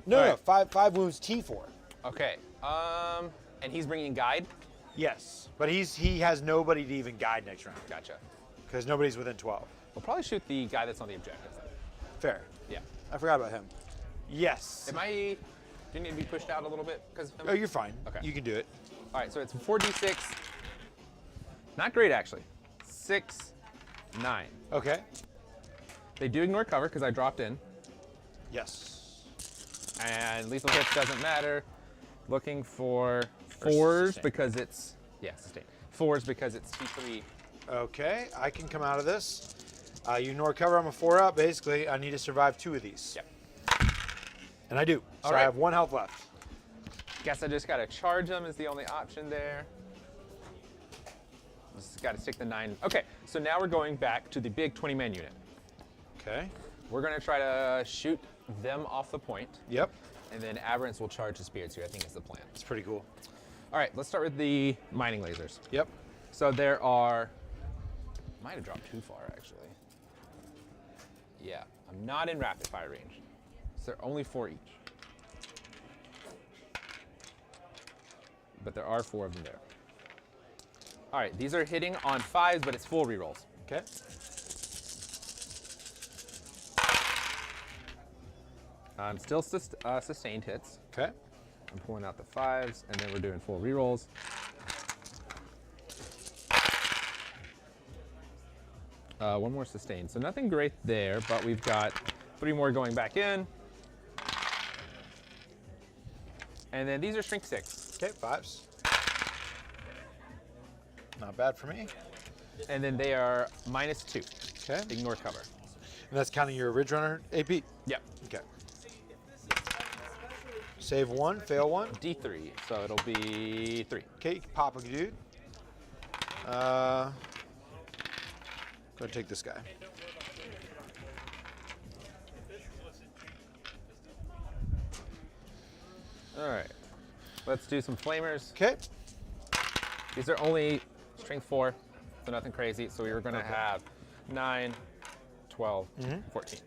No, All no, right. 5 wounds T4. Okay. And he's bringing guide. Yes, but he has nobody to even guide next round Gotcha. because nobody's within 12. We'll probably shoot the guy that's on the objective then. Fair. Yeah. I forgot about him. Yes. Do you need to be pushed out a little bit because of him? Oh, you're fine. Okay. You can do it. All right, so it's 4d6. Not great, actually. 6, 9. Okay. They do ignore cover because I dropped in. Yes. And lethal hits doesn't matter. Looking for 4s sustain. because it's, yeah, sustain. 4s because it's T3. Okay, I can come out of this. You ignore cover, I'm a 4-up. Basically, I need to survive 2 of these. Yep. And I do. So All I right. have 1 health left. Guess I just gotta charge them is the only option there. Just gotta stick the 9. Okay, so now we're going back to the big 20-man unit. Okay. We're gonna try to shoot them off the point, Yep. and then Aberrants will charge the spirits here, I think is the plan. It's pretty cool. All right, let's start with the mining lasers. Yep. So there are, might have dropped too far actually. Yeah, I'm not in rapid fire range. So they're only 4 each. But there are 4 of them there. All right, these are hitting on 5s, but it's full rerolls. Okay. Still sustained hits. Okay. I'm pulling out the 5s, and then we're doing full rerolls. One more sustained. So nothing great there, but we've got 3 more going back in. And then these are shrink 6. Okay, 5s. Not bad for me. And then they are -2. Okay. Ignore cover. And that's counting your Ridge Runner AP. Yep. Okay. Save 1, fail 1. D3, so it'll be 3. Okay, pop a dude. Go take this guy. All right. Let's do some flamers. Okay. These are only strength 4, so nothing crazy. So we were going to Okay. have 9, 12, 14.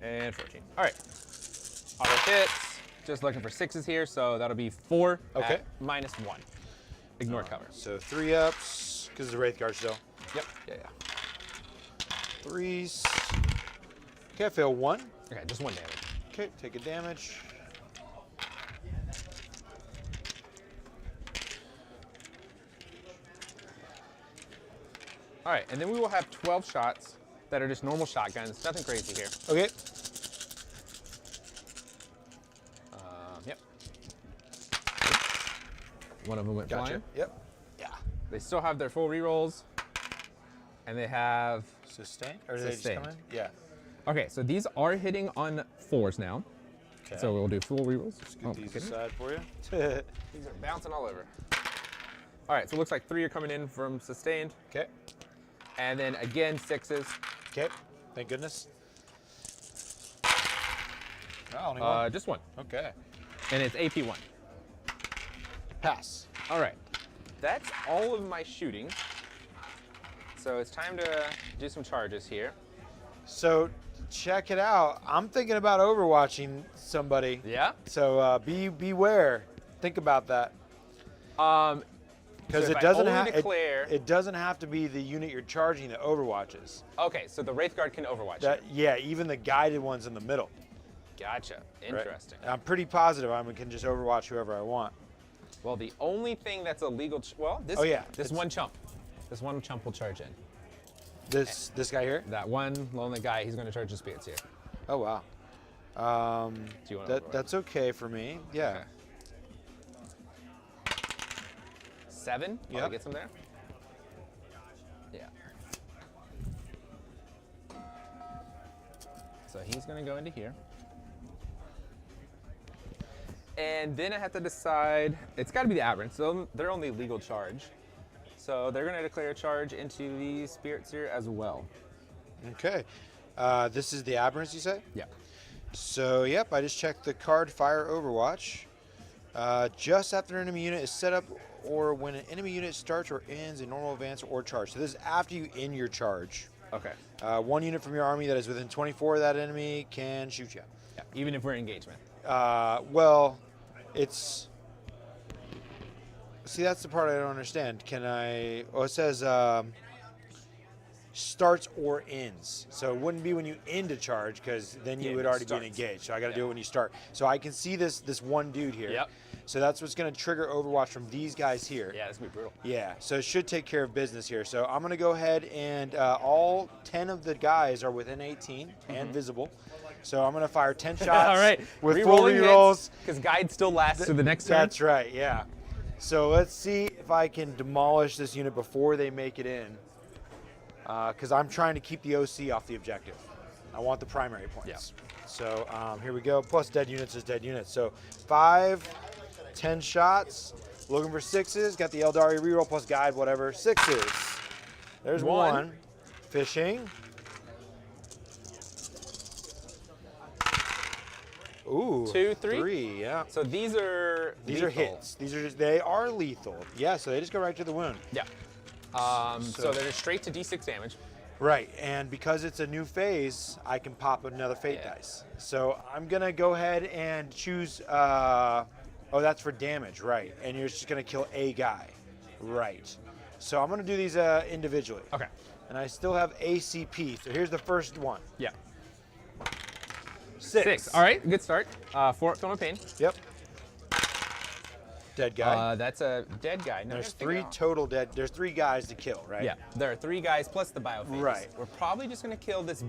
And 14. All right. Auto hits. Just looking for 6s here, so that'll be 4 Okay. at -1. Ignore cover. So 3 ups, because the Wraithguard still. Yep. Yeah. 3s. Okay, I fail 1. Okay, just 1 damage. Okay, take a damage. All right, and then we will have 12 shots that are just normal shotguns. Nothing crazy here. Okay. Yep. One of them went Gotcha. flying. Yep. Yeah. They still have their full rerolls, and they have. Sustained? Or did they just come Sustained. in? Yeah. Okay, so these are hitting on 4s now. Okay. So we'll do full rerolls. Scoot these kidding. aside for you. These are bouncing all over. All right, so it looks like 3 are coming in from sustained, Okay. and then again 6s. Okay. Thank goodness. Oh, only one. Just 1, Okay. and it's AP 1. Pass. All right, that's all of my shooting. So it's time to do some charges here. So check it out. I'm thinking about overwatching somebody. Yeah. So beware. Think about that. Because So if it I doesn't only have declare- it doesn't have to be the unit you're charging that overwatches. Okay, so the Wraithguard can overwatch. That here. yeah, even the guided ones in the middle. Gotcha. right? Interesting. I'm pretty positive I can just overwatch whoever I want. Well, the only thing that's illegal. This. Oh, yeah, This it's- one chump. This one chump will charge in. This guy here. That one lonely guy, he's going to charge the spirits here. Oh wow. Do you want to overwatch? That's okay for me. Yeah. Okay. 7. Yep. Probably gets him there. Yeah. So he's going to go into here. And then I have to decide, it's got to be the Aberrants, so they're only legal charge. So they're going to declare a charge into the spirits here as well. Okay. This is the Aberrants, you say? Yeah. So, yep, I just checked the card Fire Overwatch. Just after an enemy unit is set up or when an enemy unit starts or ends a normal advance or charge. So this is after you end your charge. Okay. 1 unit from your army that is within 24 of that enemy can shoot you. Yeah. Even if we're in engagement. Well, it's... See, that's the part I don't understand. Can I... Oh, it says... starts or ends. So it wouldn't be when you end a charge because then you Yeah, would it already starts. be engaged. So I got to do it when you start. So I can see this one dude here. Yep. So that's what's going to trigger Overwatch from these guys here. Yeah, this is gonna be brutal. Yeah, so it should take care of business here. So I'm going to go ahead and all 10 of the guys are within 18 and visible. So I'm going to fire 10 shots All right. with full rerolls. Because guide still lasts to the next turn. That's right, yeah. So let's see if I can demolish this unit before they make it in. Because I'm trying to keep the OC off the objective. I want the primary points. So here we go. Plus dead units is dead units. So 5, 10 shots. Looking for 6s. Got the Aeldari reroll plus guide, whatever. 6s. There's one. Fishing. Ooh. 2, 3? 3, yeah. So these are These are lethal. hits. They are lethal. Yeah, so they just go right to the wound. Yeah. So they're straight to D6 damage. Right, and because it's a new phase, I can pop another fate Yeah. dice. So I'm gonna go ahead and choose, oh, that's for damage, right. And you're just gonna kill a guy, right. So I'm gonna do these individually. Okay. And I still have ACP, so here's the first one. Yeah. 6. All right, good start. 4 Film of Pain. Yep. Dead guy. That's a dead guy. No, There's 3 total dead, there's 3 guys to kill, right? Yeah, there are 3 guys plus the biophages. Right. We're probably just gonna kill this.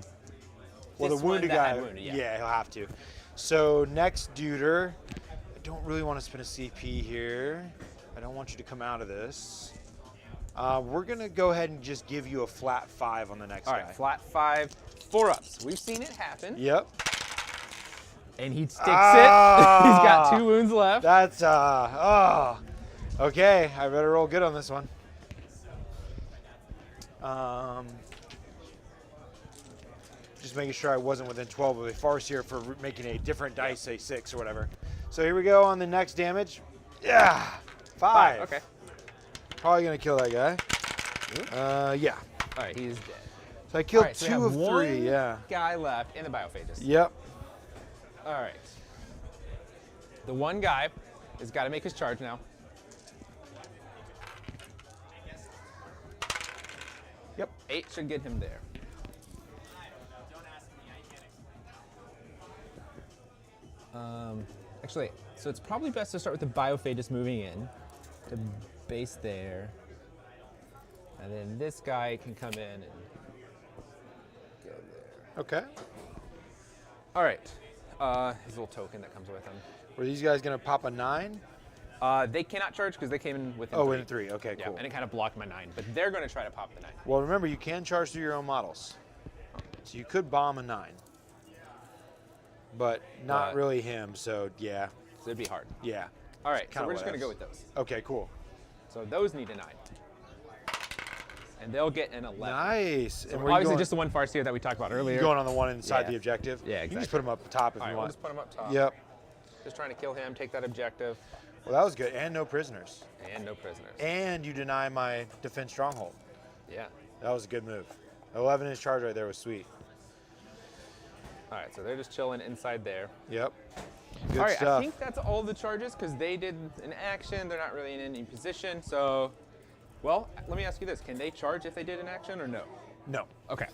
Well, this the wounded one that guy, had wounded, yeah, he'll have to. So next duder, I don't really want to spend a CP here. I don't want you to come out of this. We're gonna go ahead and just give you a flat 5 on the next All guy. right, flat 5, 4 ups. We've seen it happen. Yep. And he sticks Ah. it. He's got 2 wounds left. That's okay. I better roll good on this one. Just making sure I wasn't within 12 of a Farseer for making a different dice, say 6 or whatever. So here we go on the next damage. Yeah, 5. Okay. Probably gonna kill that guy. Yeah. All right, he's dead. So I killed All right, so we 2 have of 3. one Yeah. guy left in the biophages. Yep. All right. The one guy has got to make his charge now. Yep. 8 should get him there. Actually, so it's probably best to start with the biophagus moving in to base there. And then this guy can come in and go there. Okay. All right. His little token that comes with him. Were these guys gonna pop a 9? They cannot charge because they came in within Oh, 3. in 3. Okay, Yeah, cool. and it kind of blocked my 9, but they're going to try to pop the 9. Well, remember, you can charge through your own models. So you could bomb a 9. But not But- really him, so yeah. So it'd be hard. Yeah. All right, so Kinda we're just going to whatevs. go with those. Okay, cool. So those need a 9. And they'll get an 11. Nice. So were you obviously going, just the one Farseer that we talked about earlier. going on the one inside Yeah. the objective? Yeah, You can just exactly. put him up top if All right, you we'll want. just put him up top. Yep. Just trying to kill him, take that objective, Well, that was good. And no prisoners. and no prisoners. And you deny my defense stronghold. Yeah. That was a good move. 11-inch charge right there was sweet. All right, so they're just chilling inside there. Yep. Good all right, stuff. I think that's all the charges because they did an action. They're not really in any position. So, well, let me ask you this. Can they charge if they did an action or no? No. Okay.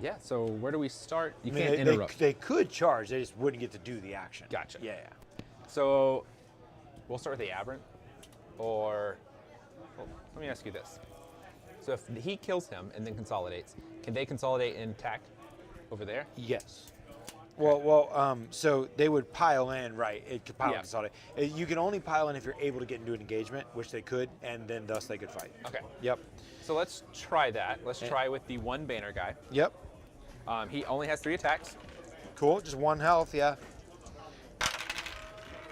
Yeah, so where do we start? You I mean, can't interrupt. they could charge, they just wouldn't get to do the action. Gotcha. Yeah. So we'll start with the aberrant, or well, let me ask you this. So if he kills him and then consolidates, can they consolidate and attack over there? Yes. Well, so they would pile in, right? It could pile Yeah. and consolidate. You can only pile in if you're able to get into an engagement, which they could, and then thus they could fight. Okay. Yep. So let's try that. Let's try with the one banner guy. Yep. He only has 3 attacks. Cool. Just 1 health. Yeah.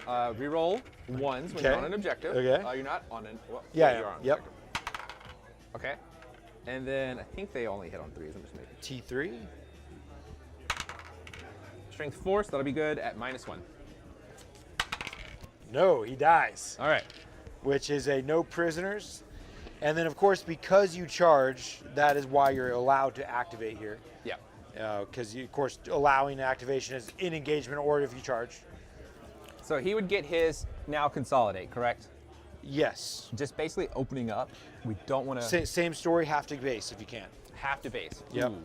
Reroll 1s when you're on an objective. Okay. You're not on an. Well, Yeah, you're on an yep. objective. Okay. And then I think they only hit on 3s. I'm just making. T3. Strength 4, so that'll be good at -1. No, he dies, All right. which is a no prisoners. And then, of course, because you charge, that is why you're allowed to activate here. Yeah. Because, of course, allowing activation is in engagement or if you charge. So he would get his now consolidate, correct? Yes. Just basically opening up. We don't want to. Same story, have to base if you can. Have to base. Yep. Ooh.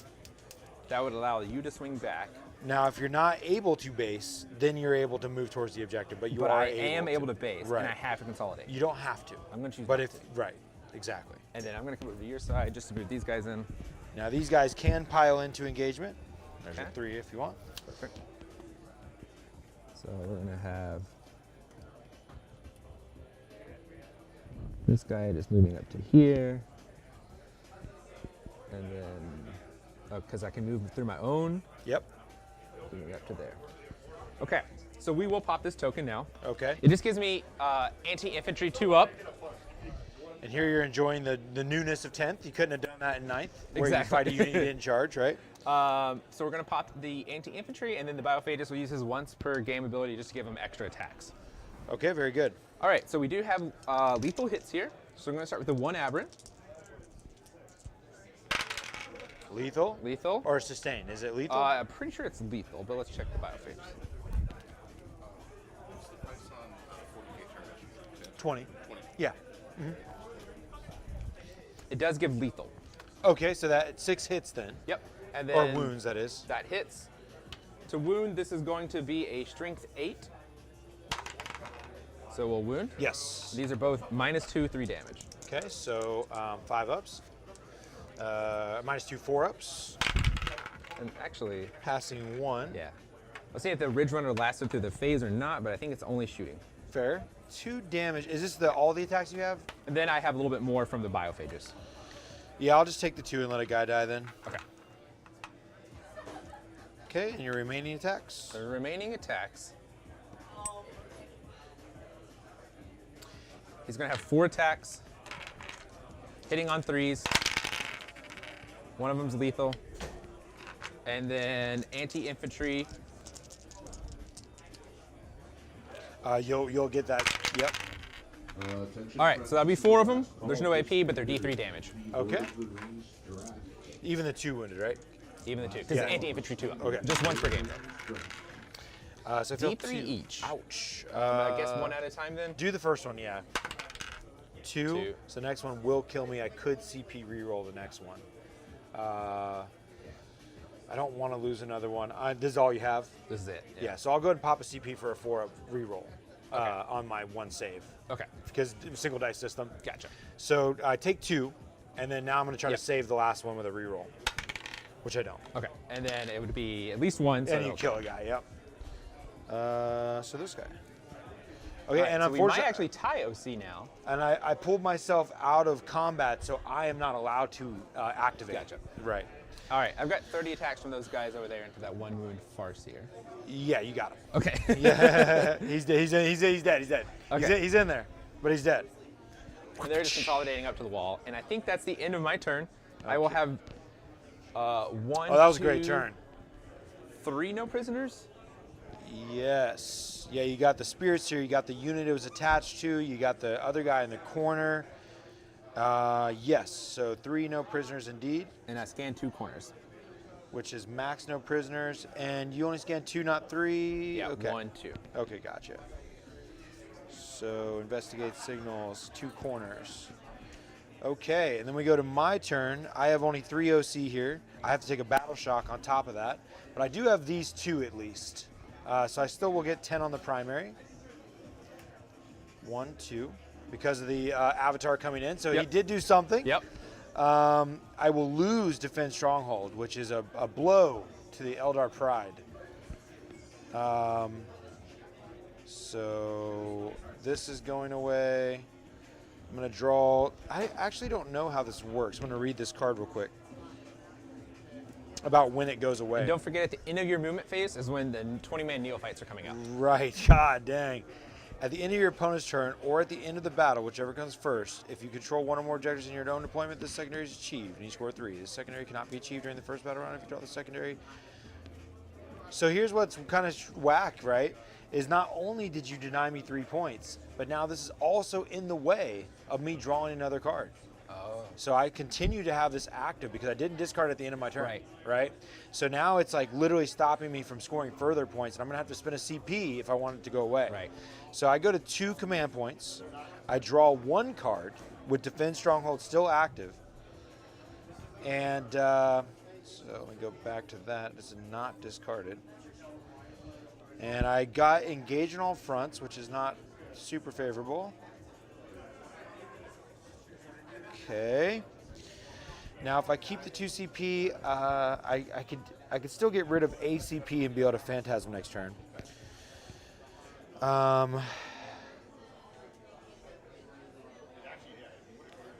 That would allow you to swing back. Now, if you're not able to base, then you're able to move towards the objective, but you But are I am able to base, Right. and I have to consolidate. You don't have to. I'm going to choose But not if, to. right, exactly. And then I'm going to come over to your side just to move these guys in. Now, these guys can pile into engagement. There's Okay. a 3 if you want. Perfect. So we're gonna have this guy just moving up to here. And then, because I can move through my own, Yep. moving up to there. Okay, so we will pop this token now. Okay. It just gives me anti-infantry 2 up. And here you're enjoying the newness of 10th. You couldn't have done that in 9th, where you Exactly. fight a unit you didn't charge, right? So we're going to pop the anti-infantry, and then the Biophagus will use his once per game ability just to give him extra attacks. Okay, very good. All right, so we do have lethal hits here. So I'm going to start with the 1 aberrant. Lethal? Lethal. Or sustain? Is it lethal? I'm pretty sure it's lethal, but let's check the Biophagus. 20. Yeah. It does give lethal. Okay, so that 6 hits then. Yep. And Or then wounds, that is. that hits. To wound, this is going to be a strength 8. So we'll wound. Yes. These are both -2, 3 damage. Okay, so 5 ups. -2, 4 ups. And actually, Passing 1. yeah. Let's see if the Ridge Runner lasted through the phase or not, but I think it's only shooting. Fair. 2 damage. Is this all the attacks you have? And then I have a little bit more from the Biophagus. Yeah, I'll just take the 2 and let a guy die then. Okay. Okay, and your remaining attacks? The remaining attacks. He's going to have 4 attacks, hitting on 3s. One of them's lethal. And then anti-infantry. You'll get that. Yep. All right, so that'll be 4 of them. There's no AP, but they're D3 damage. Okay. Even the 2 wounded, right? Even the 2, because Yeah. anti-infantry 2 up. Okay. Just once per game. So I feel D3 2 each. Ouch. I guess 1 at a time then. Do the first one, yeah. 2. 2. So the next one will kill me. I could CP reroll the next one. I don't want to lose another one. This is all you have? This is it. Yeah, so I'll go ahead and pop a CP for a 4-up reroll on my 1 save. Okay. Because single dice system. Gotcha. So I take 2, and then now I'm going to try Yep. to save the last one with a reroll, which I don't. Okay. And then it would be at least 1. So And you okay. kill a guy, yep. So this guy. Okay, All right, and so we might unfortunately, actually tie OC now. and I pulled myself out of combat, so I am not allowed to activate. Gotcha. Right. All right, I've got 30 attacks from those guys over there into that 1 wound Farseer. Yeah, you got him. Okay. Yeah, he's dead. He's dead. He's dead. Okay. He's in there, but he's dead. And they're just consolidating up to the wall, and I think that's the end of my turn. I will have 1. Oh, that was a great 2, turn. 3 no prisoners. Yes. Yeah, you got the spirits here. You got the unit it was attached to. You got the other guy in the corner. Yes. So 3 no prisoners indeed, And I scan 2 corners. which is max no prisoners. And you only scan 2, not 3. Yeah, Okay. 1, 2. Okay, gotcha. So investigate signals, 2 corners. Okay, and then we go to my turn. I have only 3 OC here. I have to take a battle shock on top of that, but I do have these 2 at least. So I still will get 10 on the primary. 1, 2, because of the Avatar coming in. So he Yep. did do something. Yep. I will lose Defend Stronghold, which is a blow to the Eldar Pride. So this is going away. I'm going to draw. I actually don't know how this works. I'm going to read this card real quick about when it goes away. And don't forget, at the end of your movement phase is when the 20-man neophytes are coming out. Right. God dang. At the end of your opponent's turn or at the end of the battle, whichever comes first, if you control 1 or more objectives in your own deployment, this secondary is achieved, and you score 3. This secondary cannot be achieved during the first battle round if you draw the secondary. So here's what's kind of whack, right? Is not only did you deny me 3 points, but now this is also in the way of me drawing another card. Oh. So I continue to have this active because I didn't discard at the end of my turn. Right. Right? So now it's like literally stopping me from scoring further points, and I'm going to have to spend a CP if I want it to go away. Right. So I go to 2 command points. I draw 1 card with Defend Stronghold still active. And so let me go back to that. This is not discarded. And I got engage on all fronts, which is not super favorable. Okay. Now, if I keep the 2 CP, I could still get rid of a CP and be able to Phantasm next turn.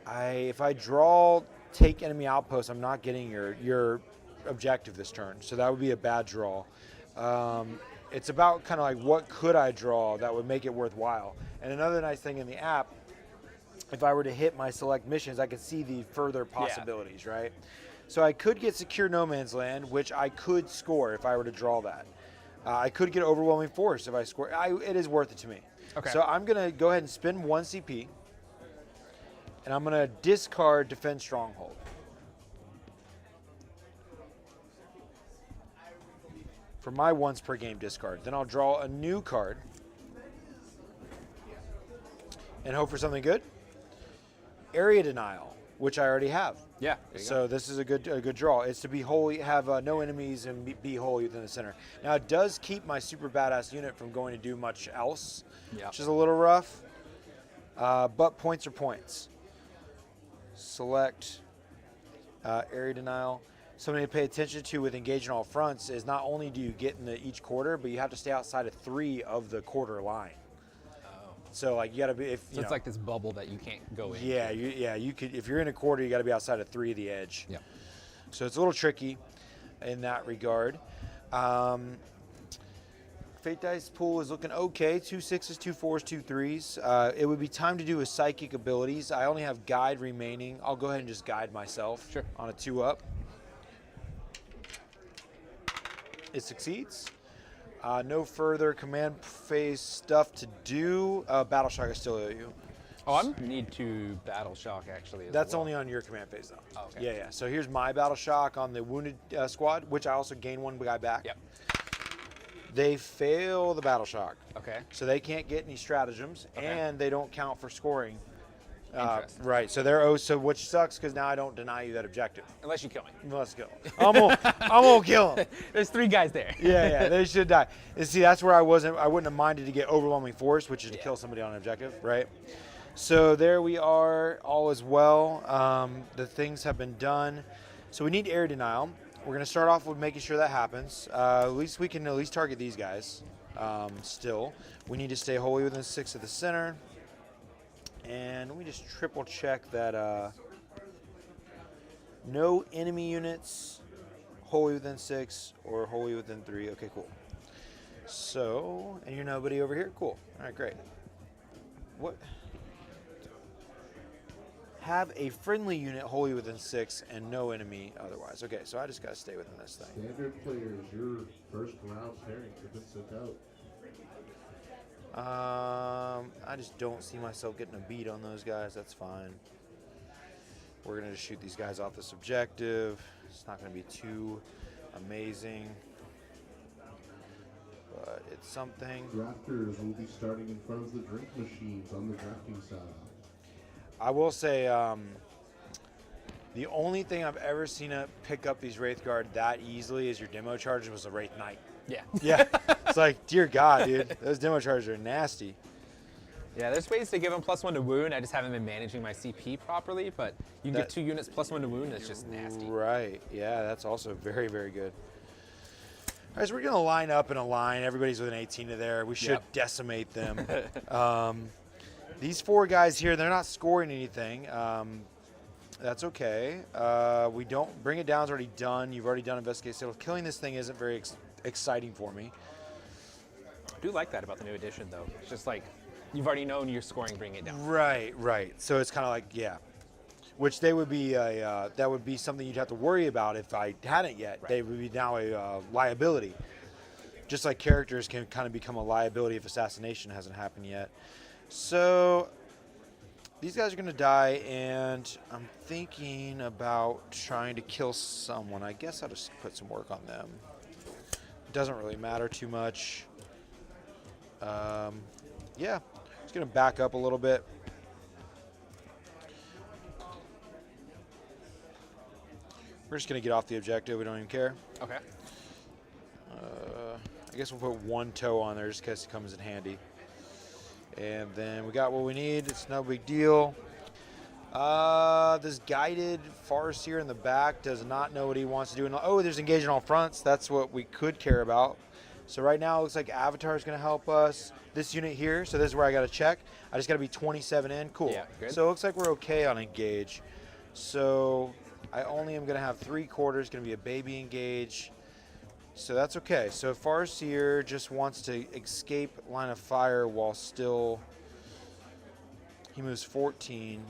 If I draw take enemy outpost, I'm not getting your objective this turn, so that would be a bad draw. It's about kind of like what could I draw that would make it worthwhile. And another nice thing in the app, if I were to hit my select missions, I could see the further possibilities, right? So I could get secure no man's land, which I could score if I were to draw that. I could get overwhelming force if I score. It is worth it to me. Okay. So I'm going to go ahead and spend 1 CP, and I'm going to discard Defend Stronghold. For my once per game discard. Then I'll draw a new card and hope for something good. Area Denial, which I already have. Yeah. So this is a good draw. It's to be wholly, have no enemies and be wholly within the center. Now it does keep my super badass unit from going to do much else, which is a little rough. But points are points. Select Area Denial. Something to pay attention to with engaging all fronts is not only do you get in each quarter, but you have to stay outside of 3 of the quarter line. So like you got to be So it's like this bubble that you can't go in. Yeah, you could, if you're in a quarter, you got to be outside of 3 of the edge. Yeah. So it's a little tricky in that regard. Fate Dice pool is looking okay. 2 6s, 2 4s, 2 3s. It would be time to do a psychic abilities. I only have guide remaining. I'll go ahead and just guide myself on a 2-up. It succeeds. No further command phase stuff to do. Battle Shock I still owe you. Oh, I need to Battle Shock actually. That's only on your command phase though. Oh, okay. Yeah. So here's my Battle Shock on the wounded squad, which I also gain 1 guy back. Yep. They fail the Battle Shock. Okay. So they can't get any stratagems, and they don't count for scoring. Interesting. Right. So they're so which sucks because now I don't deny you that objective. Unless you kill me. Let's go. I'm gonna kill him. There's 3 guys there. Yeah, they should die. And see, that's where I wouldn't have minded to get overwhelming force, which is to kill somebody on an objective, right? So there we are, all is well. The things have been done. So we need Area Denial. We're gonna start off with making sure that happens. At least we can target these guys. Still, we need to stay wholly within 6 of the center. And we just triple check that no enemy units wholly within 6 or wholly within 3. Okay, cool. So, and you're nobody over here? Cool. All right, great. What? Have a friendly unit wholly within 6 and no enemy otherwise. Okay, so I just got to stay within this thing. Standard players, your first round pairings have been sent out. I just don't see myself getting a beat on those guys. That's fine. We're going to just shoot these guys off this objective. It's not going to be too amazing, but it's something. Drafters will be starting in front of the drink machines on the drafting side. I will say the only thing I've ever seen it pick up these Wraithguard that easily as your demo charges was a Wraith Knight. Yeah. Yeah. It's like, dear God, dude, those demo charges are nasty. Yeah, there's ways to give them +1 to wound. I just haven't been managing my CP properly, but you can get 2 units +1 to wound. It's just nasty. Right. Yeah, that's also very, very good. All right, so we're going to line up in a line. Everybody's within 18 of there. We should decimate them. These 4 guys here, they're not scoring anything. That's okay. We don't bring it down. It's already done. You've already done investigate. So killing this thing isn't very exciting for me. I do like that about the new edition, though. It's just like you've already known you're scoring, bring it down. Right. So it's kind of like, which they would be that would be something you'd have to worry about if I hadn't yet. Right. They would be now a liability. Just like characters can kind of become a liability if assassination hasn't happened yet. So these guys are going to die, and I'm thinking about trying to kill someone. I guess I'll just put some work on them. It doesn't really matter too much. Yeah, just going to back up a little bit. We're just going to get off the objective. We don't even care. Okay. I guess we'll put one toe on there just in case it comes in handy. And then we got what we need. It's no big deal. This guided Farseer in the back does not know what he wants to do. Oh, there's engaging all fronts. That's what we could care about. So right now it looks like Avatar is going to help us. This unit here, so this is where I got to check. I just got to be 27 in. Cool. Yeah, good. So it looks like we're okay on engage. So I only am going to have 3/4. Going to be a baby engage. So that's okay. So Farseer just wants to escape line of fire while still. He moves 14.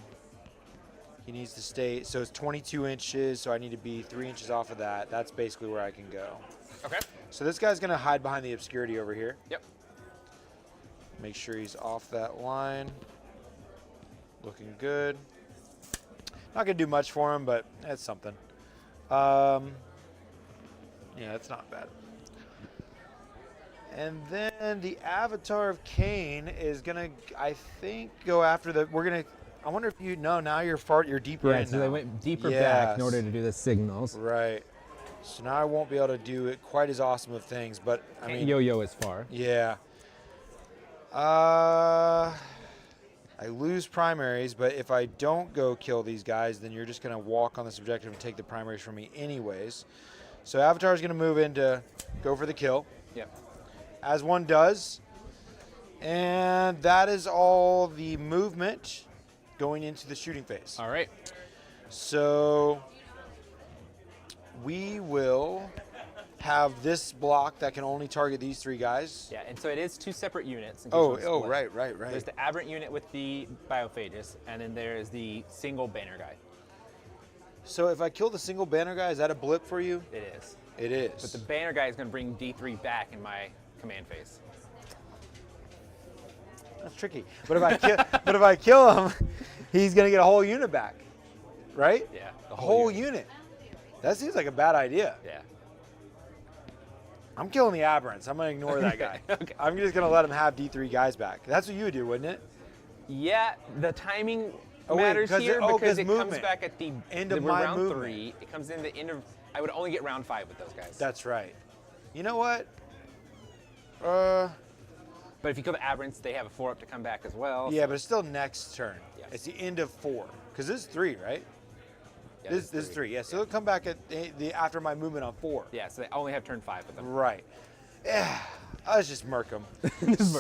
He needs to stay. So it's 22 inches. So I need to be 3 inches off of that. That's basically where I can go. Okay. So this guy's going to hide behind the obscurity over here. Yep. Make sure he's off that line. Looking good. Not going to do much for him, but that's something. Yeah, it's not bad. And then the Avatar of Khaine is gonna, I think, go after the. We're gonna. I wonder if you know now you're deeper Yeah, in. so now. they went deeper back Yes. in order to do the signals. Right. So now I won't be able to do it quite as awesome of things, but I mean, Yo-yo as far. yeah. I lose primaries, but if I don't go kill these guys, then you're just gonna walk on this objective and take the primaries from me anyways. So Avatar is gonna move in to go for the kill, Yep. as one does. And that is all the movement going into the shooting phase. All right. So we will have this block that can only target these 3 guys. Yeah, and so it is 2 separate units. in case Oh, you want to oh, split. right. There's the aberrant unit with the biophagus, and then there's the single banner guy. So if I kill the single banner guy, is that a blip for you? It is. It is. But the banner guy is going to bring D3 back in my command phase. That's tricky. But if I kill him, he's gonna get a whole unit back, right? Yeah. A whole unit. That seems like a bad idea. Yeah. I'm killing the aberrants. I'm gonna ignore that guy. Okay. I'm just gonna let him have D3 guys back. That's what you would do, wouldn't it? Yeah, the timing Oh, wait, matters 'cause here it- oh, because 'cause it comes movement. back at the End of we're my round movement. 3. It comes in the end of. I would only get round 5 with those guys. That's right. You know what? But if you kill the aberrants, they have a 4-up to come back as well. Yeah, but it's still next turn. Yes. It's the end of 4. Because this is 3, right? Yeah, This is 3. Yeah, so it'll come back at the after my movement on 4. Yeah, so they only have turn 5 with them. Right. Yeah. Let's just murk them.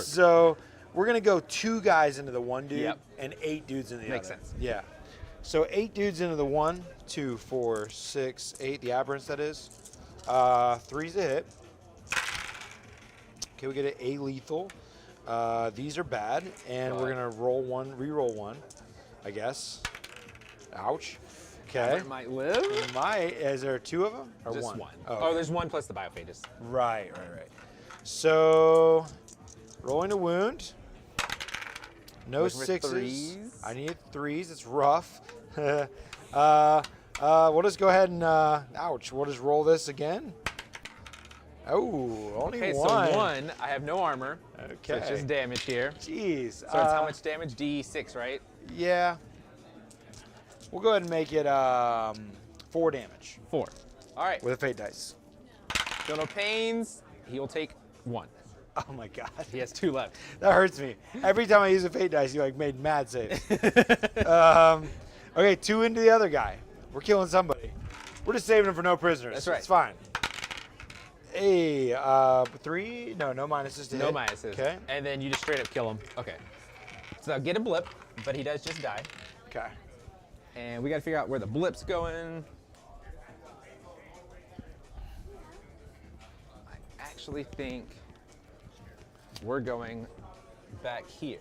So we're gonna go 2 guys into the 1 dude Yep. and 8 dudes into the Makes other. sense. Yeah. So 8 dudes into the 1, 2, 4, 6, 8. The aberrants, that is. 3's a hit. Okay, we get an A lethal. These are bad, and we're gonna roll 1, re-roll 1, I guess. Ouch. Okay. Aberrant might live. Is there 2 of them or Just 1? one. Oh, Oh, there's 1 plus the biophagus. right. So, rolling a wound. No Looking for 6s. 3s. I need 3s. It's rough. We'll just go ahead and ouch. We'll just roll this again. Oh, only Okay, 1. so 1. I have no armor. Okay. So it's just damage here. Jeez. So it's how much damage? D6, right? Yeah. We'll go ahead and make it 4 damage 4. All right. with a fate dice. Feel no pains. He will take 1. Oh my god. He has 2 left. That hurts me. Every time I use a fate dice, you like made mad saves. Okay, 2 into the other guy. We're killing somebody. We're just saving him for no prisoners. That's right. It's fine. Hey, 3? No minuses to No hit. minuses. Okay. And then you just straight up kill him. Okay. So I'll get a blip, but he does just die. Okay. And we got to figure out where the blip's going. I actually think we're going back here.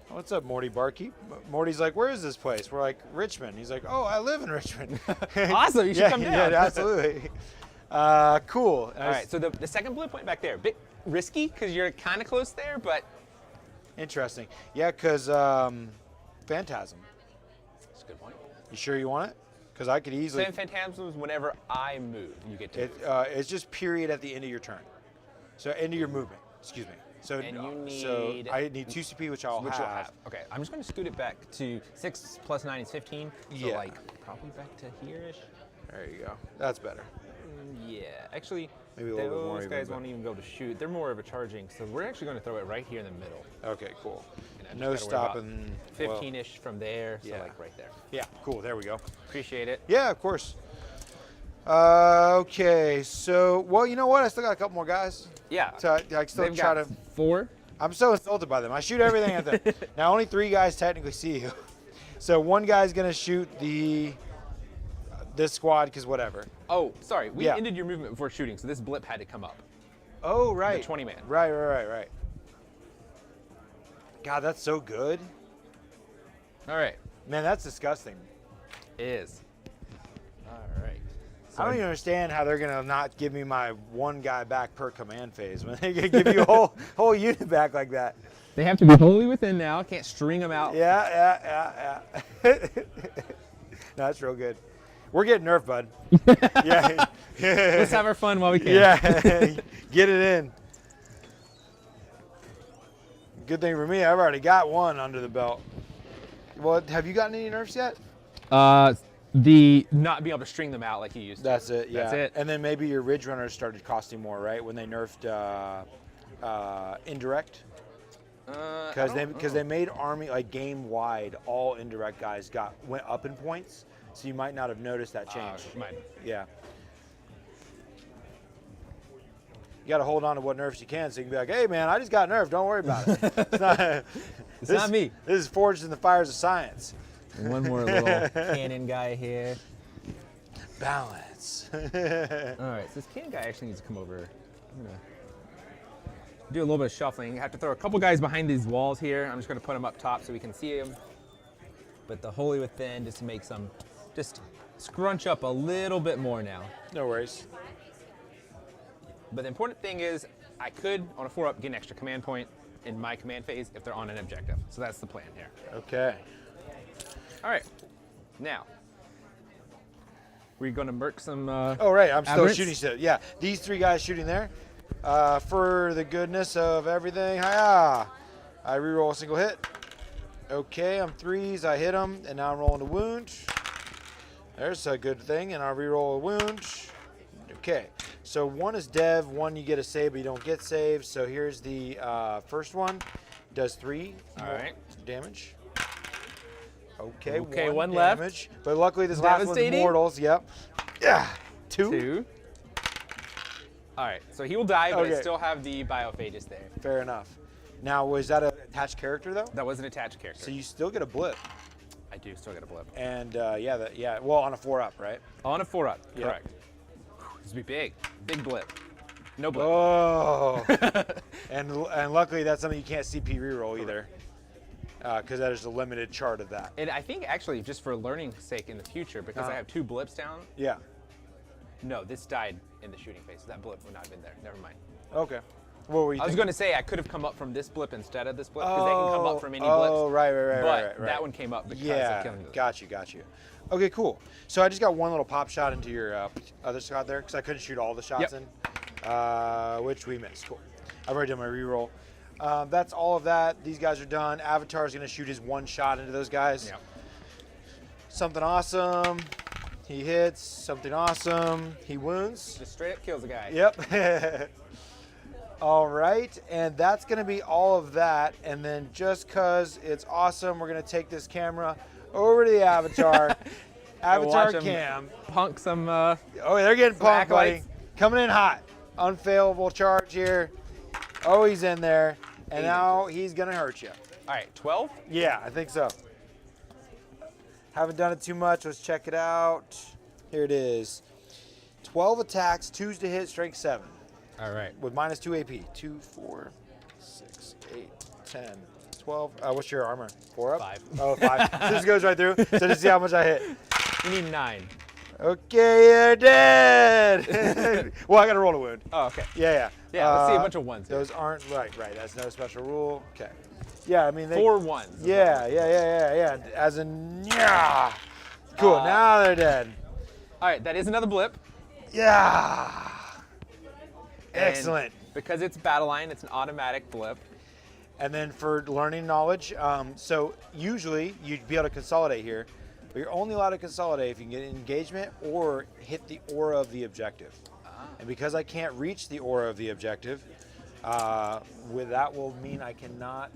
What's up, Morty Barkeep? Morty's like, where is this place? We're like, Richmond. He's like, oh, I live in Richmond. Awesome, you should yeah, come down. Yeah, absolutely. Cool. All right, so the second blip went back there. A bit risky because you're kind of close there, but Interesting. Yeah, because Phantasm. that's a good point. You sure you want it? Because I could easily. Send phantasms whenever I move. You get to move. It's just period at the end of your turn. So into your movement. Excuse me. So And you so need- I need 2 CP, which I'll Which have. you'll have. Okay, I'm just gonna scoot it back to 6 plus 9 is 15. So Yeah. like probably back to here-ish. There you go. That's better. Yeah, actually, Maybe a little bit more those even, guys but- won't even be able to shoot. They're more of a charging, so we're actually going to throw it right here in the middle. Okay, cool. And I just No gotta worry about stopping. well, 15-ish from there, so yeah. like right there. yeah, cool. There we go. Appreciate it. Yeah, of course. Okay, so well, you know what? I still got a couple more guys. Yeah. So I still They've try got to. 4. I'm so insulted by them. I shoot everything at them. Now only 3 guys technically see you. So one guy's gonna shoot this squad because whatever. Oh, sorry. We Yeah. ended your movement before shooting, so this blip had to come up. Oh right. 20 man. Right. God, that's so good. All right. Man, that's disgusting. It is. All right. I don't even understand how they're gonna not give me my 1 guy back per command phase when they can give you a whole unit back like that. They have to be wholly within now. Can't string them out. Yeah. No, that's real good. We're getting nerfed, bud. Yeah. Let's have our fun while we can. Yeah. Get it in. Good thing for me, I've already got 1 under the belt. Well, have you gotten any nerfs yet? The Not be able to string them out like you used to. That's it. Yeah. That's it. And then maybe your Ridge Runners started costing more, right? When they nerfed indirect. Because they made army like game wide, all indirect guys went up in points, so you might not have noticed that change. Yeah. You got to hold on to what nerfs you can, so you can be like, "Hey, man, I just got nerfed. Don't worry about it. It's not me. This is forged in the fires of science." one more little cannon guy here. Balance. All right, so this cannon guy actually needs to come over. I'm gonna do a little bit of shuffling. I have to throw a couple guys behind these walls here. I'm just gonna put them up top so we can see them. But the wholly within, just to make some, just scrunch up a little bit more now. No worries. But the important thing is, I could, on a 4-up, get an extra command point in my command phase if they're on an objective. So that's the plan here. Okay. All right. Now, we're going to merc some. Oh, right. I'm still Aberrants? shooting still. Yeah. These 3 guys shooting there. For the goodness of everything. Hiya. I reroll a single hit. Okay, I'm 3s. I hit them, and now I'm rolling a wound. There's a good thing, and I'll reroll a wound. Okay. So 1 is dev, 1 you get a save, but you don't get saved. So here's the first one. Does 3 damage. Okay, Okay, 1 one left. damage. But luckily this last one's Devastating. mortals. Yep. Yeah. 2. 2. All right, so he will die, but Okay. I still have the biophagus there. Fair enough. Now, was that an attached character though? That was an attached character. So you still get a blip. I do still get a blip. And well, on a 4-up, right? On a 4-up, Yep. correct. This would be big. Big blip. No blip. Oh. and luckily that's something you can't CP reroll either. Because that is a limited chart of that. And I think actually, just for learning's sake in the future, because I have 2 blips down, Yeah. no, this died in the shooting phase. So that blip would not have been there. Never mind. Okay. What were you I was thinking? going to say I could have come up from this blip instead of this blip, because they can come up from any blips. Oh, right. But right. that one came up because Yeah, of killing those. got you. Okay, cool. So I just got 1 little pop shot into your other shot there, because I couldn't shoot all the shots Yep. in, which we missed. Cool. I've already done my reroll. That's all of that. These guys are done. Avatar's going to shoot his 1 shot into those guys. Yeah. Something awesome. He hits. Something awesome. He wounds. Just straight up kills a guy. Yep. All right, and that's going to be all of that. And then just because it's awesome, we're going to take this camera over to the Avatar. Avatar Watch 'em cam. Punk some. Oh, they're getting Some pumped, buddy. acolytes. Coming in hot. Unfailable charge here. Oh, he's in there. And now he's going to hurt you. All right, 12. Yeah, I think so. Haven't done it too much. Let's check it out. Here it is. 12 attacks, 2s to hit, strength 7. All right. With minus 2 AP. 2, 4, 6, 8, 10, 12. What's your armor? 4 up? 5. Oh, 5. So this goes right through. So just see how much I hit. You need 9. Okay, you're dead. Well, I got to roll a wound. Oh, okay. Yeah. Yeah, let's see a bunch of 1s. here. Those aren't right. That's no special rule. Okay. Yeah, I mean, they. 4 1s. Yeah. As in, yeah. Cool. Now they're dead. All right, that is another blip. Yeah. Excellent. Because it's battle line, it's an automatic blip. And then for learning knowledge, so usually you'd be able to consolidate here, but you're only allowed to consolidate if you can get engagement or hit the aura of the objective. And because I can't reach the aura of the objective, with that will mean I cannot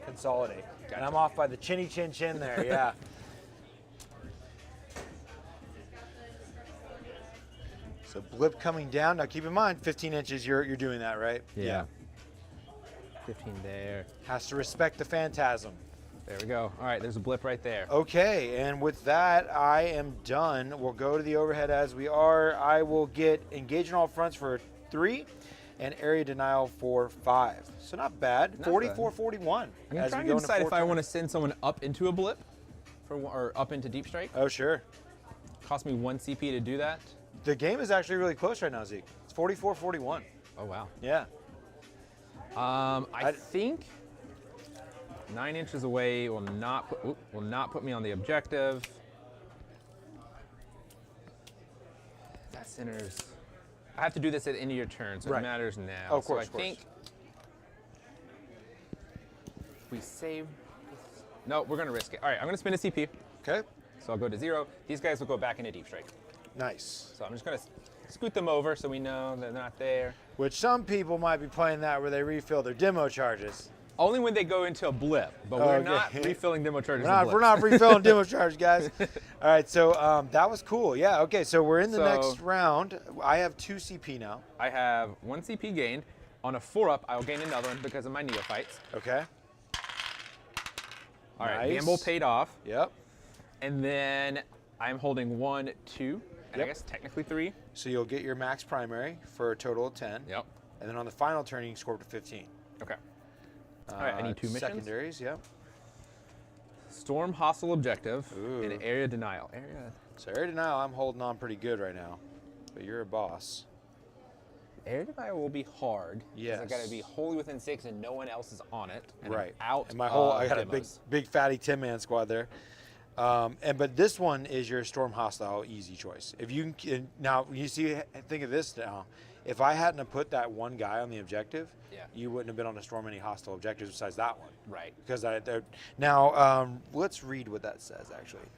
consolidate. And I'm off by the chinny chin chin there, yeah. So blip coming down. Now keep in mind, 15 inches, you're doing that, right? Yeah. 15 there. Has to respect the phantasm. There we go. All right, there's a blip right there. Okay, and with that, I am done. We'll go to the overhead as we are. I will get engage on all fronts for 3 and area denial for 5. So not bad. 44, 41. I'm trying to decide if I want to send someone up into a blip or up into deep strike. Oh, sure. Cost me 1 CP to do that. The game is actually really close right now, Zeke. It's 44, 41. Oh, wow. Yeah. I think 9 inches away will not put me on the objective. That centers. I have to do this at the end of your turn, so Right. it matters now. Oh, of course, so I think we save. No, we're gonna risk it. All right, I'm gonna spend a CP. Okay. So I'll go to 0. These guys will go back into deep strike. Nice. So I'm just gonna scoot them over so we know they're not there. Which some people might be playing that where they refill their demo charges. Only when they go into a blip, but we're not refilling demo charges. We're not refilling demo charge, guys. All right, so that was cool. Yeah, okay, so we're in the next round. I have 2 CP now. I have 1 CP gained. On a 4-up, I'll gain another one because of my neophytes. Okay. All right, Nice. gamble paid off. Yep. And then I'm holding 1, 2, and I Yep. guess technically 3. So you'll get your max primary for a total of 10. Yep. And then on the final turn, you can score up to 15. Okay. All right, I need 2 missions. Secondaries, yep. Storm hostile objective Ooh. and area denial. Area So area denial, I'm holding on pretty good right now. But you're a boss. denial will be hard. Yes. I got to be wholly within 6 and no one else is on it. And I'm Right. out. And my whole, of I got demos. a big fatty 10-man squad there. But this one is your storm hostile easy choice. If you can, now you see, think of this now. If I hadn't have put that one guy on the objective, Yeah. you wouldn't have been on to storm any hostile objectives besides that one. Right. Because now let's read what that says actually.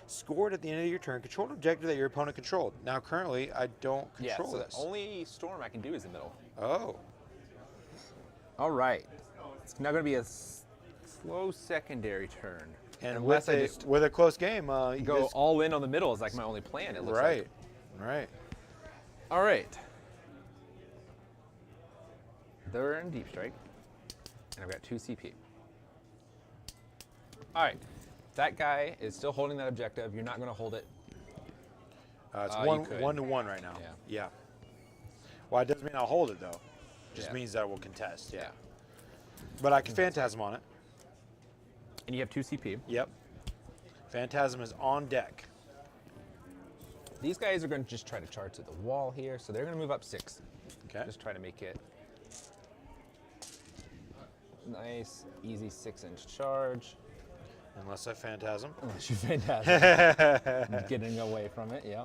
Scored at the end of your turn, control an objective that your opponent controlled. Now currently I don't Yeah, control so this. the only storm I can do is the middle. Oh. All right. It's now going to be a slow secondary turn. And Unless with I a, just with a close game, go this- all in on the middle is like my only plan, it looks right, like. right. All right. They're in deep strike. And I've got 2 CP. All right. That guy is still holding that objective. You're not going to hold it. It's you could. 1-1 right now. Yeah. Yeah. Well, it doesn't mean I'll hold it though. Just Yeah. means that we'll contest. Yeah. But I can phantasm on it. And you have 2 CP. Yep. Phantasm is on deck. These guys are going to just try to charge to the wall here, so they're going to move up 6. Okay. Just try to make it nice, easy 6-inch charge. Unless I phantasm. Unless you're fantastic. Getting away from it, yeah.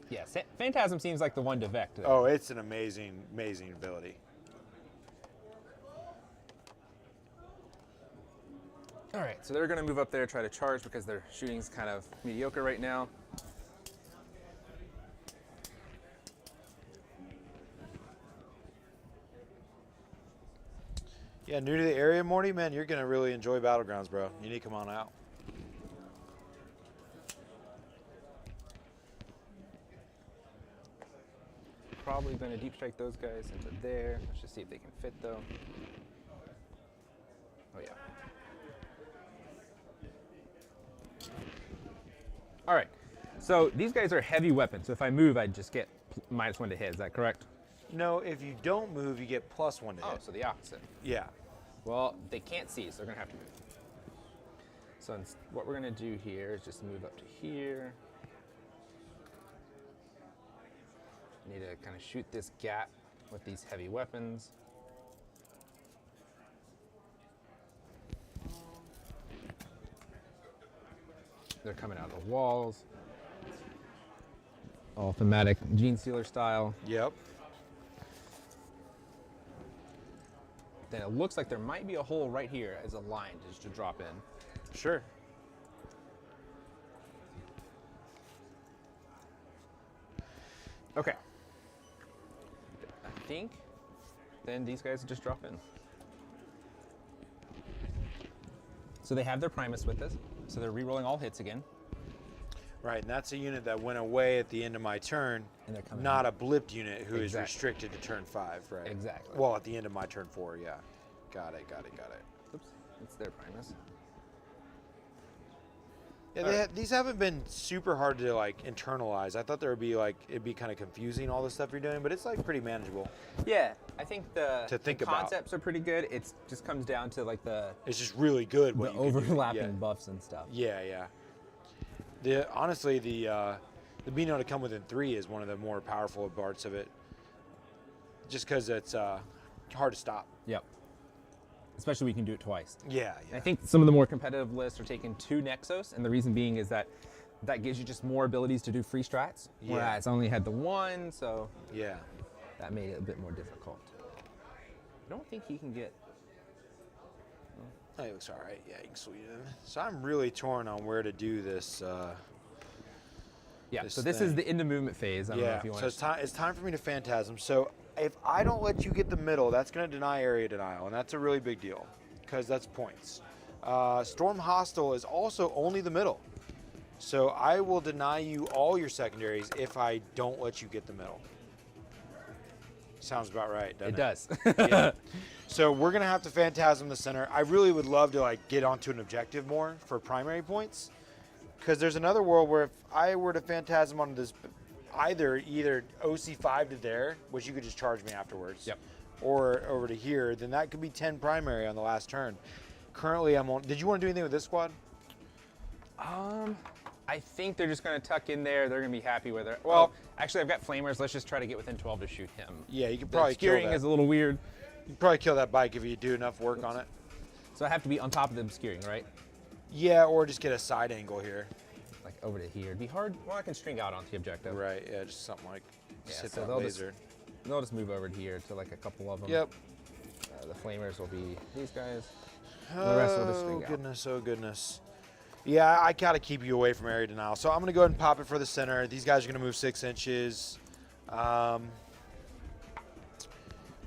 Yeah, Phantasm seems like the one to Vect. Oh, it's an amazing, amazing ability. All right, so they're going to move up there, try to charge because their shooting's kind of mediocre right now. Yeah, new to the area, Morty, man, you're gonna really enjoy Battlegrounds, bro. You need to come on out. Probably going to deep strike those guys into there. Let's just see if they can fit though. Oh yeah. All right, so these guys are heavy weapons. So if I move, I just get -1 to hit. Is that correct? No, if you don't move, you get +1 to Oh, hit. so the opposite. Yeah. Well, they can't see, so they're gonna have to move. So what we're gonna do here is just move up to here. Need to kind of shoot this gap with these heavy weapons. They're coming out of the walls. All thematic Genestealer style. Yep. then it looks like there might be a hole right here as a line just to drop in. Sure. Okay. I think then these guys just drop in. So they have their Primus with us, so they're re-rolling all hits again. Right, and that's a unit that went away at the end of my turn. And they're coming not in. a blipped unit who is Exactly. restricted to turn 5, right? Exactly. Well, at the end of my turn 4, yeah. Got it. Oops, it's their Primus. Yeah, these haven't been super hard to like internalize. I thought there would be like it'd be kind of confusing all the stuff you're doing, but it's like pretty manageable. Yeah, I think To think the about. concepts are pretty good. It just comes down to like the It's just really good what you can do. overlapping buffs and stuff. Yeah. Honestly, the being able to come within 3 is one of the more powerful parts of it. Just because it's hard to stop. Yep. Especially we can do it twice. Yeah. I think some of the more competitive lists are taking 2 Nexos, and the reason being is that gives you just more abilities to do free strats, Yeah. whereas I only had the 1, so Yeah. that made it a bit more difficult. I don't think he can get... Oh, he looks all right. Yeah, you can sweep him. So I'm really torn on where to do this. Yeah, This so this is thing. the into movement phase. I don't know Yeah. if you want So it's time for me to Phantasm. So if I don't let you get the middle, that's going to deny area denial, and that's a really big deal because that's points. Storm Hostile is also only the middle. So I will deny you all your secondaries if I don't let you get the middle. Sounds about right, doesn't It does. Yeah. So we're gonna have to Phantasm the center. I really would love to like get onto an objective more for primary points, because there's another world where if I were to Phantasm on this, either OC5 to there, which you could just charge me afterwards, Yep. or over to here, then that could be 10 primary on the last turn. Currently, I'm on. Did you want to do anything with this squad? I think they're just going to tuck in there. They're going to be happy with it. Well, actually, I've got flamers. Let's just try to get within 12 to shoot him. Yeah, you could The probably kill obscuring that. is a little weird, You could probably kill that bike if you do enough work on it. so I have to be on top of the obscuring, right? Yeah, or just get a side angle here. Like over to here. It'd be hard. Well, I can string out onto the objective. Right. Yeah, just something like just Yeah, hit so that they'll just- laser. They'll just move over to here to like a couple of them. Yep. The flamers will be these guys. And the rest will just string out. Goodness, oh goodness. Yeah, I gotta keep you away from area denial. So I'm gonna go ahead and pop it for the center. These guys are gonna move 6 inches.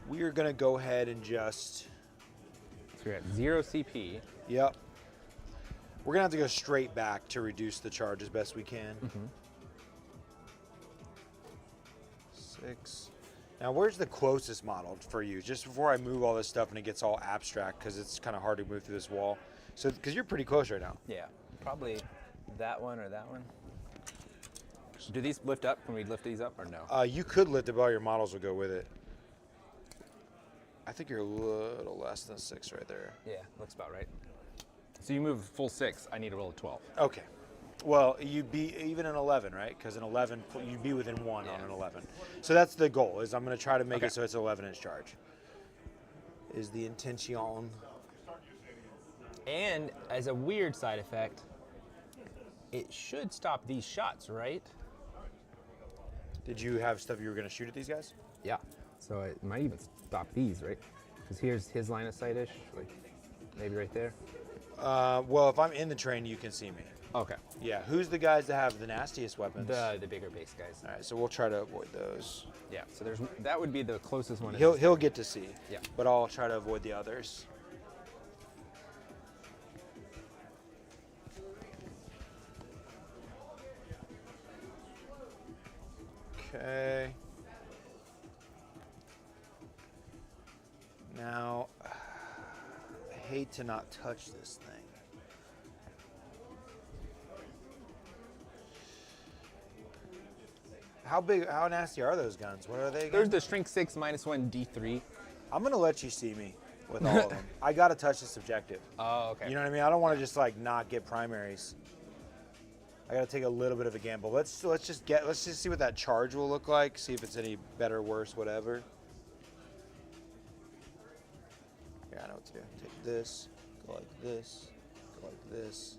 We are gonna go ahead and just, So you're at 0 CP. yep. We're gonna have to go straight back to reduce the charge as best we can. 6. Now, where's the closest model for you? Just before I move all this stuff and it gets all abstract, because it's kind of hard to move through this wall. So, because you're pretty close right now. Yeah, probably that one or that one. Do these lift up? Can we lift these up or no? You could lift it, but all your models will go with it. I think you're a little less than 6 right there. Yeah, looks about right. So you move full 6. I need to roll a 12. Okay. Well, you'd be even an 11, right? Because an 11, you'd be within 1 on Yeah. an 11. So that's the goal, is I'm going to try to make Okay. it so it's an 11-inch charge. Is the intention. And as a weird side effect, it should stop these shots, right? Did you have stuff you were going to shoot at these guys? Yeah. So it might even stop these, right? Because here's his line of sight-ish, like maybe right there. Well, if I'm in the train, you can see me. Okay. Yeah. Who's the guys that have the nastiest weapons? The bigger base guys. All right, so we'll try to avoid those. Yeah. So that would be the closest one. He'll get to see. Yeah. But I'll try to avoid the others. Okay. Now, I hate to not touch this thing. How nasty are those guns? What are they again? There's the strength 6 -1 D3. I'm gonna let you see me with all of them. I gotta touch this objective. Oh, okay. You know what I mean? I don't want to just like not get primaries. I gotta take a little bit of a gamble. Let's just see what that charge will look like. See if it's any better, worse, whatever. Yeah, I know what to do. Take this, go like this, go like this.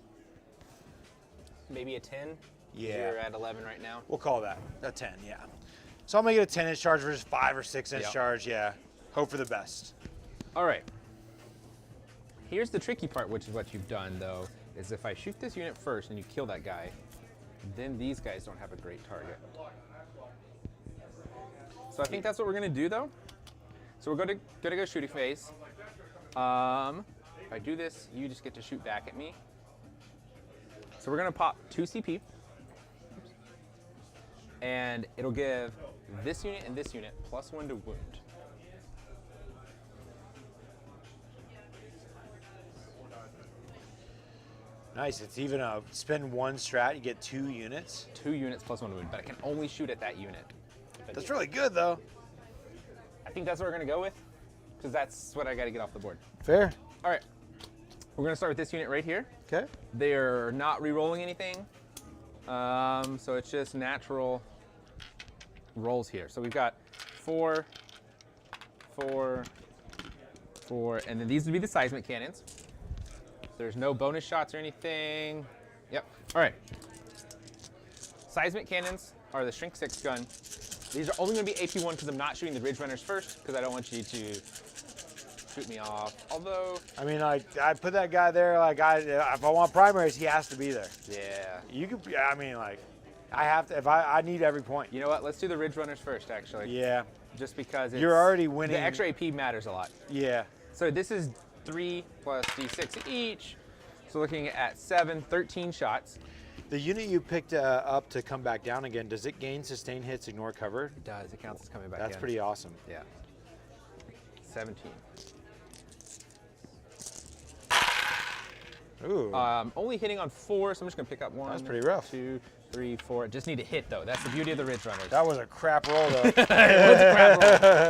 Maybe a 10. Yeah. You're at 11 right now. We'll call that a 10. Yeah. So I'll make it a 10-inch charge versus 5 or 6-inch Yep. charge. Yeah. Hope for the best. All right. Here's the tricky part, which is what you've done, though, is if I shoot this unit first and you kill that guy, then these guys don't have a great target. So I think that's what we're going to do, though. So we're going to go shooting phase. If I do this, you just get to shoot back at me. So we're going to pop 2 CP. And it'll give this unit and this unit +1 to wound. Nice. It's even a spend 1 strat, you get 2 units. 2 units +1 to wound, but I can only shoot at that unit. That's really good, though. I think that's what we're going to go with, because that's what I got to get off the board. Fair. All right. We're going to start with this unit right here. Okay. They're not re-rolling anything, so it's just natural rolls here. So we've got 4, 4, 4, and then these would be the seismic cannons. There's no bonus shots or anything. Yep. All right. Seismic cannons are the Shrink 6 gun. These are only going to be AP1 because I'm not shooting the Ridge Runners first because I don't want you to shoot me off. Although, I mean, like, I put that guy there. Like, if I want primaries, he has to be there. yeah. You could. I mean, like, I have to. If I need every point. You know what? Let's do the Ridge Runners first, actually. Yeah. Just because it's, You're already winning. The extra AP matters a lot. Yeah. So this is 3 plus D6 each. So looking at 7, 13 shots. The unit you picked up to come back down again, does it gain sustained hits, ignore cover? It does. It counts as coming back That's in. pretty awesome. Yeah. 17. Ooh. Only hitting on 4, so I'm just going to pick up 1. That's pretty rough. 2, 3, 4. Just need to hit, though. That's the beauty of the Ridge Runners. That was a crap roll, though. It was a crap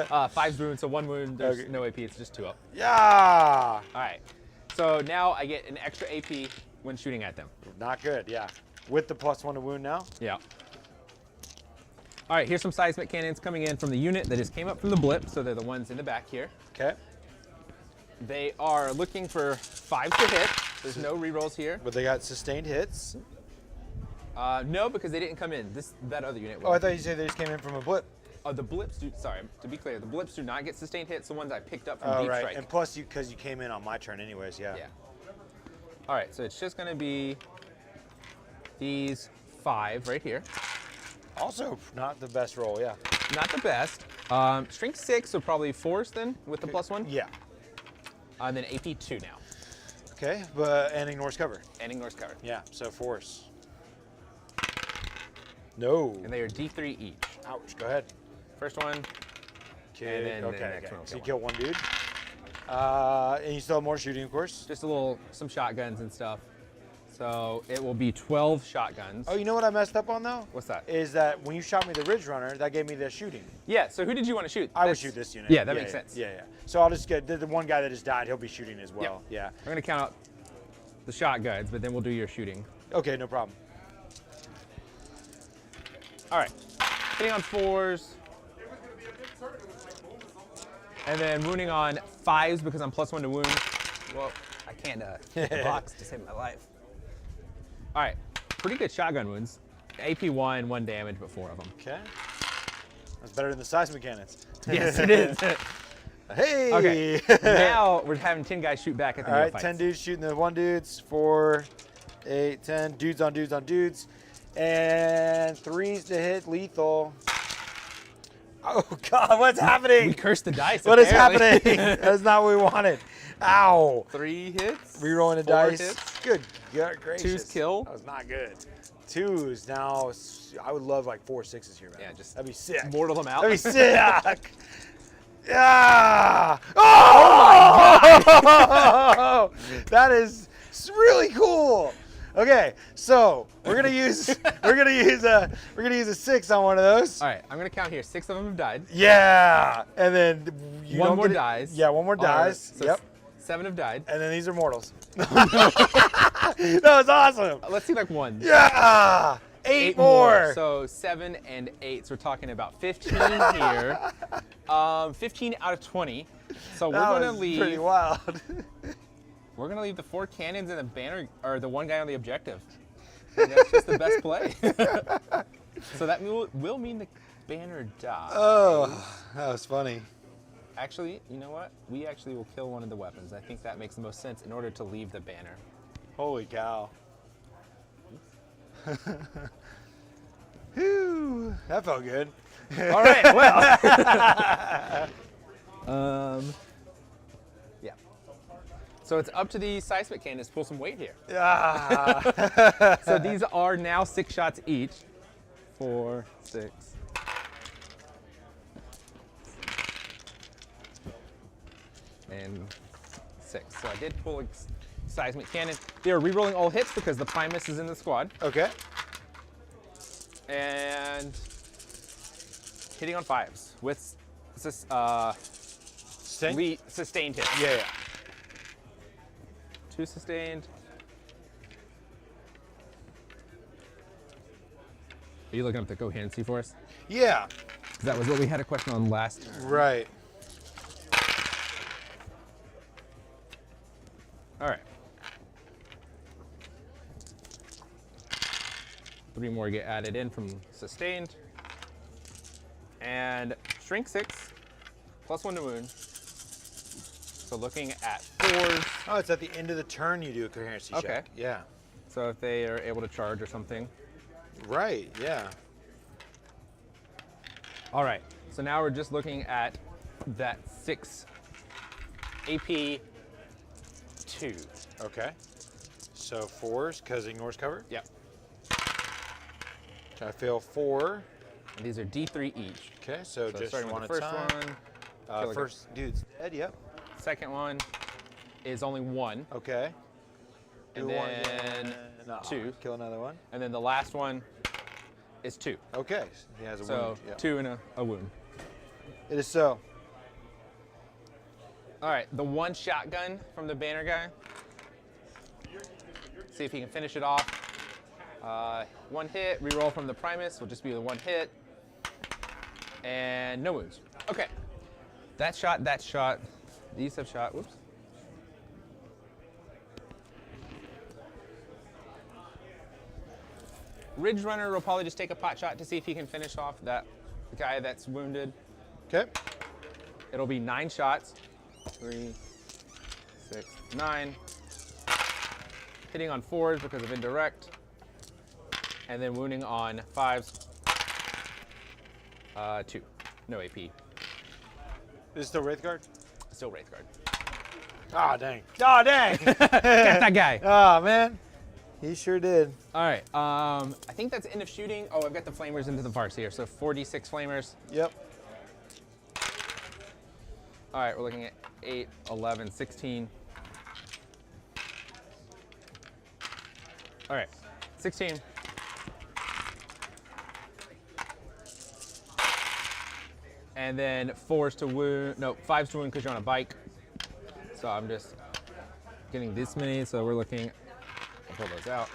roll. 5's wound, so 1 wound. There's Okay. no AP. It's just 2 up. Yeah. All right. So now I get an extra AP when shooting at them. Not good. Yeah. With the +1 to wound now. Yeah. All right, here's some seismic cannons coming in from the unit that just came up from the blip, so they're the ones in the back here. Okay. They are looking for 5 to hit. There's no rerolls here. But they got sustained hits. No, because they didn't come in. That other unit will. Oh, I thought you said they just came in from a blip. The blips do, sorry, to be clear, the blips do not get sustained hits, the ones I picked up from Oh, Deep right. Strike. And plus, because you came in on my turn anyways, yeah. Yeah. All right, so it's just going to be these 5 right here. Also, not the best roll, yeah. Not the best. Strength 6, so probably 4s then with the +1. Yeah. And then AP 2 now. Okay, and ignores cover. And ignores cover. Yeah, so force. No. And they are D3 each. Ouch, go ahead. First one. Okay, And then the okay. next one will So you kill kill one dude. And you still have more shooting, of course. Just some shotguns and stuff. So it will be 12 shotguns. Oh, you know what I messed up on, though? What's that? Is that when you shot me the Ridge Runner, that gave me the shooting. Yeah, so who did you want to shoot? I would shoot this unit. Yeah, that makes sense. Yeah. So I'll just get the one guy that just died, he'll be shooting as well. Yep. Yeah. I'm going to count out the shotguns, but then we'll do your shooting. Okay, no problem. All right. Hitting on 4s. And then wounding on 5s because I'm +1 to wound. Well, I can't hit the box to save my life. All right. Pretty good shotgun wounds. AP1, 1 damage, but 4 of them. Okay. That's better than the seismic cannons. Yes, it is. Hey! Okay. Now we're having 10 guys shoot back at the All right, neophytes. 10 dudes shooting the 1 dudes, 4, 8, 10 dudes on dudes on dudes, and 3s to hit lethal. Oh God, what's happening? We cursed the dice. What is apparently. happening? That's not what we wanted. Ow. 3 hits. Rerolling the 4 dice. hits. Good gracious. 2s kill. That was not good. 2s now. I would love like 4 6s here, man. Yeah, just that'd be sick. mortal them out. That'd be sick. Yeah! Oh! That is really cool. Okay, so we're gonna use a 6 on one of those. All right, I'm gonna count here. 6 of them have died. Yeah, and then you One don't more get it- dies. Yeah, one more dies. So Yep. 7 have died. And then these are mortals. That was awesome. Let's see like 1. Yeah, 8 more. So 7 and 8. So we're talking about 15 here. 15 out of 20. So that we're gonna was leave. pretty wild. We're gonna leave the 4 cannons and the banner, or the 1 guy on the objective. And that's just the best play. So that will mean the banner dies. Oh, that was funny. Actually, you know what? We actually will kill one of the weapons. I think that makes the most sense in order to leave the banner. Holy cow. Whew, that felt good. All right, well. Yeah. So it's up to the seismic cannons to pull some weight here. Ah. So these are now 6 shots each. 4, 6. And 6. So I did pull a seismic cannon. They are re-rolling all hits because the Primus is in the squad. Okay. And hitting on 5s with sustained hits. Yeah. 2 sustained. Are you looking up the coherency for us? Yeah. 'Cause that was what we had a question on last turn. Right. All right. 3 more get added in from sustained. And shrink 6, +1 to wound. So looking at 4s. Oh, it's at the end of the turn you do a coherency check. Okay. Yeah. So if they are able to charge or something. Right, yeah. All right. So now we're just looking at that 6 AP 2. Okay. So 4s, because ignores cover. Yep. I fail 4. And these are D3 each. Okay, so just starting one with at the a first time. one. First dude's dead, yep. Second one is only 1. Okay. And Do one then again. No, 2. Kill another one. And then the last one is 2. Okay, he has a So wound. Yeah. 2 and a wound. It is so. All right, the 1 shotgun from the banner guy. See if he can finish it off. 1 hit, reroll from the Primus will just be the 1 hit. And no wounds. Okay. That shot, these have shot, whoops. Ridge Runner will probably just take a pot shot to see if he can finish off that guy that's wounded. Okay. It'll be 9 shots. 3, 6, 9. Hitting on 4s because of indirect. And then wounding on 5s. 2. No AP. Is this still Wraithguard? Still Wraithguard. Ah, dang. Ah, dang. Got that guy. Ah, man. He sure did. All right. I think that's end of shooting. Oh, I've got the flamers into the Farseer. So 46 flamers. Yep. All right, we're looking at 8, 11, 16. All right, 16. And then 4s to wound, no, 5s to wound because you're on a bike. So I'm just getting this many. So we're looking, I'll pull those out.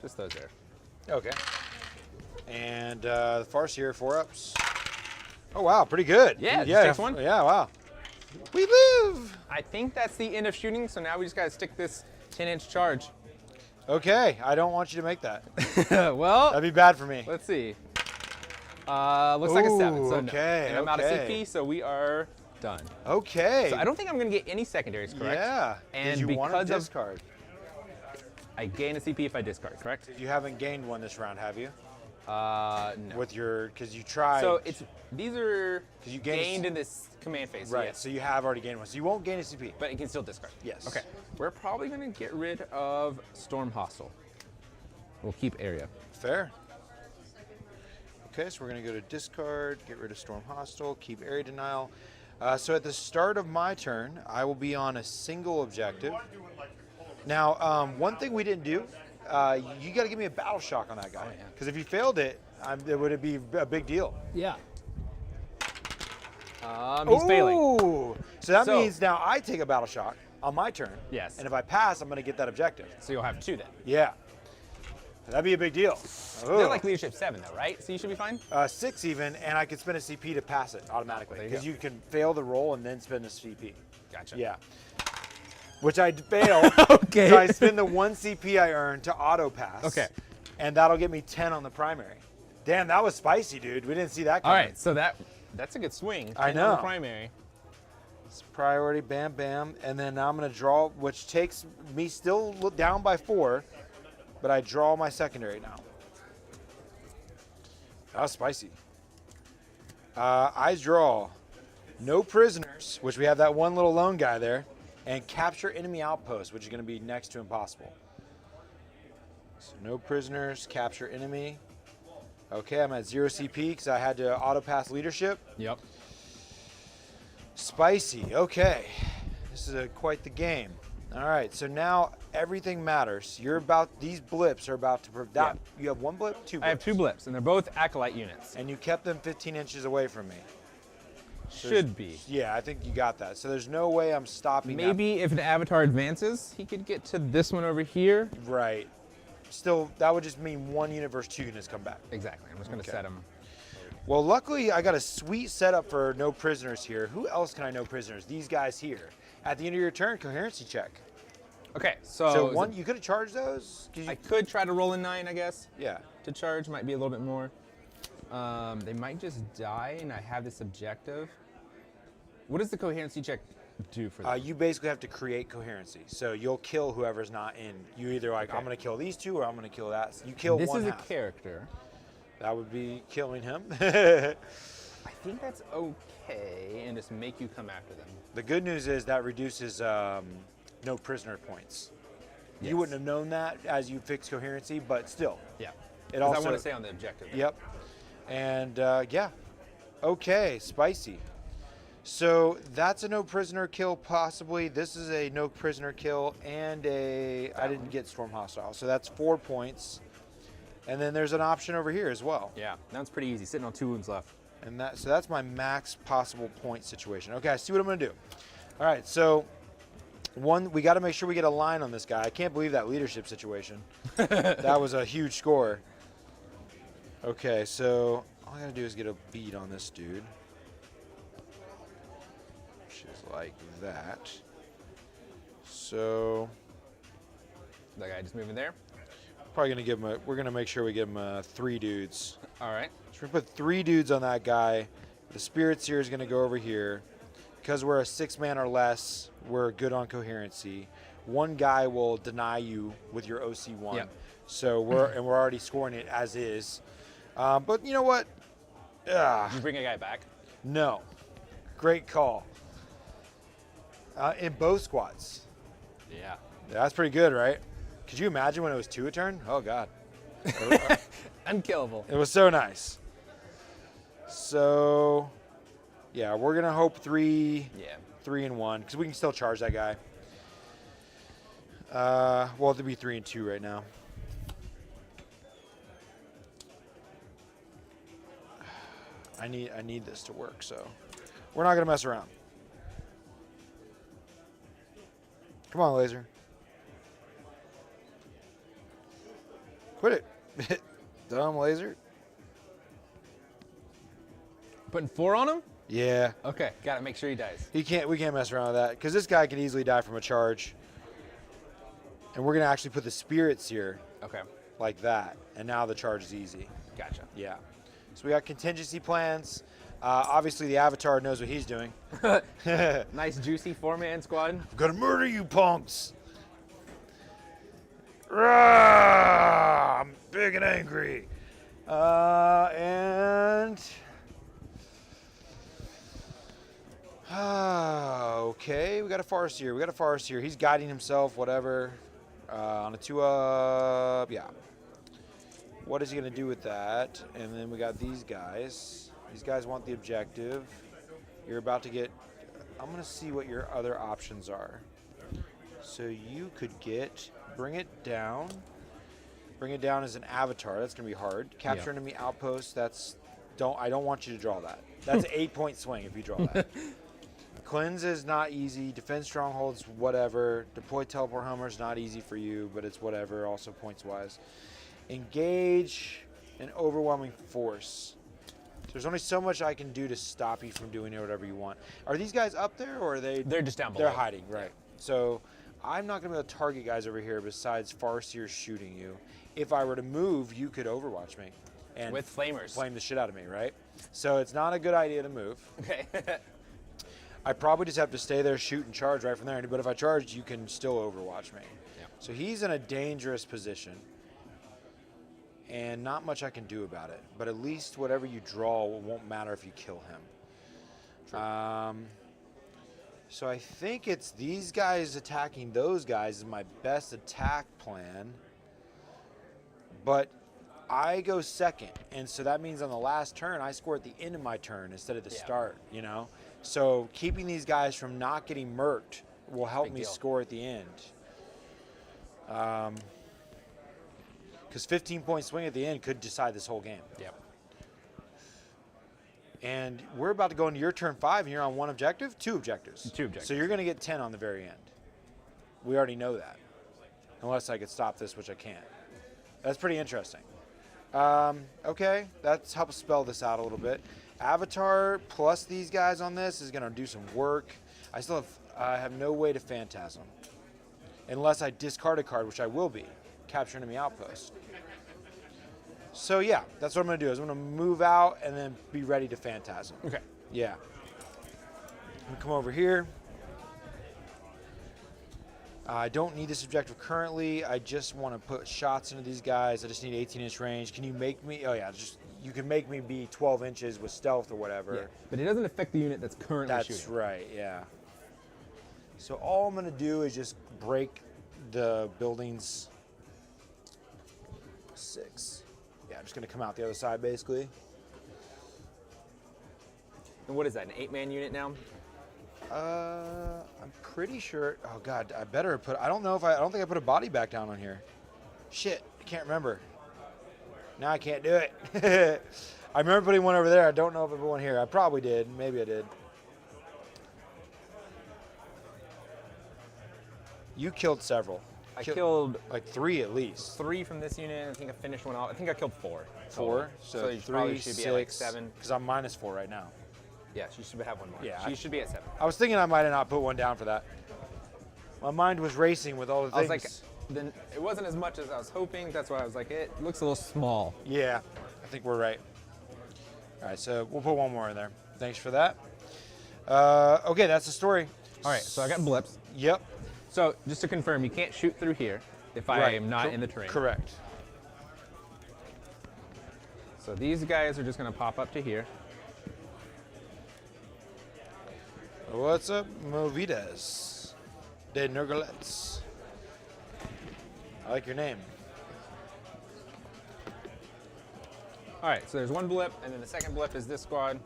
Just those there. Okay. And the Farseer 4-ups. Oh, wow, pretty good. Yeah, yeah, just takes 1. Yeah, wow. We live. I think that's the end of shooting. So now we just got to stick this 10-inch charge. Okay, I don't want you to make that. Well, That'd be bad for me. let's see. Looks like a 7. So okay, no. And I'm out of okay. CP, so we are done. Okay. So I don't think I'm going to get any secondaries, correct? Yeah. And you want to because of- discard. I gain a CP if I discard, correct? You haven't gained one this round, have you? No. With your, because you tried. So these are 'Cause you gained a gained in this command phase. right. Yes. So you have already gained one. So you won't gain a CP. But it can still discard. Yes. Okay. We're probably going to get rid of Storm Hostile. We'll keep area. Fair. Okay, so we're going to go to discard, get rid of Storm Hostile, keep area denial. So at the start of my turn, I will be on a single objective. Now, one thing we didn't do, you got to give me a battle shock on that guy. Because if you failed it, it would be a big deal. Yeah. He's failing. Ooh! So that So- means now I take a battle shock on my turn. Yes. And if I pass, I'm going to get that objective. So you'll have 2 then. Yeah. That'd be a big deal. They're Ugh. like leadership 7 though, right? So you should be fine. 6 even, and I can spend a CP to pass it automatically. There you Because go. you can fail the roll and then spend a CP. Gotcha. Yeah. Which I fail. Okay. So I spend the 1 CP I earn to auto pass. Okay. And that'll get me 10 on the primary. Damn, that was spicy, dude. We didn't see that All coming. right. So that's a good swing. I 10 on the know. primary. It's priority, bam, bam. And then now I'm going to draw, which takes me still down by 4, but I draw my secondary now. That was spicy. I draw no prisoners, which we have that one little lone guy there, and capture enemy outpost, which is going to be next to impossible. So no prisoners, capture enemy. Okay, I'm at 0 CP because I had to auto pass leadership. Yep. Spicy. Okay, this is quite the game. All right, so now everything matters. These blips are about to Yeah. You have 1 blip, 2 blips. I have 2 blips, and they're both Acolyte units. And you kept them 15 inches away from me. Should be. Yeah, I think you got that. So there's no way I'm stopping that. Maybe if an avatar advances, he could get to this one over here. Right. Still, that would just mean 1 unit versus 2 units come back. Exactly. I'm just going to Okay. set him. Well, luckily, I got a sweet setup for no prisoners here. Who else can I no prisoners? These guys here. At the end of your turn, coherency check. Okay, So is one, it- you could have charged those? 'Cause you- I could try to roll a 9, I guess, yeah. to charge. Might be a little bit more. They might just die, and I have this objective. What does the coherency check do for them? You basically have to create coherency. So you'll kill whoever's not in. You either like, Okay. I'm going to kill these 2 or I'm going to kill that. You kill This one is half. a character. That would be killing him. I think that's okay, and just make you come after them. The good news is that reduces no prisoner points. Yes. You wouldn't have known that as you fix coherency, but still. Yeah. It 'Cause also, I want to stay on the objective. Yep. And yeah. Okay, spicy. So that's a no prisoner kill possibly. This is a no prisoner kill and I didn't get storm hostile. So that's 4 points. And then there's an option over here as well. Yeah, that one's pretty easy. Sitting on 2 wounds left. And so that's my max possible point situation. Okay, I see what I'm gonna do. All right, so we got to make sure we get a line on this guy. I can't believe that leadership situation. That was a huge score. Okay, so all I gotta do is get a beat on this dude, which is like that. So That guy just moving there. probably gonna give him. We're gonna make sure we give him 3 dudes. All right. So we're gonna put 3 dudes on that guy. The Spirit Seer is gonna go over here. Because we're a 6-man or less, we're good on coherency. 1 guy will deny you with your OC1. Yep. So we're already scoring it as is. But you know what? Did you bring a guy back? No. Great call. In both squads. Yeah. Yeah, that's pretty good, right? Could you imagine when it was 2 a turn? Oh God. Unkillable. It was so nice. So, yeah, we're gonna hope 3 and 1 because we can still charge that guy. Well, it'd be 3 and 2 right now. I need this to work, so we're not gonna mess around. Come on, laser. Quit it. Dumb laser. Putting 4 on him? Yeah. Okay, gotta make sure he dies. We can't mess around with that because this guy can easily die from a charge. And we're gonna actually put the Spirit Seer Okay, like that, and now the charge is easy. gotcha. Yeah. So we got contingency plans. Obviously, the Avatar knows what he's doing. Nice juicy 4-man squad. I'm gonna murder you, punks. Rah! I'm big and angry. Okay, we got a Farseer. He's guiding himself, whatever. On a 2-up, yeah. What is he gonna do with that? And then we got these guys. These guys want the objective. You're about to get, I'm gonna see what your other options are. So you could bring it down. Bring it down as an Avatar, that's gonna be hard. Capture enemy outpost, I don't want you to draw that. That's an 8-point swing if you draw that. Cleanse is not easy. Defend strongholds, whatever. Deploy teleport hummer is not easy for you, but it's whatever, also points wise. Engage an overwhelming force. There's only so much I can do to stop you from doing whatever you want. Are these guys up there or are they? They're just down below. They're hiding, right. So I'm not going to be able to target guys over here besides Farseer shooting you. If I were to move, you could overwatch me. And With flamers. flame the shit out of me, right? So it's not a good idea to move. Okay. I probably just have to stay there, shoot, and charge right from there. But if I charge, you can still overwatch me. Yeah. So he's in a dangerous position. And not much I can do about it. But at least whatever you draw won't matter if you kill him. So I think it's these guys attacking those guys is my best attack plan. But I go second, and so that means on the last turn, I score at the end of my turn instead of the start, you know? So keeping these guys from not getting murked will help me score at the end. Because 15-point swing at the end could decide this whole game. Yep. And we're about to go into your turn 5, and you're on 1 objective? 2 objectives. 2 objectives. So you're going to get 10 on the very end. We already know that. Unless I could stop this, which I can't. That's pretty interesting. Okay, that's helped spell this out a little bit. Avatar plus these guys on this is going to do some work. I still have no way to phantasm. Unless I discard a card, which I will be. Capture enemy outpost. So yeah, that's what I'm going to do. Is I'm going to move out and then be ready to phantasm. Okay. Yeah. I'm going to come over here. I don't need this objective currently. I just want to put shots into these guys. I just need 18-inch range. Can you make me? Oh yeah, you can make me be 12 inches with stealth or whatever. Yeah, but it doesn't affect the unit that's currently shooting. That's right. Yeah. So all I'm going to do is just break the buildings. 6. Yeah, I'm just going to come out the other side basically. And what is that? An 8-man unit now? I'm pretty sure. Oh God, I better put. I don't know if I don't think I put a body back down on here. Shit, I can't remember. Now I can't do it. I remember putting one over there. I don't know if I put one here. I probably did. Maybe I did. You killed several. I killed like 3 at least. 3 from this unit. I think I finished one off. I think I killed 4. 4. So you 3, probably should 6, be at like 7. Because I'm -4 right now. Yeah, you should have one more. Yeah, So you should be at 7. I was thinking I might have not put one down for that. My mind was racing with all the I things. was like, then it wasn't as much as I was hoping. That's why I was like, it looks a little small. Yeah, I think we're right. All right, so we'll put one more in there. Thanks for that. Okay, that's the story. All right, so I got blips. Yep. So just to confirm, you can't shoot through here if I am not in the terrain. Correct. So these guys are just going to pop up to here. What's up, Movidas? De Nergalets. I like your name. All right, so there's one blip, and then the second blip is this squad.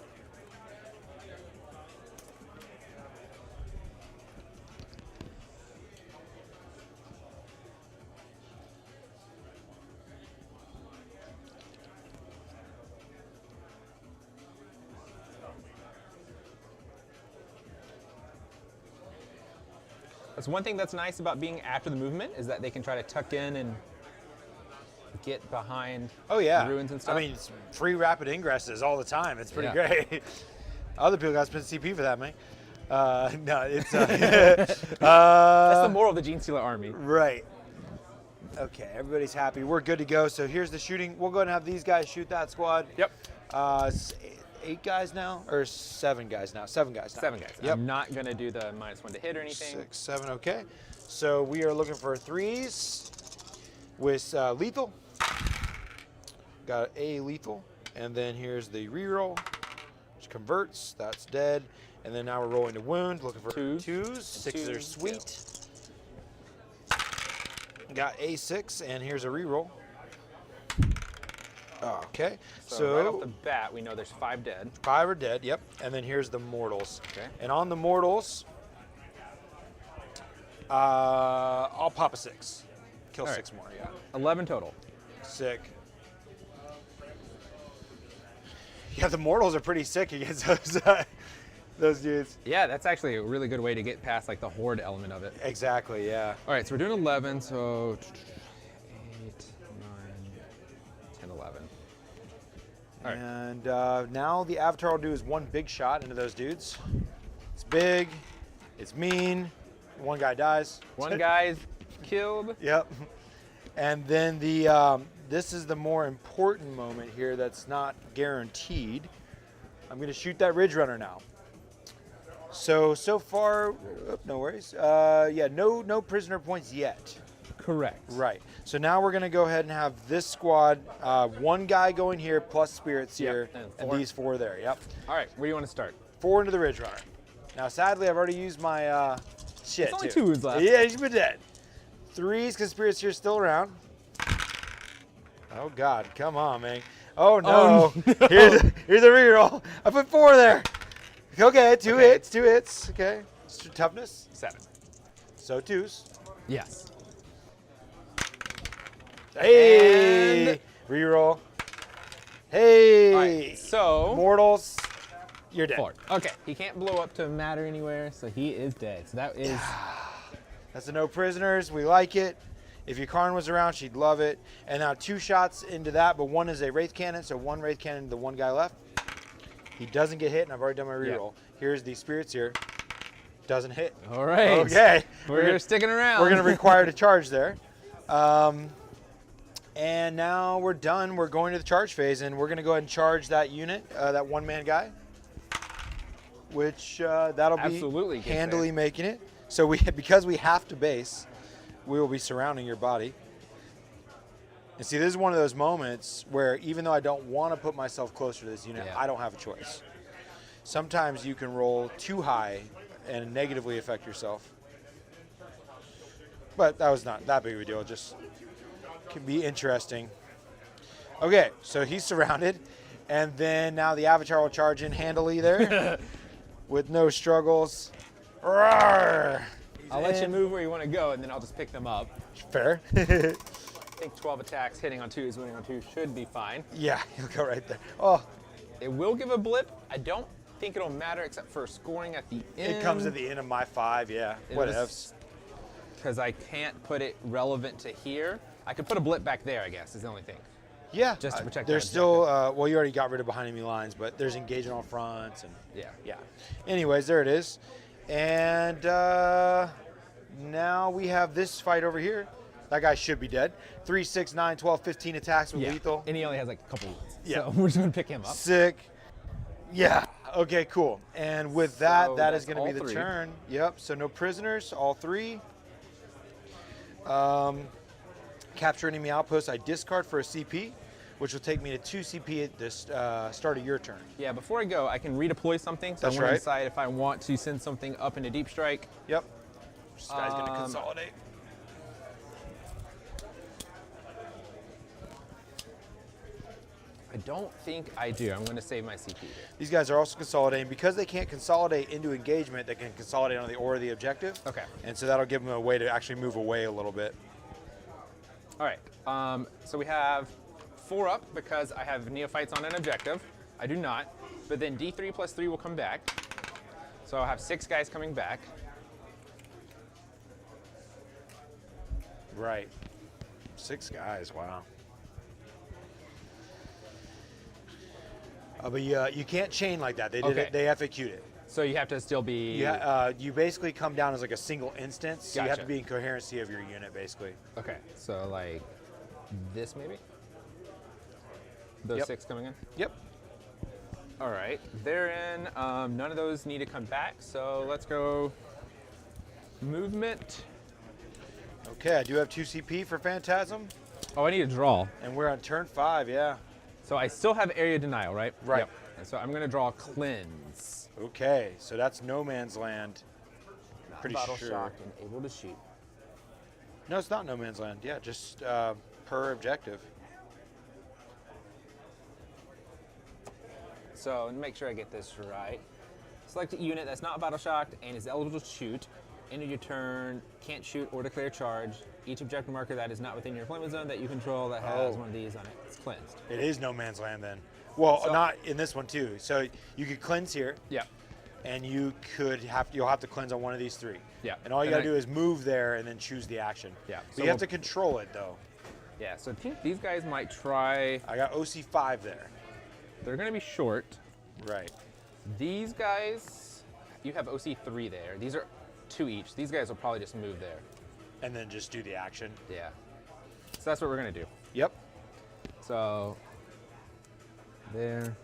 That's one thing that's nice about being after the movement is that they can try to tuck in and get behind Oh yeah. the ruins and stuff. I mean, it's free rapid ingresses all the time. It's pretty Yeah. great. Other people got to spend CP for that, man. No, it's that's the moral of the Genestealer army. right. Okay, everybody's happy. We're good to go. So here's the shooting. We'll go ahead and have these guys shoot that squad. Yep. It's 8 guys now, or 7 guys now? 7 guys now. 7 guys. Yep. I'm not going to do the -1 to hit or anything. 6, 7, okay. So we are looking for 3s with lethal. Got a lethal. And then here's the reroll, which converts. That's dead. And then now we're rolling to wound, looking for 2s. 6s are sweet. Got a 6, and here's a reroll. Okay. So right off the bat, we know there's 5 dead. 5 are dead, yep. And then here's the mortals. Okay. And on the mortals, I'll pop a 6. Kill All 6 more, yeah. 11 total. Sick. Yeah, the mortals are pretty sick against those dudes. Yeah, that's actually a really good way to get past like the horde element of it. Exactly, yeah. All right, so we're doing 11, so 8, 9, 10, 11. All right. And now the Avatar will do is one big shot into those dudes. It's big, it's mean, one guy dies. One guy's killed. Yep. And then the this is the more important moment here that's not guaranteed. I'm going to shoot that Ridge Runner now. So far, no worries. Yeah, no prisoner points yet. Correct. Right. So now we're going to go ahead and have this squad, one guy going here plus spirits Yep, here, and and four. these 4 there. Yep. All right, where do you want to start? 4 into the Ridge Runner. Now, sadly, I've already used my shit. There's only too. 2 wounds left. Yeah, he's been dead. 3s because spirits here still around. Oh God, come on, man. Oh no. no. Here's a reroll. I put 4 there. Okay, 2 hits, 2 hits. Okay. Toughness. 7. So 2s. Yes. Hey! And- Reroll. Hey! All right, so Mortals, you're dead. 4. Okay, he can't blow up to matter anywhere, so he is dead. So that is That's a no prisoners. We like it. If Yncarne was around, she'd love it. And now 2 shots into that, but 1 is a Wraith Cannon, so 1 Wraith Cannon to the 1 guy left. He doesn't get hit, and I've already done my reroll. Here's the Spirits here. Doesn't hit. all right. Okay. We're sticking around. We're going to require to charge there. And now we're done. We're going to the charge phase, and we're going to go ahead and charge that unit, that 1-man guy, which that'll be Absolutely gets handily there. making it. So because we have to base, we will be surrounding your body. And see, this is one of those moments where even though I don't want to put myself closer to this unit, Yeah. I don't have a choice. Sometimes you can roll too high and negatively affect yourself. But that was not that big of a deal. Just can be interesting. Okay, so he's surrounded. And then now the Avatar will charge in handily there with no struggles. Roar! I'll let you move where you want to go, and then I'll just pick them up. Fair. I think 12 attacks, hitting on 2s, winning on 2 should be fine. Yeah, he'll go right there. Oh, It will give a blip. I don't think it'll matter except for scoring at the end. it comes at the end of my 5, yeah. Whatevs. Because I can't put it relevant to here. I could put a blip back there, I guess, is the only thing. Yeah. Just to protect There's that still, well, you already got rid of behind enemy lines, but there's engagement on fronts. And Yeah. Anyways, there it is. And now we have this fight over here. That guy should be dead. 3, 6, 9, 12, 15 attacks with lethal. And he only has like a couple wounds. Yeah. So we're just going to pick him up. Sick. Yeah. Okay, cool. And with that, So that is that's going to be all the 3. turn. Yep. So no prisoners, all 3. Capture enemy outpost. I discard for a CP, which will take me to 2 CP at the start of your turn. Yeah, before I go, I can redeploy something. So That's I want right. to decide if I want to send something up into deep strike. Yep. This guy's going to Um, consolidate. I don't think I do. I'm going to save my CP here. These guys are also consolidating. Because they can't consolidate into engagement, they can consolidate on the or the objective. Okay. And so that'll give them a way to actually move away a little bit. All right. So we have 4 up because I have neophytes on an objective. I do not. But then D3 plus 3 will come back. So I'll have 6 guys coming back. Right. 6 guys, wow. But you can't chain like that. They did Okay. it. They FAQ'd it. So you have to still be. You basically come down as like a single instance. So you have Gotcha. to be in coherency of your unit, basically. Okay. So like this maybe? Those Yep. 6 coming in? Yep. All right. They're in. None of those need to come back. So let's go movement. Okay, I do have 2 CP for Phantasm, Oh, I need a draw. and we're on turn 5. Yeah. So I still have area denial, right? Right. Yep. And so I'm going to draw cleanse. Okay, so that's no man's land. Pretty Battle sure. shocked and able to shoot. No, it's not no man's land. Yeah, just per objective. So to make sure I get this right, select a unit that's not battle shocked and is eligible to shoot. End of your turn, can't shoot or declare charge. Each objective marker that is not within your deployment zone that you control that has Oh. one of these on it, it's cleansed. It is no man's land then. Well, So- not in this one too. So you could cleanse here, Yeah. and you'll have to cleanse on one of these 3. Yeah. And all you And gotta I- do is move there and then choose the action. Yeah, But so you have we'll- to control it though. Yeah, so I think these guys might try, I got OC5 there. they're going to be short. Right. These guys, you have OC3 there. These are 2 each. These guys will probably just move there. And then just do the action. Yeah. So that's what we're going to do. Yep. So there,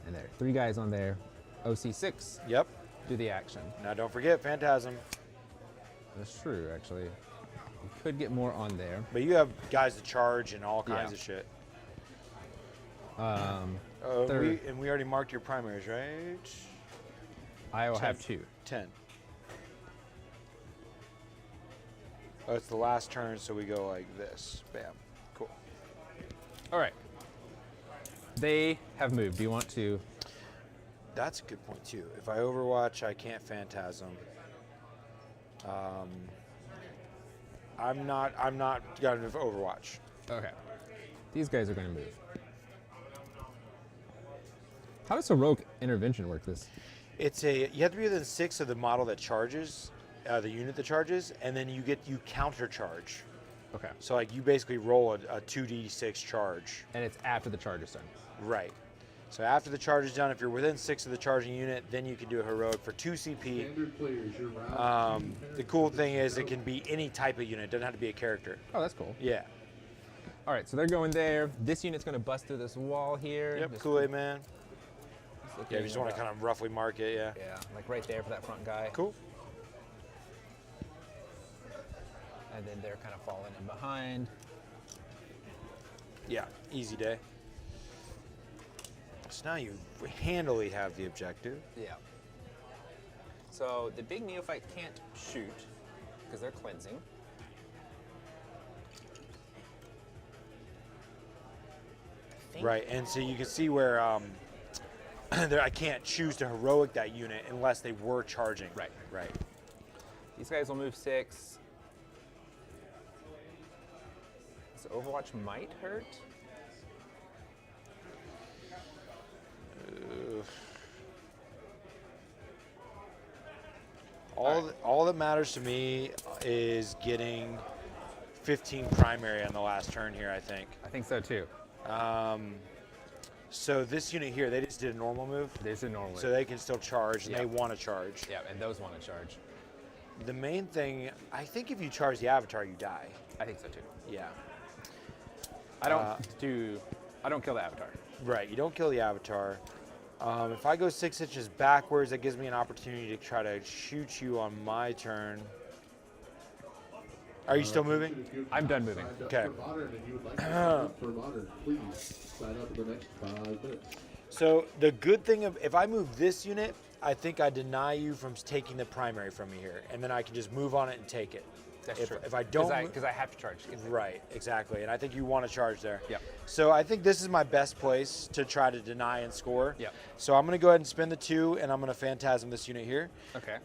and there. 3 guys on there. OC6. Yep. Do the action. Now don't forget Phantasm. That's true, actually. We could get more on there. But you have guys to charge and all kinds Yeah. of shit. Third. We already marked your primaries, right? I will have 2. 10. Oh, it's the last turn, so we go like this. Bam. Cool. All right. They have moved. Do you want to? That's a good point too. If I Overwatch, I can't Phantasm. I'm not gonna Overwatch. Okay. These guys are going to move. How does heroic intervention work this? You have to be within 6 of the model that charges, the unit that charges, and then you counter charge. Okay. So like you basically roll a 2d6 charge. And it's after the charge is done. Right. So after the charge is done, if you're within 6 of the charging unit, then you can do a heroic for 2 CP. Standard players, your round. The cool thing is it can be any type of unit. It doesn't have to be a character. Oh, that's cool. Yeah. All right, so they're going there. This unit's going to bust through this wall here. Yep. Just Kool-Aid Man. looking Yeah, you just want to kind of roughly mark it. Yeah. Yeah, like right there for that front guy. Cool. And then they're kind of falling in behind. Yeah. Easy day. So now you handily have the objective. Yeah. So the big neophyte can't shoot because they're cleansing. Right, and so you can see where I can't choose to heroic that unit unless they were charging. Right. Right. These guys will move 6. So Overwatch might hurt. All that matters to me is getting 15 primary on the last turn here, I think. I think so too. So this unit here, they just did a normal move. There's a normal. So they can still charge, and Yeah. they want to charge. Yeah, and those want to charge. The main thing, I think if you charge the Avatar, you die. I think so too. Yeah. I don't kill the Avatar. Right, you don't kill the Avatar. If I go 6 inches backwards, that gives me an opportunity to try to shoot you on my turn. Are you still moving? If you'd I'm done moving. signed up Okay. For Modern and you would like to sign up for Modern, please sign up in the next 5 minutes. So the good thing if I move this unit, I think I deny you from taking the primary from me here, and then I can just move on it and take it. That's true. If I don't, because I have to charge. To get there. right, exactly, and I think you want to charge there. Yep. So I think this is my best place to try to deny and score. Yep. So I'm going to go ahead and spend the 2, and I'm going to Phantasm this unit here. Okay.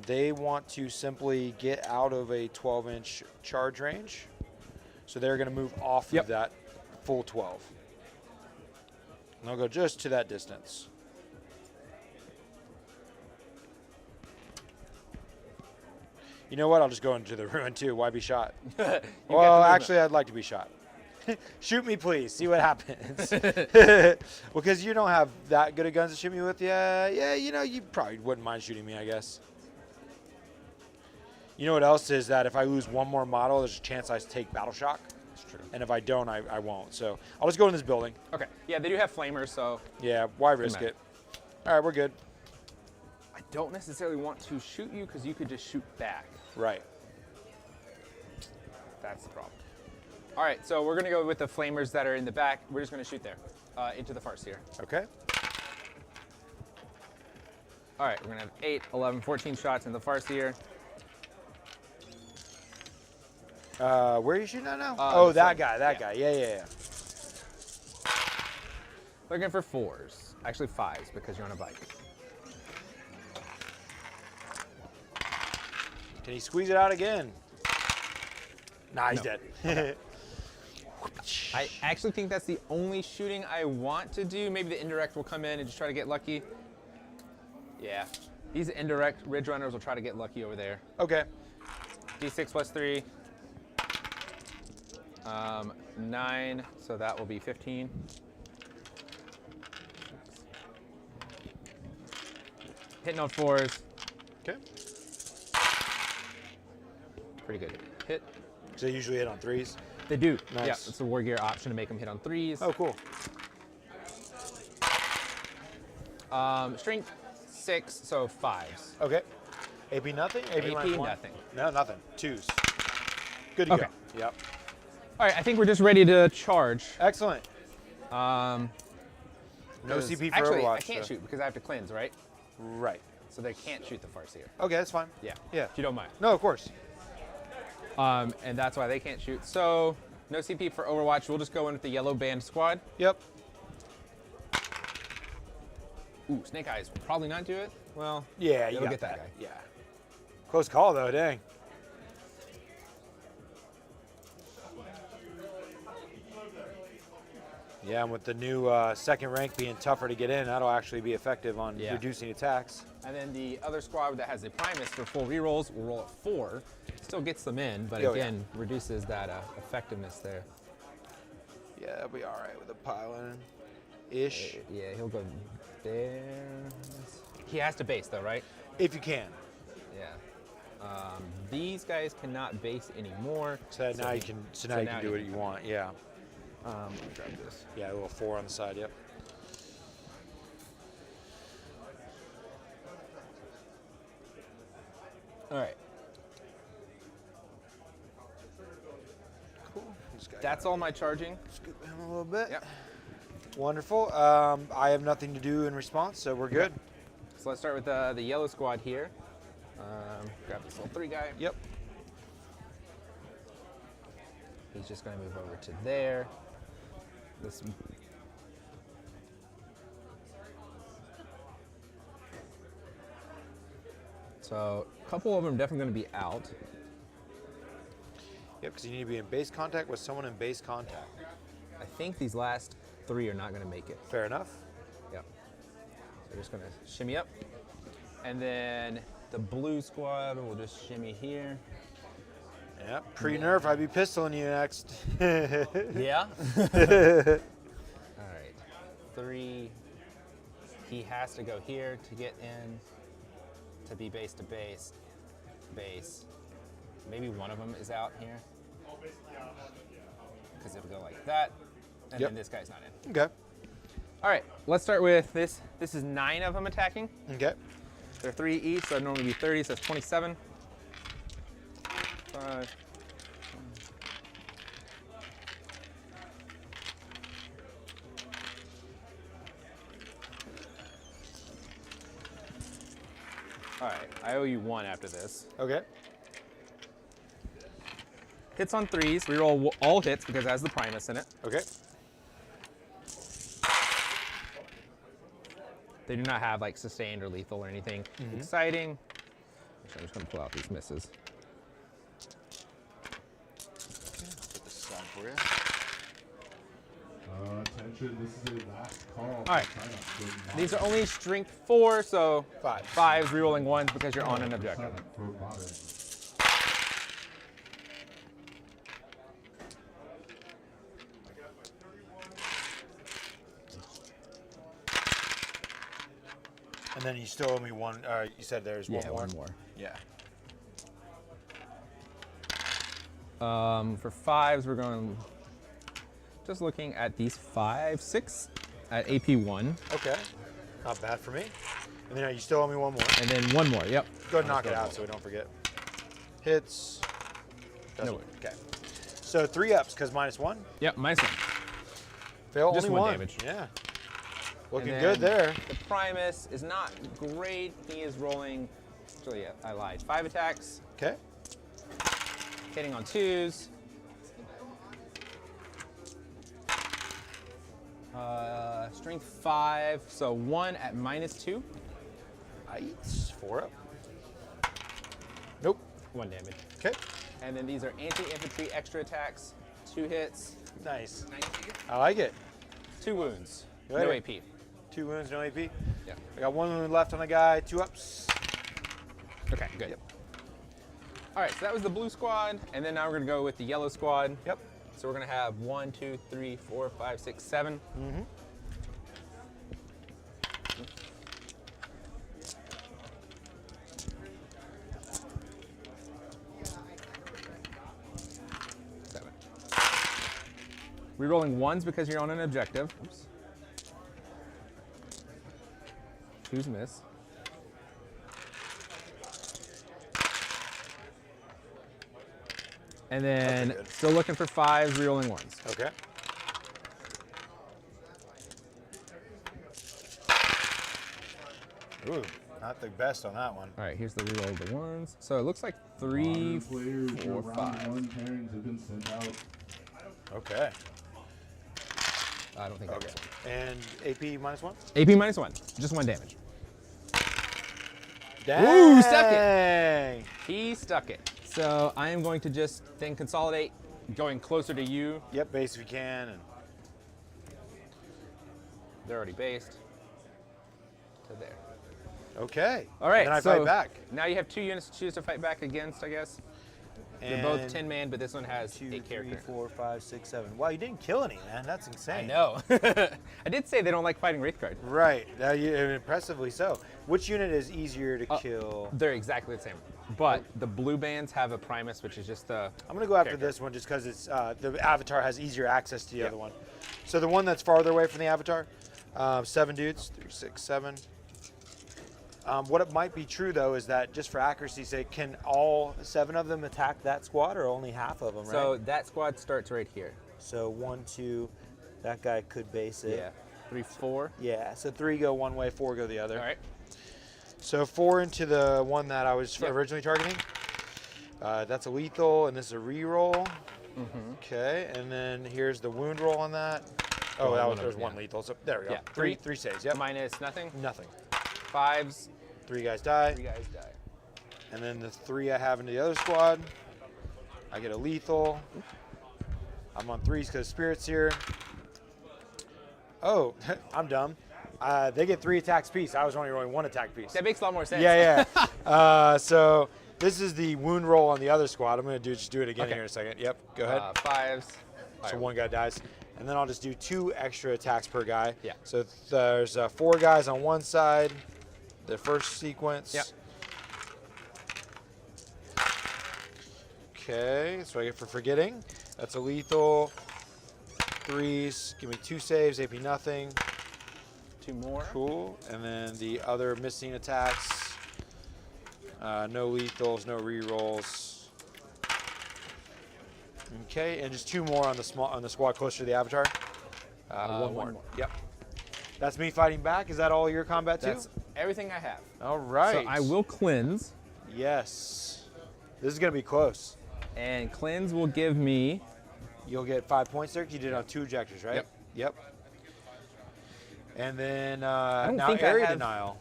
They want to simply get out of a 12-inch charge range, so they're going to move off Yep. of that full 12. And they'll go just to that distance. You know what? I'll just go into the ruin too. Why be shot? got Well, the movement. actually, I'd like to be shot. Shoot me, please. See what happens. Because you don't have that good of guns to shoot me with. Yeah, you probably wouldn't mind shooting me, I guess. You know what else is that if I lose one more model, there's a chance I take Battle Shock. That's true. And if I don't, I won't. So I'll just go in this building. Okay. Yeah, they do have flamers, so Yeah, why risk matter. it? All right, we're good. I don't necessarily want to shoot you because you could just shoot back. Right. That's the problem. All right, so we're gonna go with the flamers that are in the back. We're just gonna shoot there, into the Farseer. Okay. All right, we're gonna have 8, 11, 14 shots in the Farseer. Where are you shooting at now? The that front. guy. That Yeah. guy. Yeah. Looking for 4s, actually 5s because you're on a bike. Can he squeeze it out again? Nah, he's No. dead. I actually think that's the only shooting I want to do. Maybe the indirect will come in and just try to get lucky. Yeah, these indirect Ridge Runners will try to get lucky over there. Okay. D6 plus 3. 9, so that will be 15. Hitting on 4s. Okay. Pretty good. Hit. So they usually hit on 3s. They do. Nice. Yeah, it's a war gear option to make them hit on 3s. Oh, cool. Strength 6, so 5s. Okay. AP nothing? AP, AP minus 1? nothing. No, nothing. 2s. Good to Okay. go. Yep. All right, I think we're just ready to charge. Excellent. Um, No 'cause CP for actually, Overwatch. I can't shoot because I have to cleanse, right? Right. So they can't shoot the Farseer. Okay, that's fine. Yeah. Yeah. If you don't mind. No, of course. And that's why they can't shoot. So no CP for Overwatch. We'll just go in with the yellow band squad. Yep. Ooh, Snake Eyes will probably not do it. Well, Yeah, you it'll got get that guy. Yeah. Close call though, dang. Yeah, and with the new second rank being tougher to get in, that'll actually be effective on Yeah. reducing attacks. And then the other squad that has a Primus for full rerolls will roll at 4. Still gets them in, but Oh, yeah. again, reduces that effectiveness there. Yeah, that'll be all right with a pylon-ish, Yeah, he'll go there. He has to base though, right? if you can. Yeah. These guys cannot base anymore. So now he- you can. So now you can do what you want. Yeah. Let me grab this. Yeah, a little 4 on the side. Yep. All right. Cool. This guy That's all my charging. scoop him a little bit. Yep. Wonderful. I have nothing to do in response, so we're good. So let's start with the yellow squad here. Grab this little 3 guy. Yep. He's just going to move over to there. This. So a couple of them definitely going to be out. Yep, because you need to be in base contact with someone in base contact. I think these last 3 are not going to make it. Fair enough. Yep. So we're just going to shimmy up. And then the blue squad will just shimmy here. Yep. Pre-nerf, I'd be pistoling you next. Yeah. All right. 3. He has to go here to get in, to be base to base. Base. Maybe one of them is out here. Because it'll go like that. And Yep. then this guy's not in. Okay. All right. Let's start with this. This is 9 of them attacking. Okay. They're 3 each, so it'd normally be 30, so that's 27. 5. All right, I owe you 1 after this. Okay. Hits on 3s, reroll all hits because it has the Primus in it. Okay. They do not have like sustained or lethal or anything exciting. Actually, I'm just gonna pull out these misses. Put this aside for you. Attention, this is a last call. All right. Sign up These are only strength 4, so 5. 5s rerolling 1s because you're on an objective. Sign up for modern. And then you still owe me 1. You said there's one more. one more. Yeah. For 5s, we're going just looking at these 5, 6 at AP 1, Okay. Not bad for me. And then you still owe me 1 more. and then 1 more. Yep. Go ahead and knock it out so we don't forget. Hits. Doesn't. No. Okay. So 3 ups because -1. Yep. My son. Fail Just only 1 1. damage. Yeah. Looking And good then there. The Primus is not great. He is rolling. Actually, yeah, I lied. 5 attacks, Okay. hitting on 2s. Strength 5, so 1 at -2. Ice. 4 up. Nope. 1 damage. Okay. And then these are anti-infantry extra attacks. 2 hits, Nice. I like it. 2 wounds. Go No ahead. AP. 2 wounds, no AP. Yeah. I got 1 wound left on the guy. 2 ups. Okay, good. Yep. All right, so that was the blue squad, and then now we're gonna go with the yellow squad. Yep. So we're gonna have 1, 2, 3, 4, 5, 6, 7. Mm-hmm. Rerolling 1s because you're on an objective. Oops. 2s miss. And then good. still looking for 5s, rerolling 1s. Okay. Ooh, not the best on that one. All right, here's the reroll of the 1s. So it looks like 3, Modern players, 4, your round 5. 1 pairings have been sent out. Okay. I don't think I Okay. got And AP -1? AP -1, just 1 damage. Dang. Ooh, stuck it. He stuck it. So I am going to just then consolidate, going closer to you. Yep, base if you can. And They're already based. To there. okay. All right, And then I so fight back. now you have 2 units to choose to fight back against, I guess. They're both 10-man, but this one has 2, 8 3, character. 4, 5, 6, 7. Wow, you didn't kill any, man. That's insane. I know. I did say they don't like fighting Wraithguard. Right. Impressively so. Which unit is easier to kill? They're exactly the same. But the blue bands have a Primus, which is just the... I'm going to go after character. this one just because it's the Avatar has easier access to the Yep. other one. So the one that's farther away from the Avatar, 7 dudes, 3, 6, 7. What it might be true, though, is that just for accuracy's sake, can all 7 of them attack that squad or only half of them, right? So that squad starts right here. So 1, 2, that guy could base it. Yeah. 3, 4. Yeah, so 3 go one way, 4 go the other. All right. So 4 into the one that I was Yep. originally targeting. That's a lethal, and this is a reroll. Okay, and then here's the wound roll on that. Oh, Well, that one was of there's them, one yeah. lethal. So there we go. Yeah, Three three. saves. Yep. Minus nothing. Nothing. 5s. 3 guys die, 3 guys die. and then the 3 I have into the other squad. I get a lethal. I'm on 3s because Spirit's here. Oh, I'm dumb. They get 3 attacks piece. I was only rolling 1 attack piece. That makes a lot more sense. Yeah, yeah. So this is the wound roll on the other squad. I'm going to just do it again Okay. here in a second. Yep, go ahead. 5s. So 1 guy dies. And then I'll just do 2 extra attacks per guy. Yeah. So there's 4 guys on one side, the first sequence. Yep. Okay, so I get for forgetting. That's a lethal. 3s, give me 2 saves, AP nothing. 2 more. Cool. And then the other missing attacks, no lethals, no rerolls. Okay, and just 2 more on the squad closer to the Avatar. One more. more. Yep. That's me fighting back. Is that all your combat too? That's everything I have. All right. So I will cleanse, Yes. This is gonna be close. and cleanse will give me. You'll get 5 points there. 'Cause you did it on 2 objectives, right? Yep. Yep. And then don't now think I area have- denial.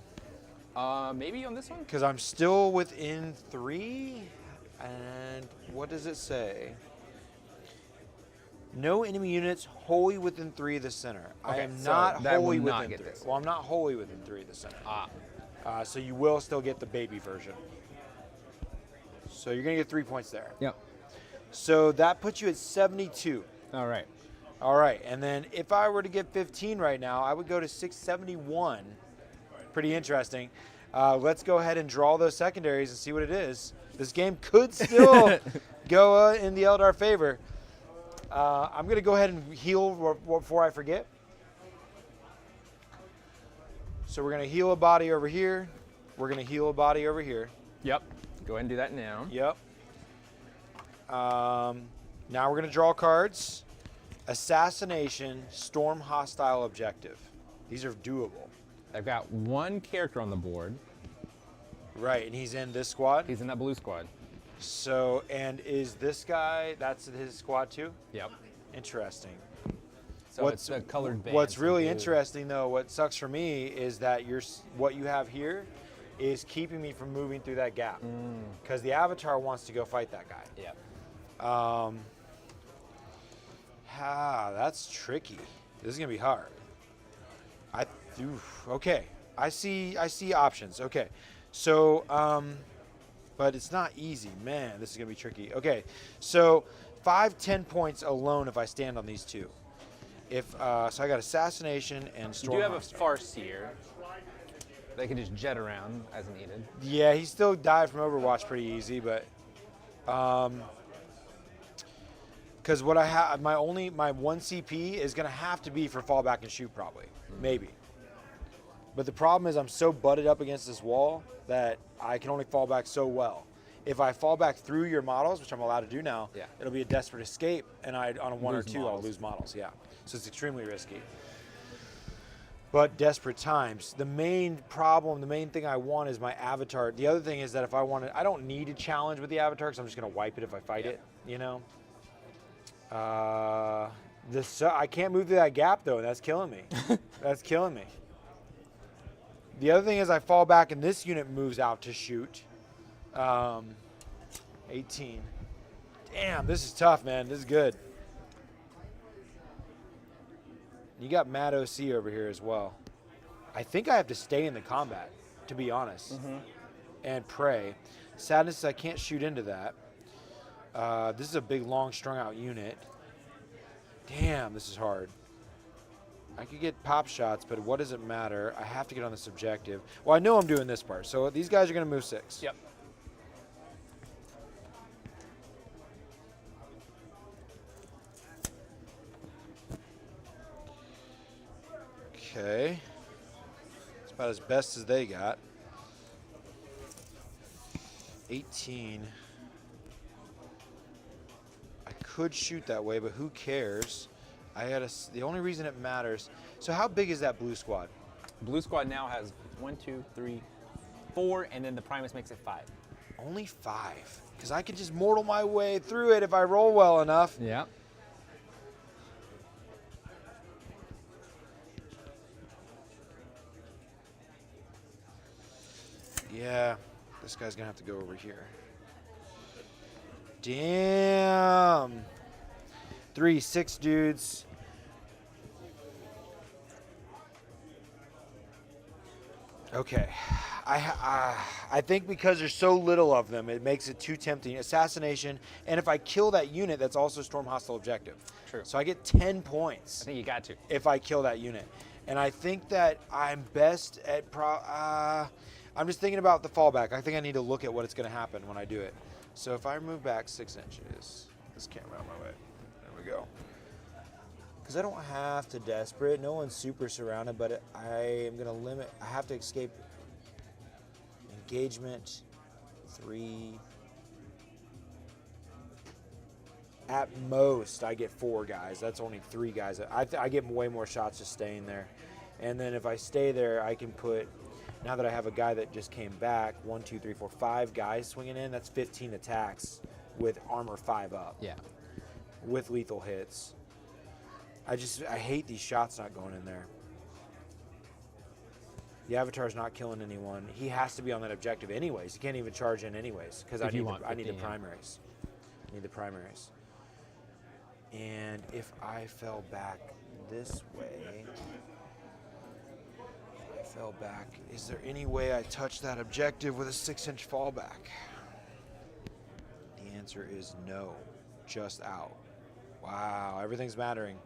Maybe on this one. Because I'm still within 3. And what does it say? No enemy units wholly within 3 of the center. I Okay, am so not that will wholly not within get 3. this. Well, I'm not wholly within 3 of the center. Ah. So you will still get the baby version. So you're going to get 3 points there. Yep. So that puts you at 72. All right. All right, and then if I were to get 15 right now, I would go to 671. Pretty interesting. Let's go ahead and draw those secondaries and see what it is. This game could still go in the Eldar favor. I'm going to go ahead and heal before I forget. So we're going to heal a body over here. We're going to heal a body over here. Yep. Go ahead and do that now. Yep. Now we're going to draw cards. Assassination, storm hostile objective. These are doable. I've got 1 character on the board. Right, and he's in this squad. He's in that blue squad. So, and is this guy, that's his squad too? Yep. Interesting. So it's the colored bands. What's really blue. interesting though, what sucks for me is that what you have here is keeping me from moving through that gap. Because the Avatar wants to go fight that guy. Yep. That's tricky. This is gonna be hard. Okay. I see options. Okay. So, but it's not easy, man. This is gonna be tricky. Okay. So 5-10 points alone if I stand on these 2. So I got assassination and You storm. do have a hostile. Farseer. They can just jet around as needed. Yeah, he still died from Overwatch pretty easy, but because what I have, my 1 CP is gonna have to be for fallback and shoot probably, maybe. But the problem is I'm so butted up against this wall that I can only fall back so well. If I fall back through your models, which I'm allowed to do now, Yeah. it'll be a desperate escape, and on a 1 or Lose 2, models. I'll lose models. Yeah, so it's extremely risky. But desperate times. The main problem, the main thing I want is my avatar. The other thing is that if I want to, I don't need a challenge with the avatar because I'm just going to wipe it if I fight it. You know. I can't move through that gap though. That's killing me. That's killing me. The other thing is I fall back and this unit moves out to shoot. 18. Damn, this is tough, man. This is good. You got Mad OC over here as well. I think I have to stay in the combat, to be honest, and pray. Sadness is I can't shoot into that. This is a big, long, strung-out unit. Damn, this is hard. I could get pop shots, but what does it matter? I have to get on this objective. Well, I know I'm doing this part, so these guys are going to move 6. Yep. Okay. It's about as best as they got. 18. I could shoot that way, but who cares? The only reason it matters. So how big is that blue squad? Blue squad now has 1, 2, 3, 4, and then the Primus makes it 5. Only 5. Because I could just mortal my way through it if I roll well enough. Yeah. Yeah, this guy's gonna have to go over here. Damn. 3, 6 dudes. Okay. I think because there's so little of them, it makes it too tempting. Assassination, and if I kill that unit, that's also storm hostile objective. True. So I get 10 points. I think you got to. If I kill that unit. And I think that I'm best at I'm just thinking about the fallback. I think I need to look at what it's going to happen when I do it. So if I move back 6 inches, this camera out my way. There we go. Because I don't have to desperate. No one's super surrounded, but I am going to limit. I have to escape engagement 3. At most, I get 4 guys. That's only 3 guys. I get way more shots just staying there. And then if I stay there, I can put, now that I have a guy that just came back, 1, 2, 3, 4, 5 guys swinging in, that's 15 attacks with armor 5 up. Yeah. With lethal hits. I hate these shots not going in there. The Avatar's not killing anyone. He has to be on that objective anyways. He can't even charge in anyways because I need the primaries. I need the primaries. And if I fell back this way, is there any way I touch that objective with a 6-inch fallback? The answer is no, just out. Wow, everything's mattering.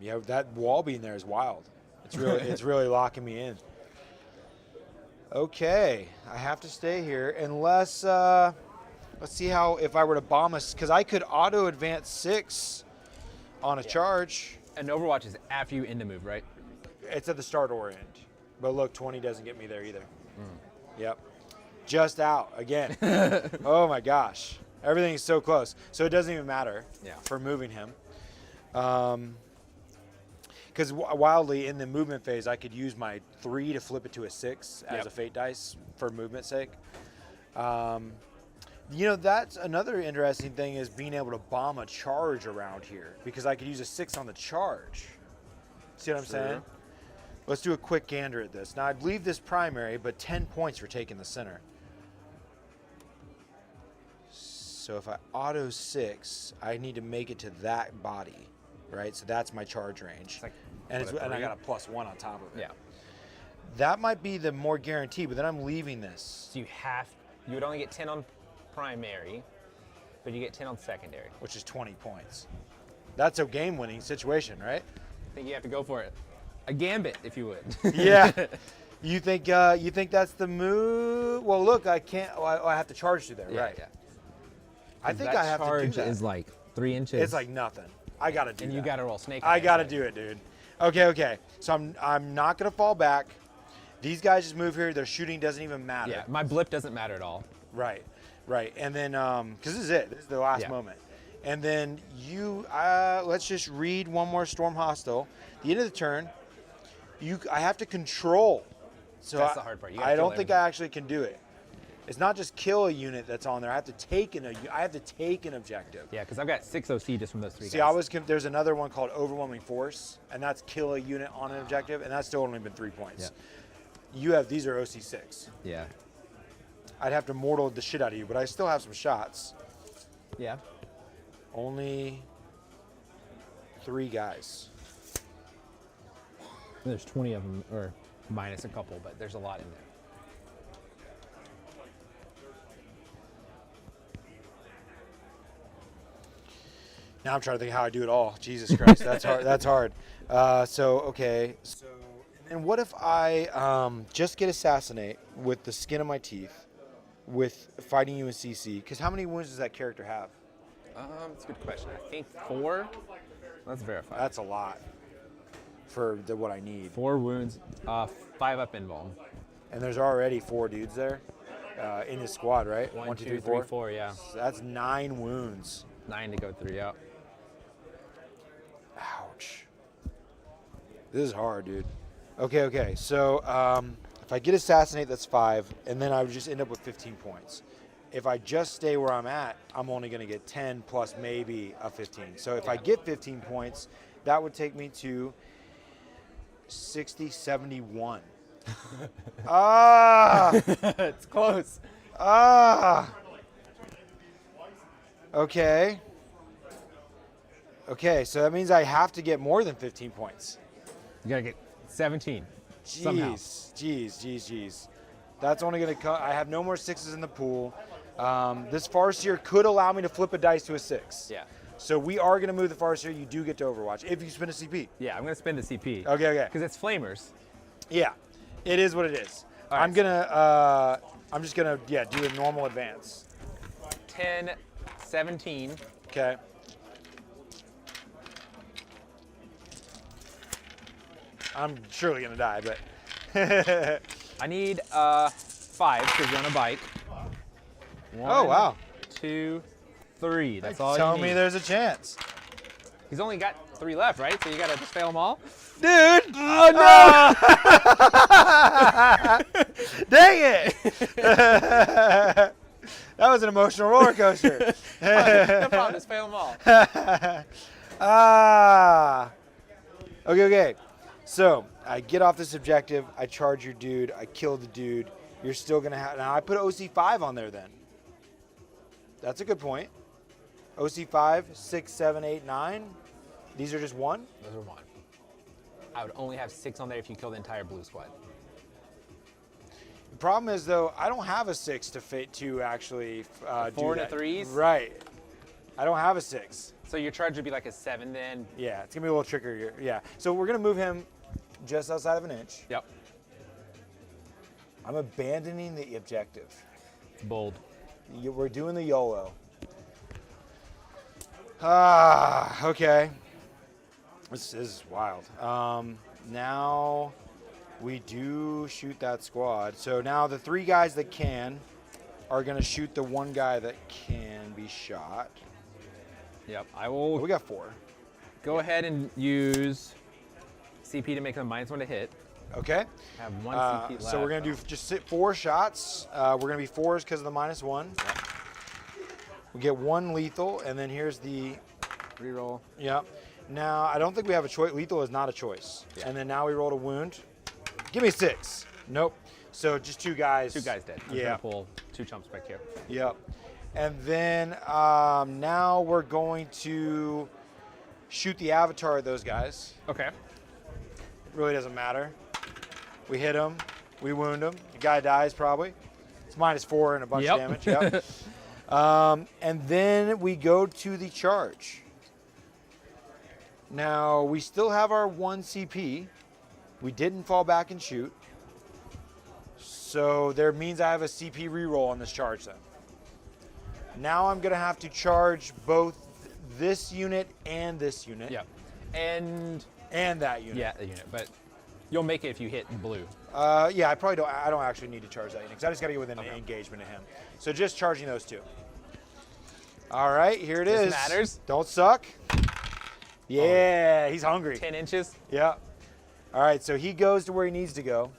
Yeah, that wall being there is wild. It's really locking me in. Okay, I have to stay here unless, let's see how, if I were to bomb us, because I could auto advance 6 on a charge. And Overwatch is after you end the move, right? It's at the start or end. But look, 20 doesn't get me there either. Yep. Just out again. Oh my gosh. Everything is so close. So it doesn't even matter for moving him. Because wildly in the movement phase, I could use my 3 to flip it to a 6 as a fate dice for movement's sake. You know, that's another interesting thing is being able to bomb a charge around here because I could use a 6 on the charge. See what I'm saying? Let's do a quick gander at this. Now, I'd leave this primary, but 10 points for taking the center. So if I auto 6, I need to make it to that body, right? So that's my charge range. It's like, and I got a +1 on top of it. Yeah. That might be the more guarantee, but then I'm leaving this. So you would only get 10 on primary, but you get 10 on secondary. Which is 20 points. That's a game-winning situation, right? I think you have to go for it. A gambit, if you would. Yeah. You think that's the move? Well, look, I can't. I have to charge through there, right? Yeah. I think that I have to do charge that. is like 3 inches. It's like nothing. I gotta do And that. you gotta roll snake. I gotta do it, dude. Okay. So I'm not gonna fall back, These guys just move here. Their shooting doesn't even matter. Yeah, my blip doesn't matter at all. Right, right. And then, because this is it. This is the last Yeah. moment. And then you, let's just read one more Storm Hostile. The end of the turn, I have to control. So That's the hard part. You gotta I don't kill think I actually can do it. It's not just kill a unit that's on there. I have to take an objective. Yeah, because I've got 6 OC just from those 3 See, guys. there's another one called Overwhelming Force, and that's kill a unit on an objective, and that's still only been 3 points. These are OC6. Yeah. I'd have to mortal the shit out of you, but I still have some shots. Yeah. Only 3 guys. There's 20 of them, or minus a couple, but there's a lot in there. Now I'm trying to think how I do it all. Jesus Christ, that's hard. That's hard. Okay. So, and what if I just get assassinate with the skin of my teeth, with fighting you in CC? Because how many wounds does that character have? That's a good question. I think 4. Let's verify. That's a lot for what I need. 4 wounds, 5 up invuln. And there's already 4 dudes there in his squad, right? 1, 2, 3, 4, yeah. So that's 9 wounds. 9 to go through, yeah. Ouch. This is hard, dude. Okay. So if I get assassinate, that's 5, and then I would just end up with 15 points. If I just stay where I'm at, I'm only going to get 10 plus maybe a 15. So if I get 15 points, that would take me to 60, 71. It's close. Okay. Okay, so that means I have to get more than 15 points. You gotta get 17. Somehow. Jeez. That's only going to come. I have no more 6s in the pool. This Farseer could allow me to flip a dice to a 6. Yeah. So we are going to move the Farseer. You do get to Overwatch if you spend a CP. Yeah, I'm gonna spend the CP. Okay. Because it's flamers. Yeah, it is what it is. All right, I'm just gonna do a normal advance. 10, 17. Okay. I'm surely gonna die, but I need 5 because you're on a bike. 1, oh wow. 2, 3. That's all Tell you me need. there's a chance, He's only got 3 left, right? So you gotta just fail them all. dude. Oh no! Dang it! That was an emotional roller coaster. No problem, just fail them all. Okay. So I get off this objective. I charge your dude. I kill the dude. You're still gonna have. Now I put OC5 on there then. That's a good point. OC5, 6, 7, 8, 9. These are just 1. Those are 1. I would only have 6 on there if you kill the entire blue squad. The problem is though, I don't have a 6 to actually 4 do and a that. 3s? Right. I don't have a 6. So your charge would be like a 7 then? Yeah, it's gonna be a little trickier. Yeah. So we're gonna move him just outside of an inch. Yep. I'm abandoning the objective. It's bold. We're doing the YOLO. Okay. This is wild. Now we do shoot that squad. So now the 3 guys that can are gonna shoot the 1 guy that can be shot. Yep. I Oh, will we got 4. go ahead and use CP to make them -1 to hit. Okay. I have 1 CP left. So we're gonna do just 4 shots. We're gonna be 4s because of the -1. We get 1 lethal, and then here's the reroll. Yep. Now I don't think we have a choice. Lethal is not a choice. Yeah. And then now we rolled a wound. Give me 6. Nope. So just 2 guys. 2 guys dead. I'm Yeah. gonna pull 2 chumps back here. Yep. And then now we're going to shoot the avatar of those guys. Okay. It really doesn't matter. We hit him. We wound him. The guy dies probably. It's -4 and a bunch of damage. Yep. And then we go to the charge. Now we still have our 1 CP. We didn't fall back and shoot. So there means I have a CP reroll on this charge then. Now I'm gonna have to charge both this unit and this unit. Yep. And And that unit. yeah, the unit. But You'll make it if you hit blue. Yeah, I probably don't. I don't actually need to charge that unit because I just got to get within an engagement of him. So just charging those two. All right, here it is. This matters. Don't suck. Yeah, he's hungry. 10 inches. Yeah. All right, so he goes to where he needs to go,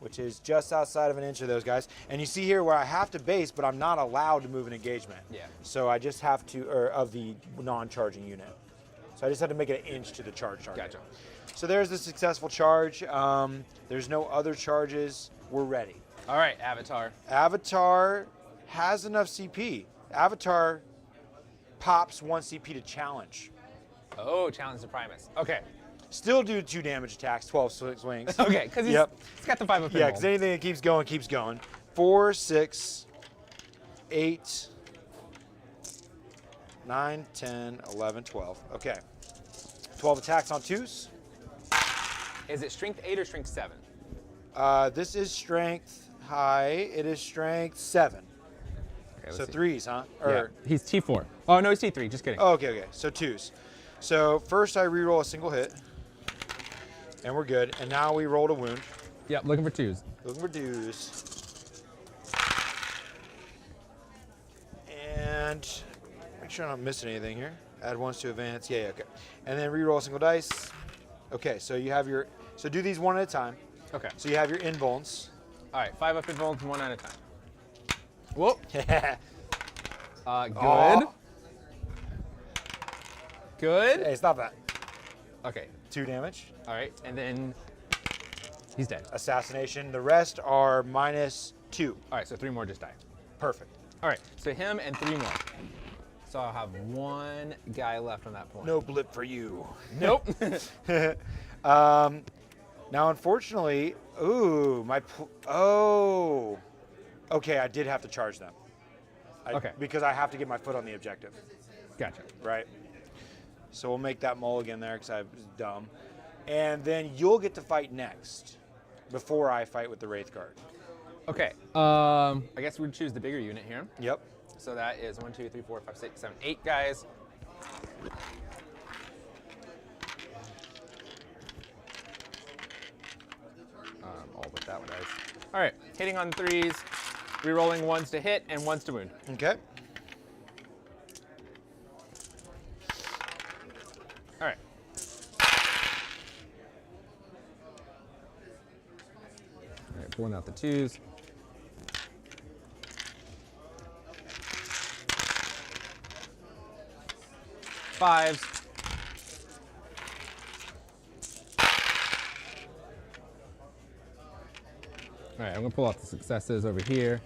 which is just outside of an inch of those guys. And you see here where I have to base, but I'm not allowed to move an engagement. Yeah. So I just have to, or of the non-charging unit. So I just had to make it an inch to the charge target. Gotcha. So there's the successful charge. There's no other charges. We're ready. All right, Avatar. Avatar has enough CP. Avatar pops 1 CP to challenge. Oh, challenge the Primus. Okay. Still do 2 damage attacks, 12 swings. Okay, because he's got the 5 up. Yeah, because anything that keeps going, keeps going. 4, 6, 8, 9, 10, 11, 12. Okay. 12 attacks on 2s. Is it strength 8 or strength 7? This is strength high. It is strength 7. Okay, So see. 3s, huh? Yeah, he's T4. Oh, no, he's T3. Just kidding. Oh, okay. So 2s. So first I reroll a single hit. And we're good. And now we rolled a wound. Yep, looking for 2s. Looking for 2s. And make sure I'm not missing anything here. Add 1s to advance. Yeah, okay. And then reroll a single dice. Okay, so you have your, so do these one at a time. Okay. So you have your invulns. All right, 5 up invulns, 1 at a time. Whoop. Yeah. Good. Aw. Good. Hey, stop that. Okay. 2 damage. All right, and then he's dead. Assassination. The rest are -2. All right, so 3 more just die. Perfect. All right, so him and 3 more. So I'll have 1 guy left on that point. No blip for you. Nope. Now, unfortunately, ooh, oh. Okay, I did have to charge them. Okay. Because I have to get my foot on the objective, Gotcha. right? So we'll make that mulligan there because I was dumb. And then you'll get to fight next before I fight with the Wraithguard. Okay. I guess we'd choose the bigger unit here. Yep. So that is 1, 2, 3, 4, 5, 6, 7, 8 guys. All but that one dies. All right, hitting on 3s, rerolling 1s to hit and 1s to wound. Okay. All right. All right, pulling out the 2s. Fives. All right, I'm gonna pull out the successes over here.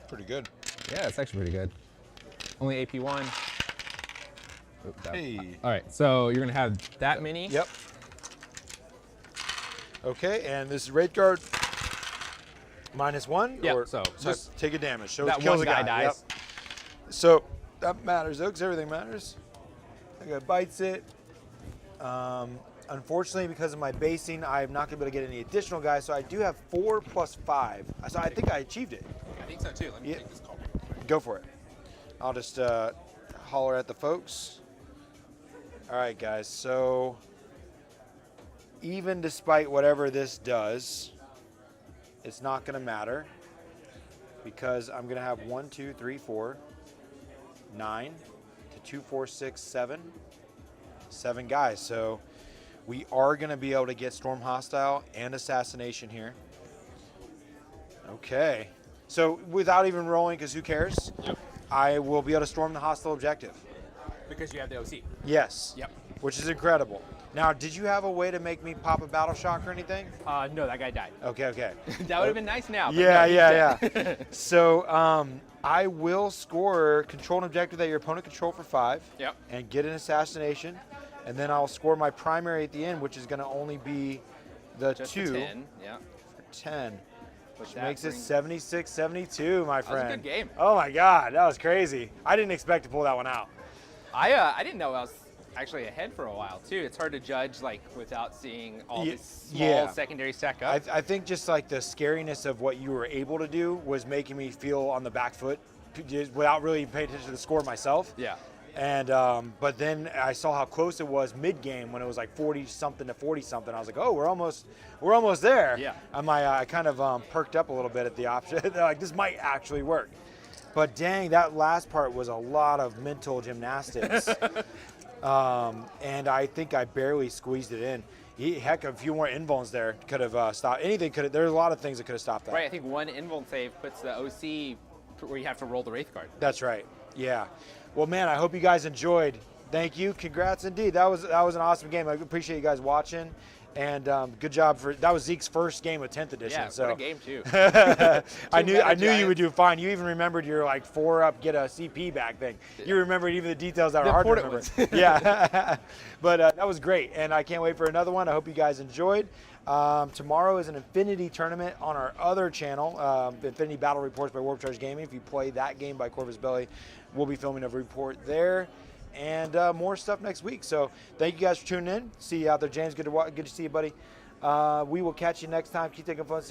Pretty good. Yeah, it's actually pretty good. Only AP 1. Oop, Hey. All right, so you're gonna have that many. Yep. Okay, and this is Wraithguard -1. Yep, Or, so just take a damage. So that it kills one a guy guy. dies. Yep. So that matters though, because everything matters. That guy bites it. Unfortunately, because of my basing, I'm not going to be able to get any additional guys, so I do have 4 + 5. So I think I achieved it. I think so too. Let me Yeah. take this call. Go for it. I'll just holler at the folks. All right, guys. So even despite whatever this does, it's not going to matter because I'm going to have 1, 2, 3, 4, 9 to 2, 4, 6, 7. 7 guys. So we are going to be able to get Storm Hostile and Assassination here. Okay. So without even rolling, because who cares? Yep. I will be able to storm the hostile objective. Because you have the OC. Yes. Yep. Which is incredible. Now, did you have a way to make me pop a battle shock or anything? No, that guy died. Okay. That would have been nice now. But Yeah, no, he's dead. yeah. So I will score control an objective that your opponent control for 5. Yep. And get an assassination. And then I'll score my primary at the end, which is going to only be the Just 2 for 10. Yeah. for 10. Which that makes it brings- 76-72, my was a friend. good game. Oh my God, that was crazy. I didn't expect to pull that one out. I didn't know I was actually ahead for a while too. It's hard to judge like without seeing all Ye- these small yeah. secondary stack up. I think just like the scariness of what you were able to do was making me feel on the back foot just without really paying attention to the score myself. Yeah. And but then I saw how close it was mid-game when it was like 40-something to 40-something. I was like, oh, we're almost there. Yeah. And I kind of perked up a little bit at the option. Like, this might actually work. But dang, that last part was a lot of mental gymnastics. And I think I barely squeezed it in. Heck, a few more invulns there could have stopped. Anything could have. There's a lot of things that could have stopped that. Right, I think one invuln save puts the OC where you have to roll the Wraithguard. That's right. Yeah. Well, man, I hope you guys enjoyed. Thank you. Congrats indeed. That was an awesome game. I appreciate you guys watching. And good job that was Zeke's first game of 10th edition. Yeah, so what a game too. I knew you Giants. would do fine. You even remembered your like 4-up get a CP back thing. You remembered even the details that The are hard to important remember. Yeah, but that was great, and I can't wait for another one. I hope you guys enjoyed. Tomorrow is an Infinity tournament on our other channel, Infinity Battle Reports by Warp Charge Gaming. If you play that game by Corvus Belli, we'll be filming a report there. And more stuff next week. So thank you guys for tuning in. See you out there, James. Good to see you, buddy. We will catch you next time. Keep taking fun.